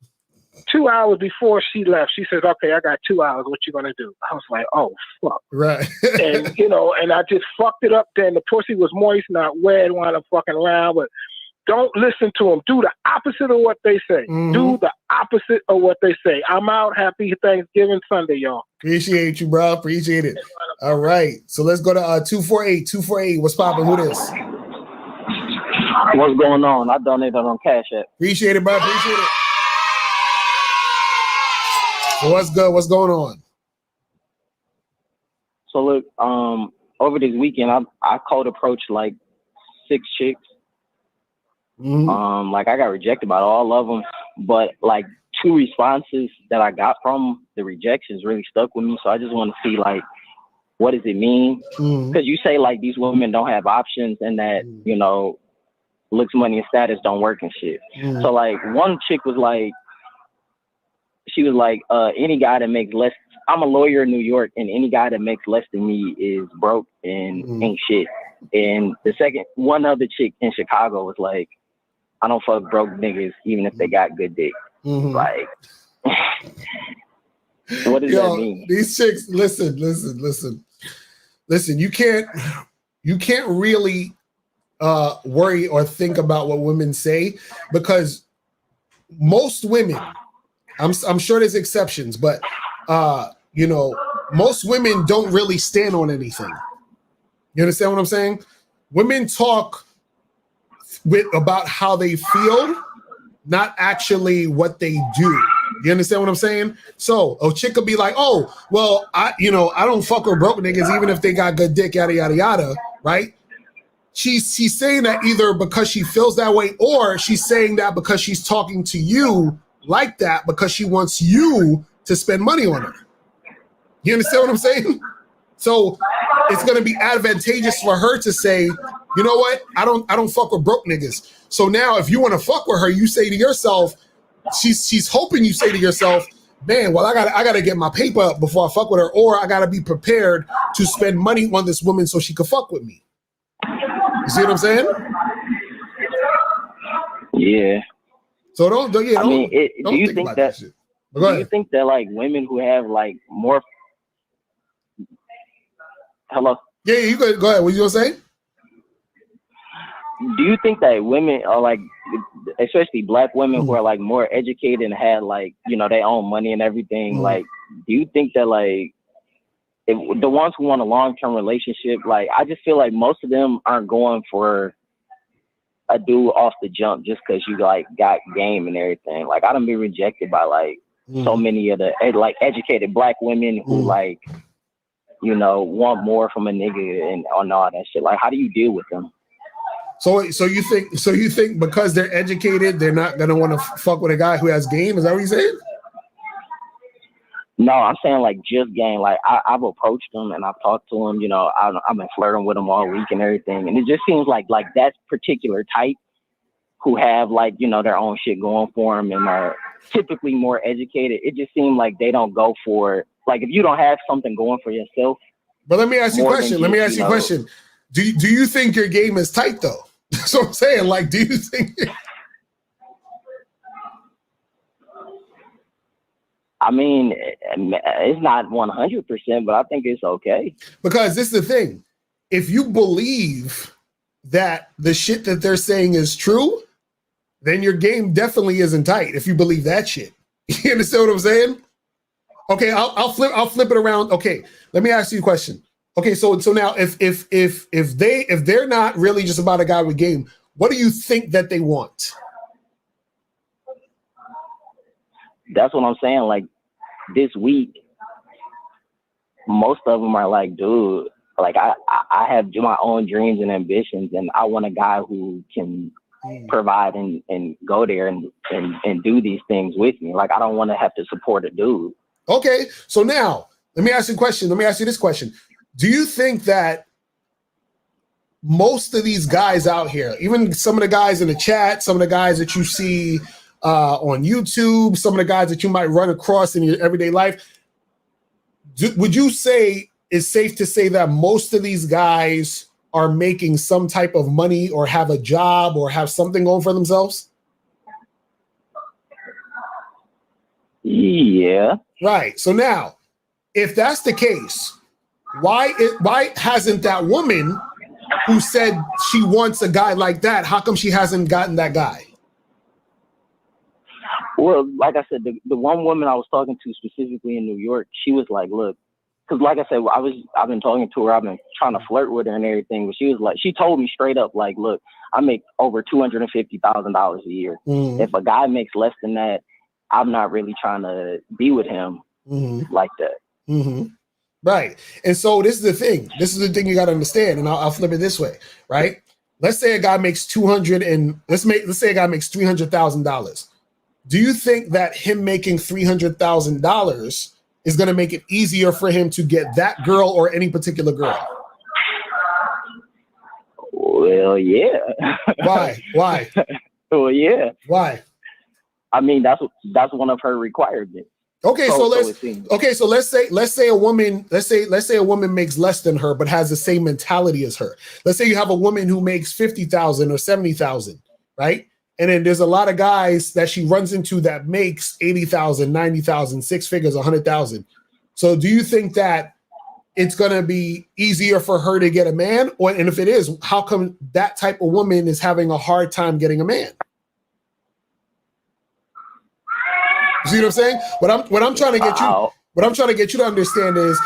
2 hours before she left, she says, okay, I got 2 hours. What you gonna do? I was like, oh, fuck. Right. And, and I just fucked it up then. The pussy was moist, not wet, while I'm fucking around, but don't listen to them. Do the opposite of what they say. Do the opposite of what they say. I'm out. Happy Thanksgiving Sunday, y'all. Appreciate you, bro. Appreciate it. All right. So let's go to 248. 248. What's popping? Who this? What's going on? I donated on Cash App. Appreciate it, bro. Appreciate it. So what's good? What's going on? So look, over this weekend, I cold approached like 6 chicks. Like I got rejected by all of them, but like 2 responses that I got from the rejections really stuck with me. So I just want to see like, what does it mean? Because you say like these women don't have options and that, looks, money, and status don't work and shit. So like one chick was like, she was like, any guy that makes less, I'm a lawyer in New York, and any guy that makes less than me is broke and ain't shit. And one other chick in Chicago was like, I don't fuck broke niggas even if they got good dick. Like, what does that mean? These chicks, listen. You can't really worry or think about what women say, because most women, I'm sure there's exceptions, but most women don't really stand on anything. You understand what I'm saying? Women talk about how they feel, not actually what they do. You understand what I'm saying? So a chick could be like, oh, well, I don't fuck with broke niggas even if they got good dick, yada, yada, yada, right? She's saying that either because she feels that way, or she's saying that because she's talking to you like that because she wants you to spend money on her. You understand what I'm saying? So it's going to be advantageous for her to say, you know what? I don't fuck with broke niggas. So now if you want to fuck with her, you say to yourself, she's hoping you say to yourself, man, well, I gotta get my paper up before I fuck with her, or I gotta be prepared to spend money on this woman so she can fuck with me. You see what I'm saying? Yeah. So don't do you think that like women who have like more? Hello. Yeah, you go ahead. What you gonna say? do you think that women are like, especially black women who are like more educated and had like, you know, their own money and everything, like, do you think that like, if the ones who want a long-term relationship, like, I just feel like most of them aren't going for a dude off the jump just because you like got game and everything. Like, I done been rejected by like so many of the like educated black women who like, you know, want more from a nigga and on all that shit. Like, how do you deal with them? So you think because they're educated, they're not gonna want to fuck with a guy who has game? Is that what you're saying? No, I'm saying like just game. Like I've approached them and I've talked to them. You know, I've been flirting with them all week and everything. And it just seems like that particular type who have like, you know, their own shit going for them and are typically more educated. It just seems like they don't go for, like, if you don't have something going for yourself. But let me ask you a question. Let me ask you a question. Do you think your game is tight though? That's what I'm saying. Like, do you think? I mean, it's not 100%, but I think it's okay. Because this is the thing. If you believe that the shit that they're saying is true, then your game definitely isn't tight. If you believe that shit, you understand what I'm saying? Okay, I'll flip it around. Okay, let me ask you a question. Okay, so now if they're not really just about a guy with game, what do you think that they want? That's what I'm saying. Like this week, most of them are like, dude, like I have my own dreams and ambitions, and I want a guy who can provide and go there and do these things with me. Like, I don't want to have to support a dude. Okay, so now let me ask you a question. Let me ask you this question. Do you think that most of these guys out here, even some of the guys in the chat, some of the guys that you see on YouTube, some of the guys that you might run across in your everyday life, would you say it's safe to say that most of these guys are making some type of money or have a job or have something going for themselves? Yeah. Right. So now, if that's the case, why hasn't that woman who said she wants a guy like that, how come she hasn't gotten that guy? Well, like I said, the one woman I was talking to specifically in New York, she was like, look, because like I said, I've been talking to her, I've been trying to flirt with her and everything, but she was like, she told me straight up, like, look, I make over $250,000 a year. If a guy makes less than that, I'm not really trying to be with him like that. Right. And so this is the thing. This is the thing you got to understand. And I'll flip it this way, right? Let's say a guy makes let's say a guy makes $300,000. Do you think that him making $300,000 is going to make it easier for him to get that girl or any particular girl? Well, yeah. Why? Well, yeah. Why? I mean, that's one of her requirements. Okay, so let's say a woman makes less than her but has the same mentality as her. Let's say you have a woman who makes 50,000 or 70,000, right? And then there's a lot of guys that she runs into that makes 80,000, 90,000, six figures, 100,000. So do you think that it's going to be easier for her to get a man? And if it is, how come that type of woman is having a hard time getting a man? You see what I'm saying? What I'm trying to get you to understand is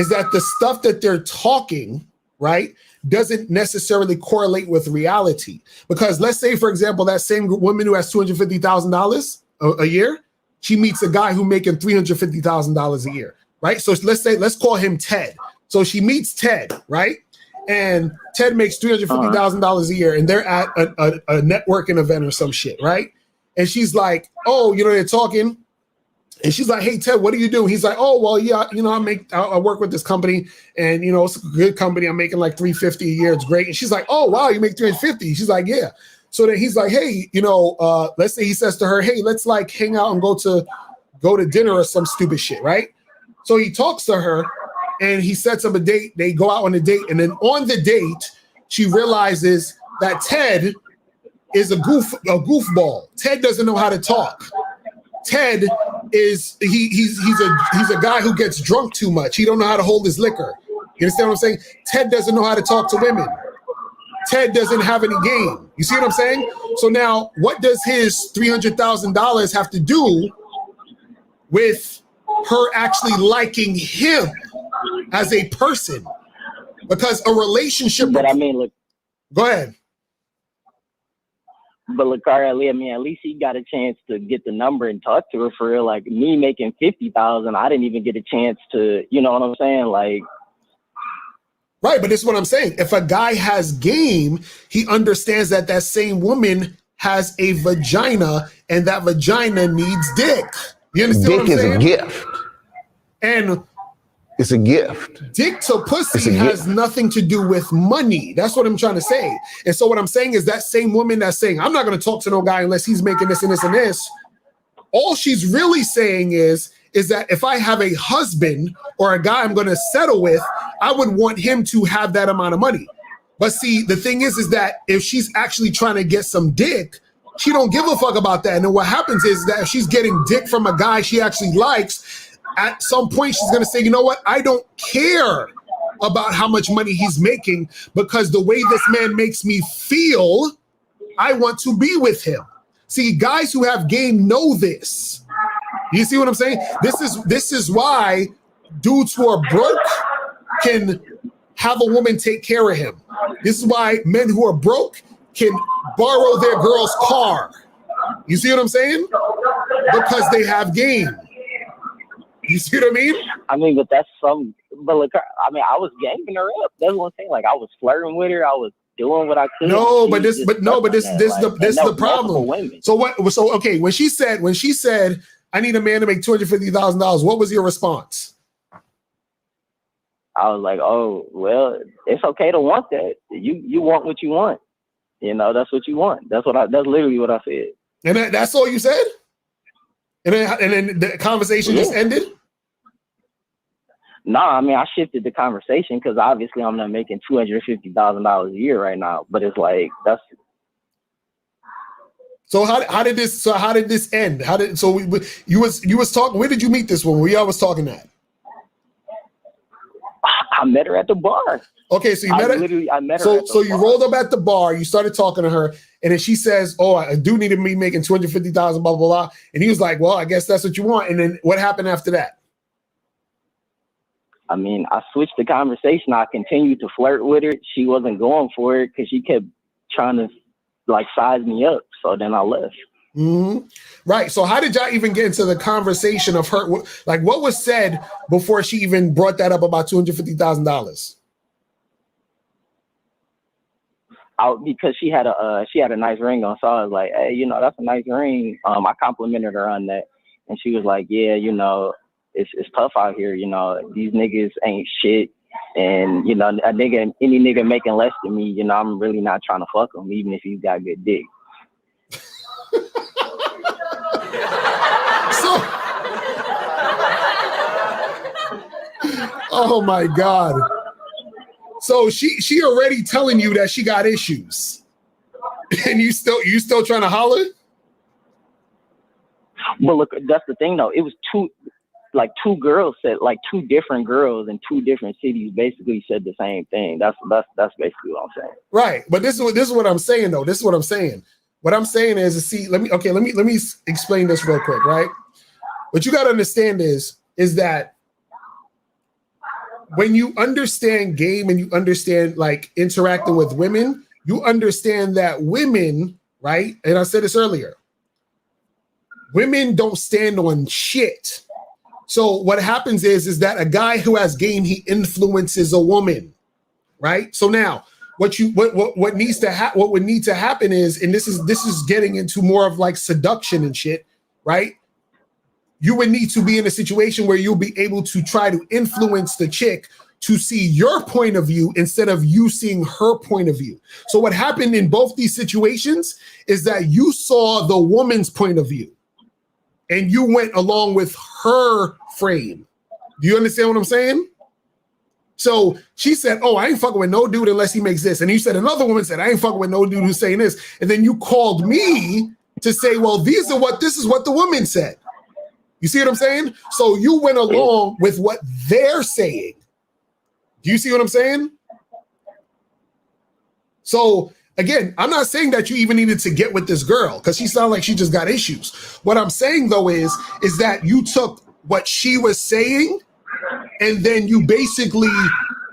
that the stuff that they're talking, right, doesn't necessarily correlate with reality. Because let's say, for example, that same woman who has $250,000 a year, she meets a guy who making $350,000 a year, right? So let's call him Ted. So she meets Ted, right? And Ted makes $350,000 a year, and they're at a networking event or some shit, right? And she's like, oh, they're talking. And she's like, hey, Ted, what do you do? He's like, oh, well, yeah, I work with this company, and, it's a good company. I'm making like $350 a year. It's great. And she's like, oh, wow, you make $350. She's like, yeah. So then he's like, hey, let's say he says to her, hey, let's like hang out and go to dinner or some stupid shit, right? So he talks to her and he sets up a date. They go out on a date. And then on the date, she realizes that Ted is a goofball. Ted doesn't know how to talk. Ted is he's a guy who gets drunk too much. He don't know how to hold his liquor. You understand what I'm saying? Ted doesn't know how to talk to women. Ted doesn't have any game. You see what I'm saying? So now, what does his $300,000 have to do with her actually liking him as a person? Because a relationship. But I mean, look. Go ahead. But Locario, I mean, at least he got a chance to get the number and talk to her for real. Like me making 50,000, I didn't even get a chance to. You know what I'm saying? Like. Right, but this is what I'm saying. If a guy has game, he understands that that same woman has a vagina, and that vagina needs dick. You understand what I'm saying? Dick is a gift. And it's a gift. Dick to pussy has nothing to do with money. That's what I'm trying to say. And so what I'm saying is that same woman that's saying, I'm not going to talk to no guy unless he's making this and this and this. All she's really saying is that if I have a husband or a guy I'm going to settle with, I would want him to have that amount of money. But see, the thing is that if she's actually trying to get some dick, she don't give a fuck about that. And then what happens is that if she's getting dick from a guy she actually likes, at some point she's going to say, you know what? I don't care about how much money he's making, because the way this man makes me feel, I want to be with him. See, guys who have game know this. You see what I'm saying? This is why dudes who are broke can have a woman take care of him. This is why men who are broke can borrow their girl's car. You see what I'm saying? Because they have game. You see what I mean? I mean, but that's some. But look, I mean, I was gaming her up. That's what I'm saying. Like I was flirting with her. I was doing what I could. No, but this the problem. So what? So okay, when she said, I need a man to make $250,000. What was your response? I was like, oh, well, it's okay to want that. You want what you want. You know, that's what you want. That's literally what I said. And that's all you said? And then the conversation just ended? No, I mean, I shifted the conversation because obviously I'm not making $250,000 a year right now. But it's like, that's. So how did this end? You was talking, where did you meet this woman? Where y'all was talking at? I met her at the bar. Okay, so you met her. I met her. So you rolled up at the bar. You started talking to her, and then she says, "Oh, I do need to be making $250,000." Blah blah blah. And he was like, "Well, I guess that's what you want." And then what happened after that? I mean, I switched the conversation. I continued to flirt with her. She wasn't going for it because she kept trying to like size me up. So then I left. Mm-hmm. Right. So how did y'all even get into the conversation of her? Like, what was said before she even brought that up about $250,000? Because she had a nice ring on, so I was like, hey, you know, that's a nice ring. I complimented her on that, and she was like, yeah, you know, it's tough out here. You know, these niggas ain't shit, and you know, any nigga making less than me, you know, I'm really not trying to fuck him, even if he's got good dick. Oh my God. So she already telling you that she got issues. And you still trying to holler? But look, that's the thing though. It was two girls said, like two different girls in two different cities basically said the same thing. That's basically what I'm saying. Right. But this is what I'm saying though. This is what I'm saying. What I'm saying is, see, let me explain this real quick, right? What you got to understand is that when you understand game and you understand like interacting with women, you understand that women, right? And I said this earlier, women don't stand on shit. So what happens is that a guy who has game, he influences a woman, right? So now what would need to happen is, and this is getting into more of like seduction and shit, right? You would need to be in a situation where you'll be able to try to influence the chick to see your point of view instead of you seeing her point of view. So what happened in both these situations is that you saw the woman's point of view and you went along with her frame. Do you understand what I'm saying? So she said, oh, I ain't fucking with no dude unless he makes this. And you said, another woman said, I ain't fucking with no dude who's saying this. And then you called me to say, well, this is what the woman said. You see what I'm saying? So you went along with what they're saying. Do you see what I'm saying? So again, I'm not saying that you even needed to get with this girl because she sounded like she just got issues. What I'm saying though is that you took what she was saying and then you basically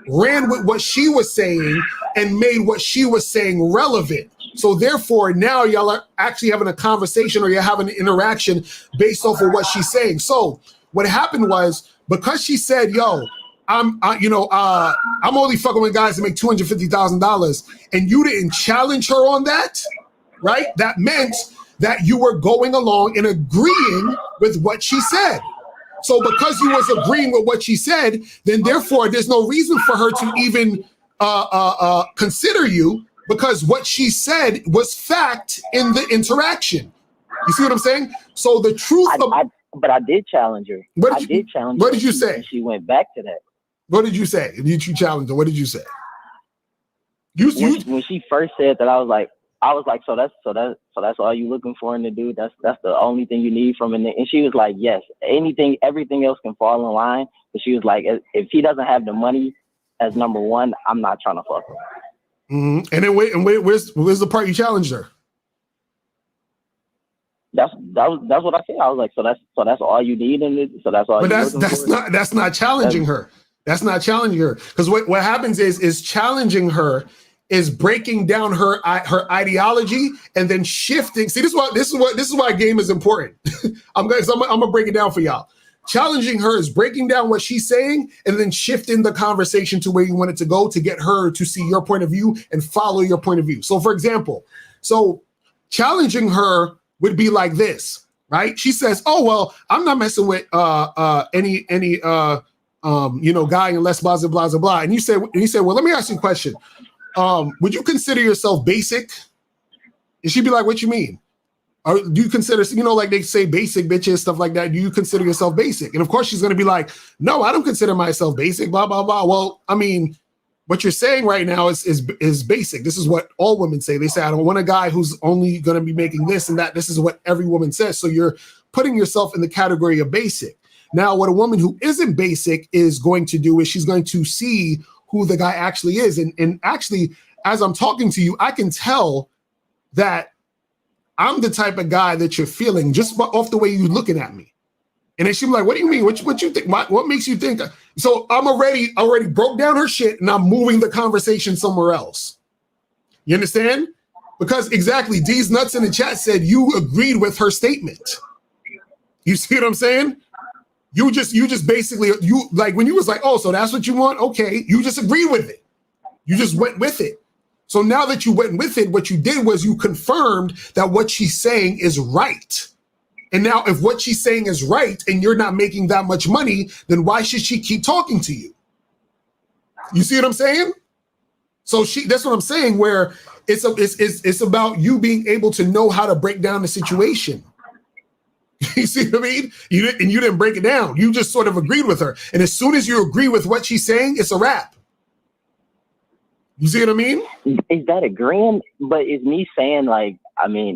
ran with what she was saying and made what she was saying relevant. So therefore, now y'all are actually having a conversation or you're having an interaction based off of what she's saying. So what happened was because she said, "Yo, I'm only fucking with guys that make $250,000," and you didn't challenge her on that, right? That meant that you were going along and agreeing with what she said. So because you was agreeing with what she said, then therefore there's no reason for her to even consider you because what she said was fact in the interaction. You see what I'm saying? So the truth but I did challenge her. What did you say? And she went back to that. What did you say? Did you challenge her? What did you say? When she first said that, I was like, so that's all you looking for in the dude? That's the only thing you need from it? And she was like, yes, everything else can fall in line. But she was like, if he doesn't have the money as number one, I'm not trying to fuck him. Mm-hmm. And then where's the part you challenged her? That's what I said. I was like, so that's all you need in it. So that's all. But that's not challenging her. That's not challenging her because what happens is challenging her is breaking down her ideology and then shifting. See, this is why game is important. I'm gonna break it down for y'all. Challenging her is breaking down what she's saying and then shifting the conversation to where you want it to go to get her to see your point of view and follow your point of view. So, for example, challenging her would be like this, right? She says, "Oh well, I'm not messing with any guy unless blah blah blah blah." And you say, "Well, let me ask you a question. Would you consider yourself basic?" And she'd be like, "What you mean? Or do you consider, like they say basic bitches, stuff like that? Do you consider yourself basic?" And of course she's going to be like, "No, I don't consider myself basic, blah, blah, blah." Well, I mean, what you're saying right now is basic. This is what all women say. They say, "I don't want a guy who's only going to be making this and that." This is what every woman says. So you're putting yourself in the category of basic. Now, what a woman who isn't basic is going to do is she's going to see who the guy actually is. And actually, as I'm talking to you, I can tell that I'm the type of guy that you're feeling just off the way you're looking at me. And then she'll be like, "What do you mean? What you think? What makes you think?" So I'm already broke down her shit and I'm moving the conversation somewhere else. You understand? Because exactly, D's Nuts in the chat said you agreed with her statement. You see what I'm saying? You just basically, when you was like, "Oh, so that's what you want?" Okay, you just agreed with it. You just went with it. So now that you went with it, what you did was you confirmed that what she's saying is right. And now if what she's saying is right and you're not making that much money, then why should she keep talking to you? You see what I'm saying? So that's what I'm saying, where it's about you being able to know how to break down the situation. You see what I mean? You didn't break it down. You just sort of agreed with her. And as soon as you agree with what she's saying, it's a wrap. You see what I mean? Is that agreeing? But is me saying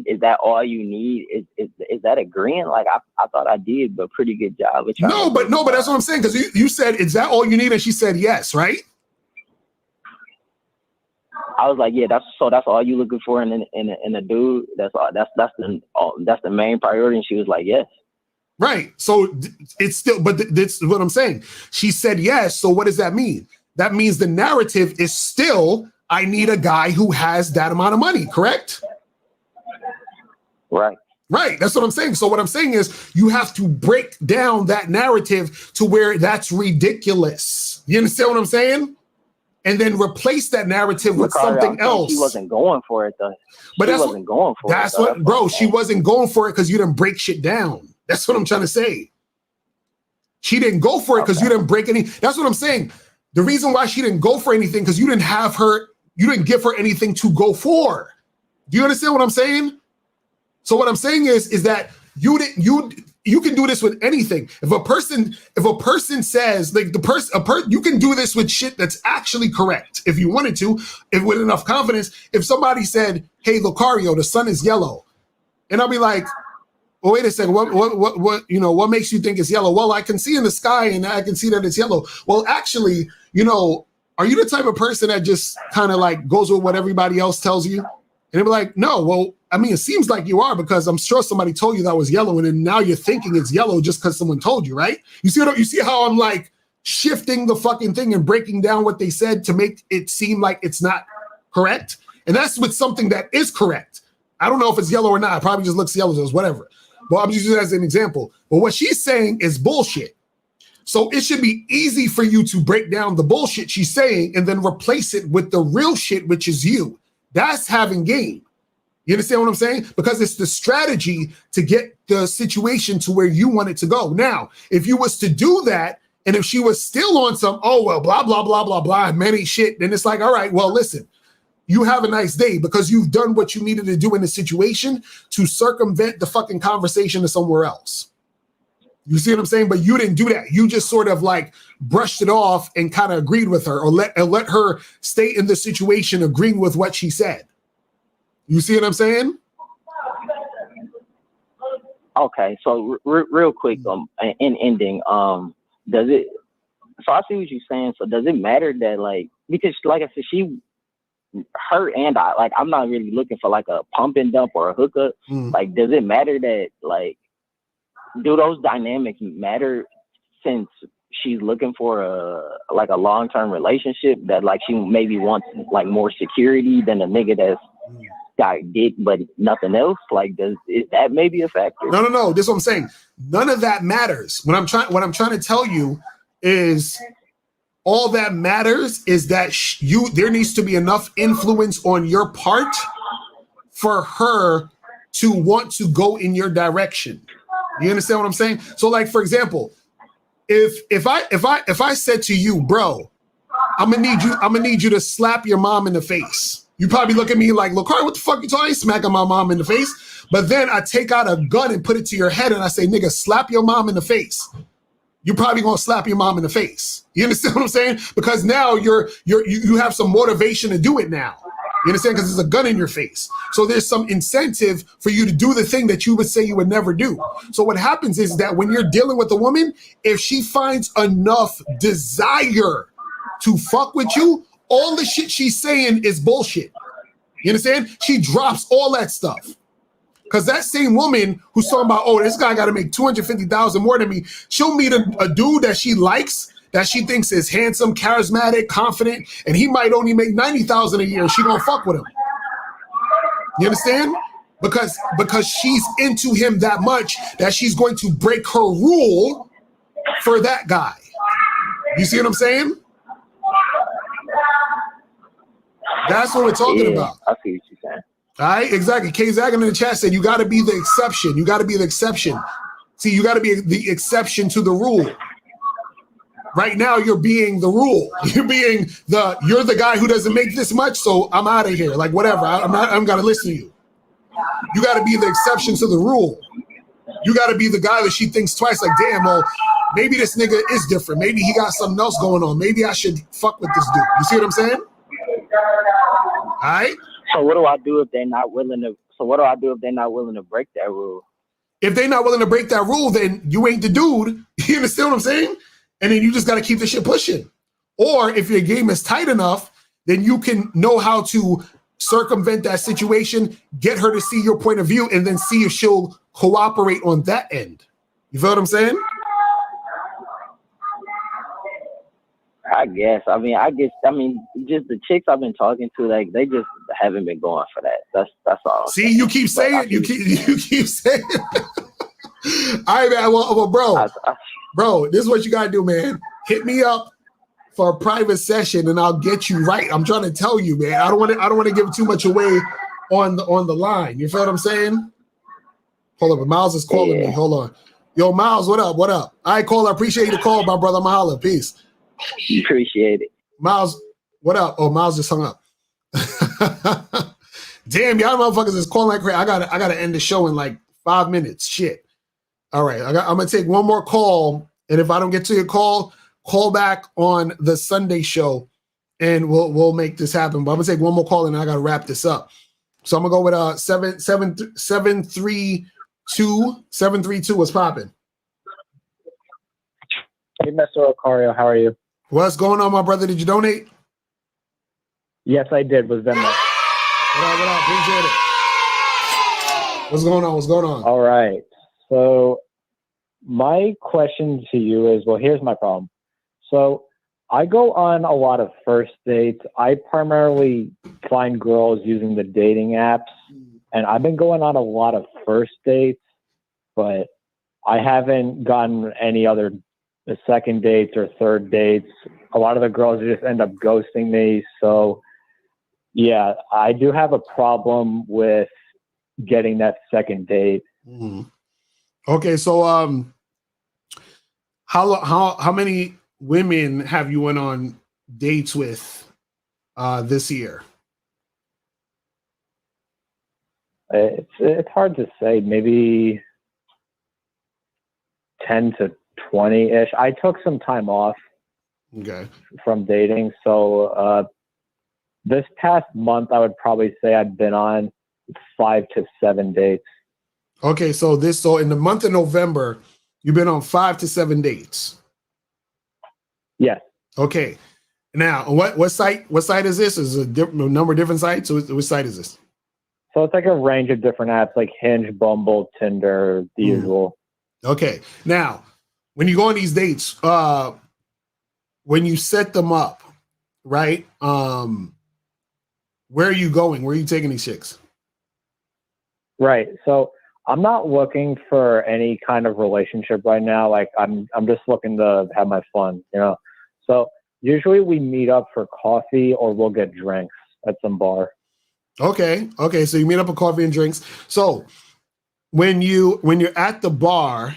is that all you need? Is that agreeing? Like I thought I did a pretty good job. No, but that's what I'm saying. Because you said, "Is that all you need?" And she said, "Yes," right? I was like, "Yeah, that's all you looking for in a dude. That's the main priority." And she was like, "Yes." Right. So it's still, but this is what I'm saying. She said yes. So what does that mean? That means the narrative is still, I need a guy who has that amount of money, correct? Right. Right. That's what I'm saying. So what I'm saying is you have to break down that narrative to where that's ridiculous. You understand what I'm saying? And then replace that narrative with something else. She wasn't going for it though. She wasn't going for it. She wasn't going for it because you didn't break shit down. That's what I'm trying to say. She didn't go for it because you didn't break any. That's what I'm saying. The reason why she didn't go for anything because you didn't give her anything to go for. Do you understand what I'm saying? So what I'm saying is that you can do this with anything. If a person says you can do this with shit that's actually correct if you wanted to, if with enough confidence. If somebody said, "Hey, Locario, the sun is yellow," and I'll be like, "Well, wait a second. What makes you think it's yellow?" "Well, I can see in the sky and I can see that it's yellow." "Well, actually, are you the type of person that just kind of like goes with what everybody else tells you? And they'll be like, no, well, I mean, it seems like you are, because I'm sure somebody told you that was yellow, and then now you're thinking it's yellow just because someone told you, right? You see how I'm like shifting the fucking thing and breaking down what they said to make it seem like it's not correct? And that's with something that is correct. I don't know if it's yellow or not. It probably just looks yellow, so whatever. But I'm just using it as an example. But what she's saying is bullshit. So it should be easy for you to break down the bullshit she's saying and then replace it with the real shit, which is you. That's having game. You understand what I'm saying? Because it's the strategy to get the situation to where you want it to go. Now, if you was to do that, and if she was still on some, oh, well, blah, blah, blah, blah, blah, many shit, then it's like, all right, well, listen, you have a nice day because you've done what you needed to do in the situation to circumvent the fucking conversation to somewhere else. You see what I'm saying? But you didn't do that. You just sort of like brushed it off and kind of agreed with her, or let her stay in the situation agreeing with what she said. You see what I'm saying? Okay, so real quick, in ending, does it? So I see what you're saying. So does it matter that, like, because like I said, her and I, like, I'm not really looking for like a pump and dump or a hookup. Like, does it matter that, like, do those dynamics matter since she's looking for a long-term relationship that, like, she maybe wants like more security than a nigga that's got dick but nothing else? Like, is that maybe a factor? No. This is what I'm saying. None of that matters. What I'm trying to tell you is all that matters is that there needs to be enough influence on your part for her to want to go in your direction. You understand what I'm saying? So, like, for example, if I said to you, bro, I'm gonna need you to slap your mom in the face. You probably look at me like, Locario, what the fuck you talking? I ain't smacking my mom in the face. But then I take out a gun and put it to your head and I say, nigga, slap your mom in the face. You're probably gonna slap your mom in the face. You understand what I'm saying? Because now you have some motivation to do it now. You understand? Because there's a gun in your face. So there's some incentive for you to do the thing that you would say you would never do. So what happens is that when you're dealing with a woman, if she finds enough desire to fuck with you, all the shit she's saying is bullshit. You understand? She drops all that stuff. Because that same woman who's talking about, oh, this guy got to make $250,000 more than me, she'll meet a dude that she likes, that she thinks is handsome, charismatic, confident, and he might only make $90,000 a year. She gonna fuck with him. You understand? Because she's into him that much that she's going to break her rule for that guy. You see what I'm saying? That's what we're talking about. I see what you're saying. All right, exactly. K Zagan in the chat said you got to be the exception. You got to be the exception. See, you got to be the exception to the rule. Right now, you're being the rule. You're the guy who doesn't make this much, so I'm out of here. Like, whatever. I'm gonna listen to you. You got to be the exception to the rule. You got to be the guy that she thinks twice. Like, damn, well, maybe this nigga is different. Maybe he got something else going on. Maybe I should fuck with this dude. You see what I'm saying? All right. So what do I do if they're not willing to? So what do I do if they're not willing to break that rule? If they're not willing to break that rule, then you ain't the dude. You understand what I'm saying? And then you just got to keep the shit pushing. Or if your game is tight enough, then you can know how to circumvent that situation, get her to see your point of view, and then see if she'll cooperate on that end. You feel what I'm saying? I guess. I mean, just the chicks I've been talking to, like, they just haven't been going for that. That's all. See, you keep saying you keep saying. All right, man. Well, bro, this is what you gotta do, man. Hit me up for a private session, and I'll get you right. I'm trying to tell you, man. I don't want to give too much away on the line. You feel what I'm saying? Hold up, Miles is calling me. Hold on, yo, Miles, what up? What up? All right, caller. I appreciate you to call, my brother. Mahalo, peace. Appreciate it. Miles, what up? Oh, Miles just hung up. Damn, y'all motherfuckers is calling like crazy. I gotta end the show in like 5 minutes. Shit. All right, I'm gonna take one more call, and if I don't get to your call back on the Sunday show, and we'll make this happen. But I'm gonna take one more call, and I gotta wrap this up. So I'm gonna go with 732. 732. What's popping? Hey, Mr. Locario, how are you? What's going on, my brother? Did you donate? Yes, I did. Was Venmo. What up? Appreciate it. What's going on? What's going on? All right. So my question to you is, well, here's my problem. So I go on a lot of first dates. I primarily find girls using the dating apps, and I've been going on a lot of first dates, but I haven't gotten any other second dates or third dates. A lot of the girls just end up ghosting me. So yeah, I do have a problem with getting that second date. Okay, so how many women have you went on dates with this year? It's hard to say. Maybe 10 to 20-ish. I took some time off from dating. So this past month, I would probably say I've been on 5 to 7 dates. Okay, so in the month of November, you've been on 5 to 7 dates. Yes. Okay. Now, what site is this? Is it a number of different sites? So which site is this? So it's like a range of different apps like Hinge, Bumble, Tinder, the usual. Okay. Now, when you go on these dates, when you set them up, right? Where are you going? Where are you taking these chicks? Right. So I'm not looking for any kind of relationship right now. Like I'm just looking to have my fun, you know? So usually we meet up for coffee or we'll get drinks at some bar. Okay. So you meet up for coffee and drinks. So when you're at the bar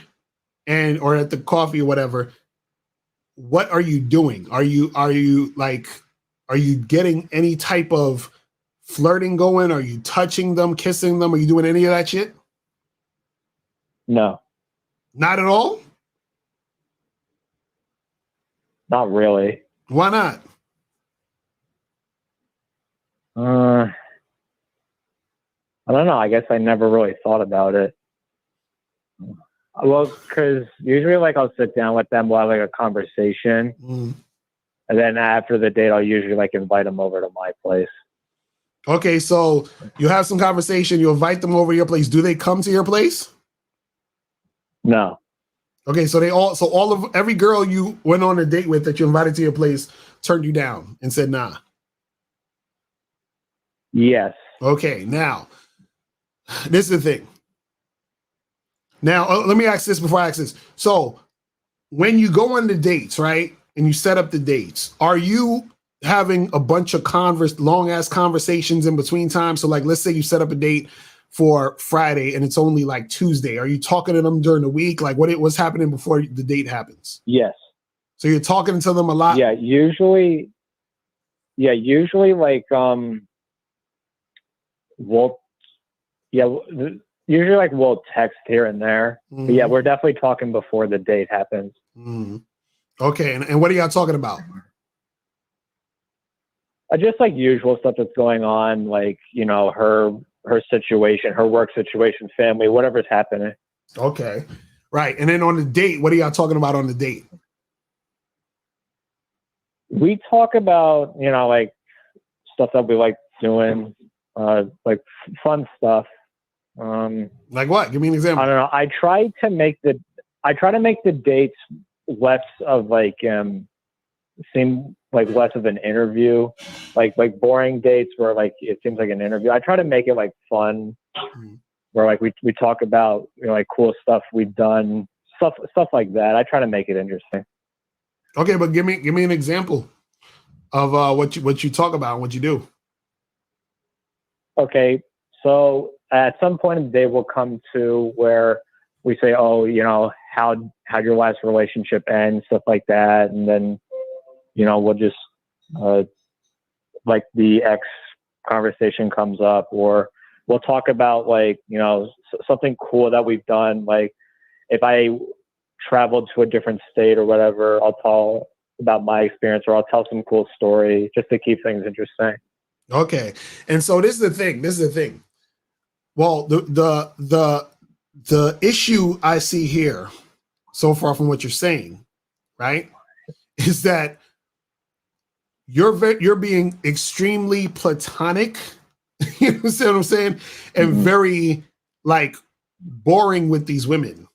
or at the coffee or whatever, what are you doing? Are you getting any type of flirting going? Are you touching them, kissing them? Are you doing any of that shit? No. Not at all? Not really. Why not? I don't know. I guess I never really thought about it. Well, because usually like I'll sit down with them, we'll have like a conversation. And then after the date, I'll usually like invite them over to my place. Okay, so you have some conversation, you invite them over to your place. Do they come to your place? No. Okay, so every girl you went on a date with that you invited to your place turned you down and said nah. Yes. Okay, now this is the thing. Now let me ask this before I ask this. So when you go on the dates, right, and you set up the dates, are you having a bunch of long ass conversations in between time? So like, let's say you set up a date for Friday and it's only like Tuesday. Are you talking to them during the week? Like what's happening before the date happens? Yes. So you're talking to them a lot? Yeah, usually like usually like we'll text here and there. But yeah, we're definitely talking before the date happens. Okay, and what are y'all talking about? Just like usual stuff that's going on, like, you know, her situation, her work situation, family, whatever's happening. Okay. Right. And then on the date, what are y'all talking about on the date? We talk about, you know, like stuff that we like doing, like fun stuff. Like what? Give me an example. I don't know. I try to make the dates less of like seem like less of an interview, like boring dates where like it seems like an interview. I try to make it like fun, where like we talk about, you know, like cool stuff we've done, stuff like that. I try to make it interesting. Okay, but give me an example of what you talk about and what you do. Okay, so at some point in the day, we'll come to where we say, oh, you know, how'd your last relationship end, stuff like that, and then, you know, we'll just like the ex conversation comes up, or we'll talk about like, you know, something cool that we've done. Like if I traveled to a different state or whatever, I'll tell about my experience, or I'll tell some cool story just to keep things interesting. Okay. And so this is the thing. Well, the issue I see here so far from what you're saying, right, is that you're being extremely platonic. You know what I'm saying? And very like boring with these women.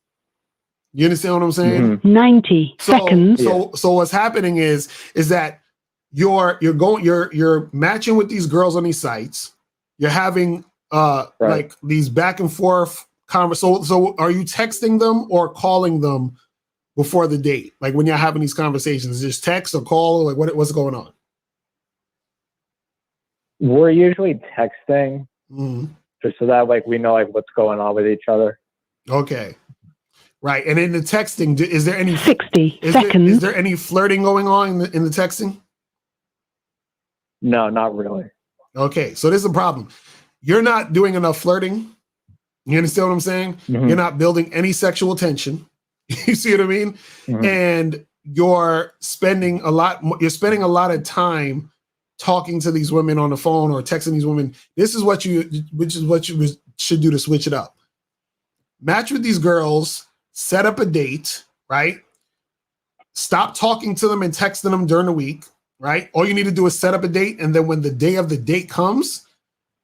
You understand what I'm saying? 90 seconds. So what's happening is that you're matching with these girls on these sites. You're having like these back and forth conversations. So are you texting them or calling them before the date? Like when you're having these conversations, just text or call? Like what's going on? We're usually texting just so that like we know like what's going on with each other. Okay. Right. And in the texting, is there any 60 seconds? Is there any flirting going on in the texting? No, not really. Okay. So this is a problem. You're not doing enough flirting. You understand what I'm saying? You're not building any sexual tension. You see what I mean? And you're spending a lot of time talking to these women on the phone or texting these women. This is what you should do to switch it up. Match with these girls, set up a date, right? Stop talking to them and texting them during the week, right? All you need to do is set up a date, and then when the day of the date comes,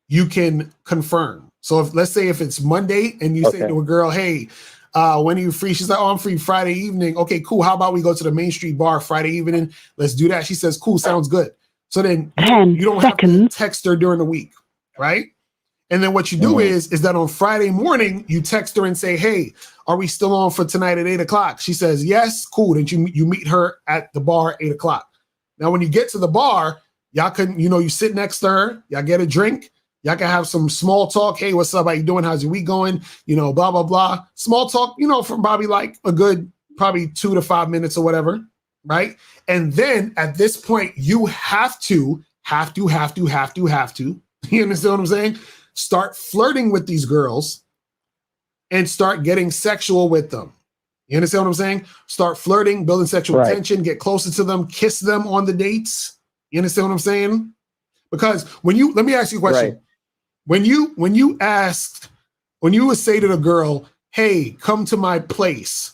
you can confirm. So let's say if it's Monday and you say to a girl, hey, when are you free? She's like, oh, I'm free Friday evening. Okay, cool. How about we go to the Main Street bar Friday evening? Let's do that. She says, cool, sounds good. So then you don't have to text her during the week, right? And then what you do is that on Friday morning, you text her and say, hey, are we still on for tonight at 8:00? She says, yes, cool. Then you meet her at the bar at 8:00. Now, when you get to the bar, y'all can, you sit next to her, y'all get a drink, y'all can have some small talk. Hey, what's up? How you doing? How's your week going? Blah, blah, blah. Small talk, for probably like a good, probably 2 to 5 minutes or whatever, right? And then at this point, you have to, you understand what I'm saying? Start flirting with these girls and start getting sexual with them. You understand what I'm saying? Start flirting, building sexual tension, get closer to them, kiss them on the dates. You understand what I'm saying? Because let me ask you a question. Right. When you would say to the girl, hey, come to my place,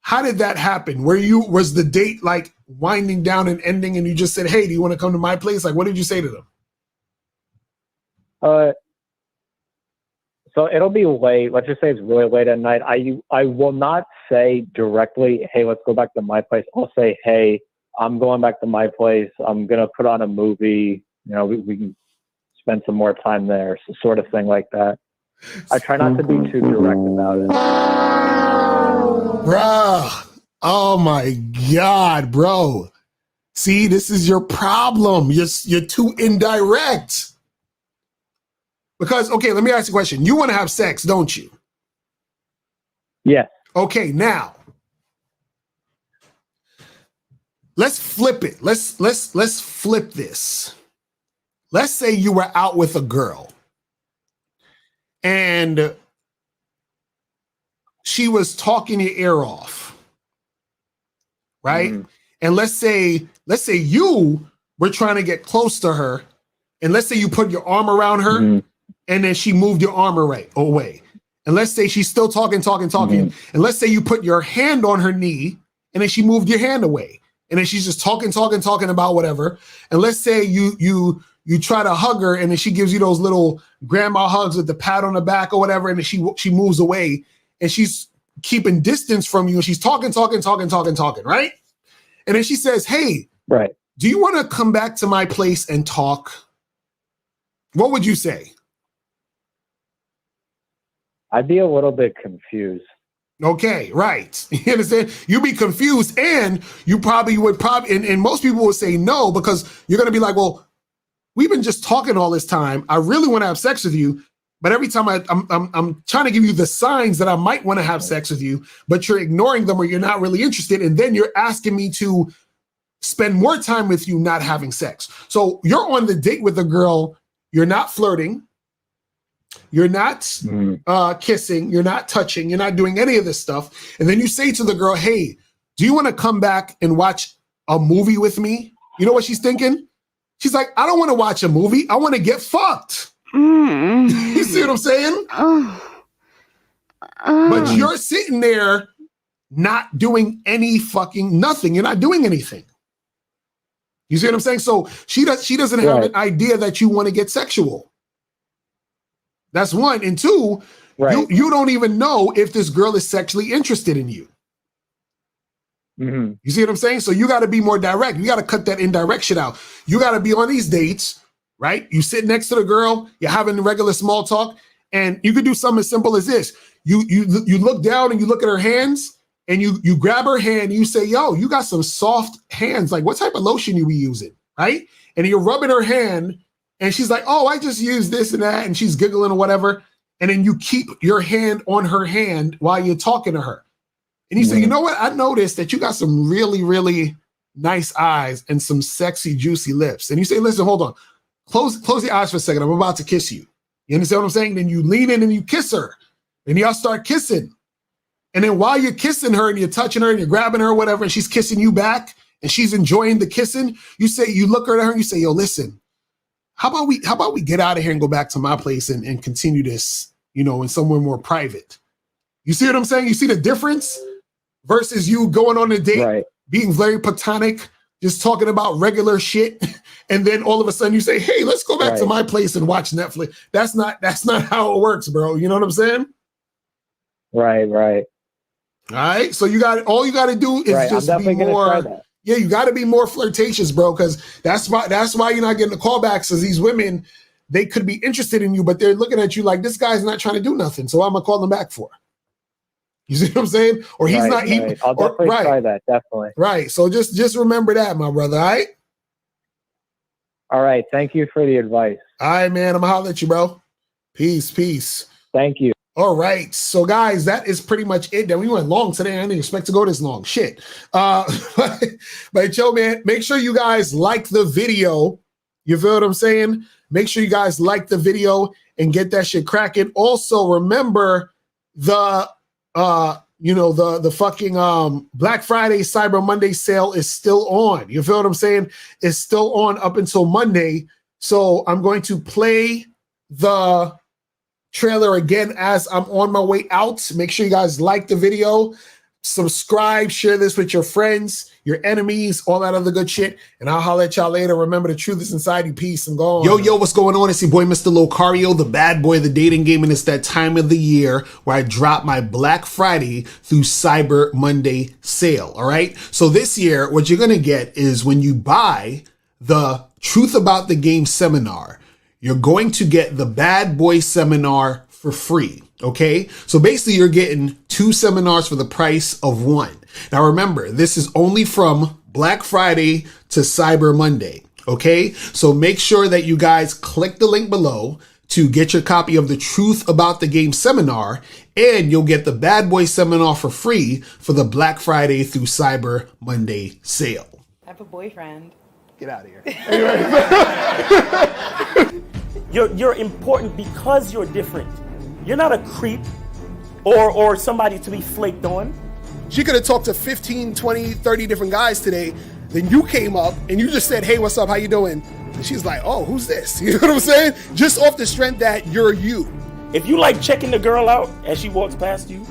how did that happen? Was the date like winding down and ending and you just said, hey, do you want to come to my place? Like, what did you say to them? So it'll be late. Let's just say it's really late at night. I will not say directly, hey, let's go back to my place. I'll say, hey, I'm going back to my place. I'm going to put on a movie. We can spend some more time there, sort of thing like that. I try not to be too direct about it. Bruh. Oh my God, bro. See, this is your problem. You're too indirect. Because, okay, let me ask you a question. You want to have sex, don't you? Yeah. Okay, now let's flip it. Let's flip this. Let's say you were out with a girl and she was talking your ear off, right? And let's say you were trying to get close to her, and let's say you put your arm around her, and then she moved your arm away. And let's say she's still talking. And let's say you put your hand on her knee, and then she moved your hand away. And then she's just talking about whatever. And let's say you try to hug her, and then she gives you those little grandma hugs with the pat on the back or whatever, and then she moves away, and she's keeping distance from you, and she's talking, right? And then she says, hey, do you want to come back to my place and talk? What would you say? I'd be a little bit confused. Okay, right. You understand? You'd be confused, and you probably would and most people would say no, because you're going to be like, well, we've been just talking all this time. I really want to have sex with you, but every time I'm trying to give you the signs that I might want to have sex with you, but you're ignoring them or you're not really interested, and then you're asking me to spend more time with you not having sex. So you're on the date with a girl, you're not flirting, you're not kissing, you're not touching, you're not doing any of this stuff. And then you say to the girl, hey, do you want to come back and watch a movie with me? You know what she's thinking? She's like, I don't want to watch a movie. I want to get fucked. You see what I'm saying? But you're sitting there not doing any fucking nothing. You're not doing anything. You see what I'm saying? So she doesn't have an idea that you want to get sexual. That's one. And two, you don't even know if this girl is sexually interested in you. Mm-hmm. You see what I'm saying? So you got to be more direct. You got to cut that indirect shit out. You got to be on these dates, right? You sit next to the girl, you're having regular small talk, and you could do something as simple as this. You look down and you look at her hands, and you grab her hand and you say, yo, you got some soft hands. Like, what type of lotion you be using, right? And you're rubbing her hand, and she's like, oh, I just use this and that, and she's giggling or whatever. And then you keep your hand on her hand while you're talking to her. And you say, you know what? I noticed that you got some really, really nice eyes and some sexy, juicy lips. And you say, listen, hold on. Close your eyes for a second. I'm about to kiss you. You understand what I'm saying? Then you lean in and you kiss her. And y'all start kissing. And then while you're kissing her and you're touching her and you're grabbing her or whatever, and she's kissing you back and she's enjoying the kissing, you look at her and you say, yo, listen, how about we get out of here and go back to my place and continue this, in somewhere more private. You see what I'm saying? You see the difference? Versus you going on a date, being very platonic, just talking about regular shit, and then all of a sudden you say, "Hey, let's go back to my place and watch Netflix." That's not how it works, bro. You know what I'm saying? Right. All right. So all you got to do is just be more. Yeah, you got to be more flirtatious, bro. Because that's why you're not getting the callbacks. Because these women, they could be interested in you, but they're looking at you like this guy's not trying to do nothing. So I'm gonna call them back for. You see what I'm saying? Or he's not even. I'll definitely try that. Definitely. Right. So just remember that, my brother. All right. All right. Thank you for the advice. All right, man. I'm gonna holler at you, bro. Peace. Thank you. All right. So, guys, that is pretty much it. Then we went long today. I didn't expect to go this long. Shit. But yo, man, make sure you guys like the video. You feel what I'm saying? Make sure you guys like the video and get that shit cracking. Also, remember the fucking Black Friday, Cyber Monday sale is still on. You feel what I'm saying? It's still on up until Monday. So I'm going to play the trailer again as I'm on my way out. Make sure you guys like the video, subscribe, share this with your friends, your enemies, all that other good shit. And I'll holler at y'all later. Remember, the truth is inside you. Peace. I'm going. Yo, what's going on? It's your boy, Mr. Locario, the bad boy of the dating game. And it's that time of the year where I drop my Black Friday through Cyber Monday sale. All right. So this year, what you're going to get is when you buy the Truth About the Game seminar, you're going to get the Bad Boy seminar for free. Okay, so basically you're getting 2 seminars for the price of 1. Now remember, this is only from Black Friday to Cyber Monday. Okay, so make sure that you guys click the link below to get your copy of the Truth About the Game seminar, and you'll get the Bad Boy seminar for free for the Black Friday through Cyber Monday sale. I have a boyfriend. Get out of here. You're important because you're different. You're not a creep or somebody to be flaked on. She could have talked to 15, 20, 30 different guys today. Then you came up and you just said, hey, what's up? How you doing? And she's like, oh, who's this? You know what I'm saying? Just off the strength that you're you. If you like checking the girl out as she walks past you,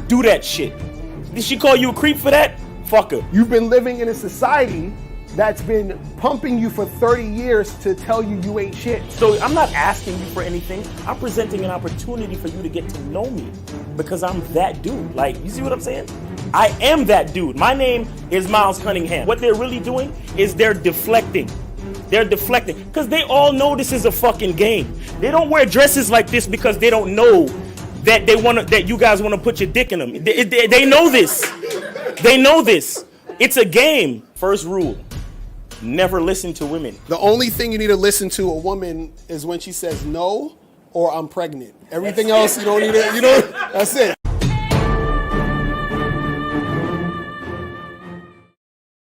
do that shit. Did she call you a creep for that? Fuck her. You've been living in a society that's been pumping you for 30 years to tell you you ain't shit. So I'm not asking you for anything. I'm presenting an opportunity for you to get to know me because I'm that dude. Like, you see what I'm saying? I am that dude. My name is Miles Cunningham. What they're really doing is they're deflecting. They're deflecting because they all know this is a fucking game. They don't wear dresses like this because they don't know that that you guys want to put your dick in them. They know this. They know this. It's a game. First rule. Never listen to women. The only thing you need to listen to a woman is when she says no or I'm pregnant. Everything else you don't need to, that's it.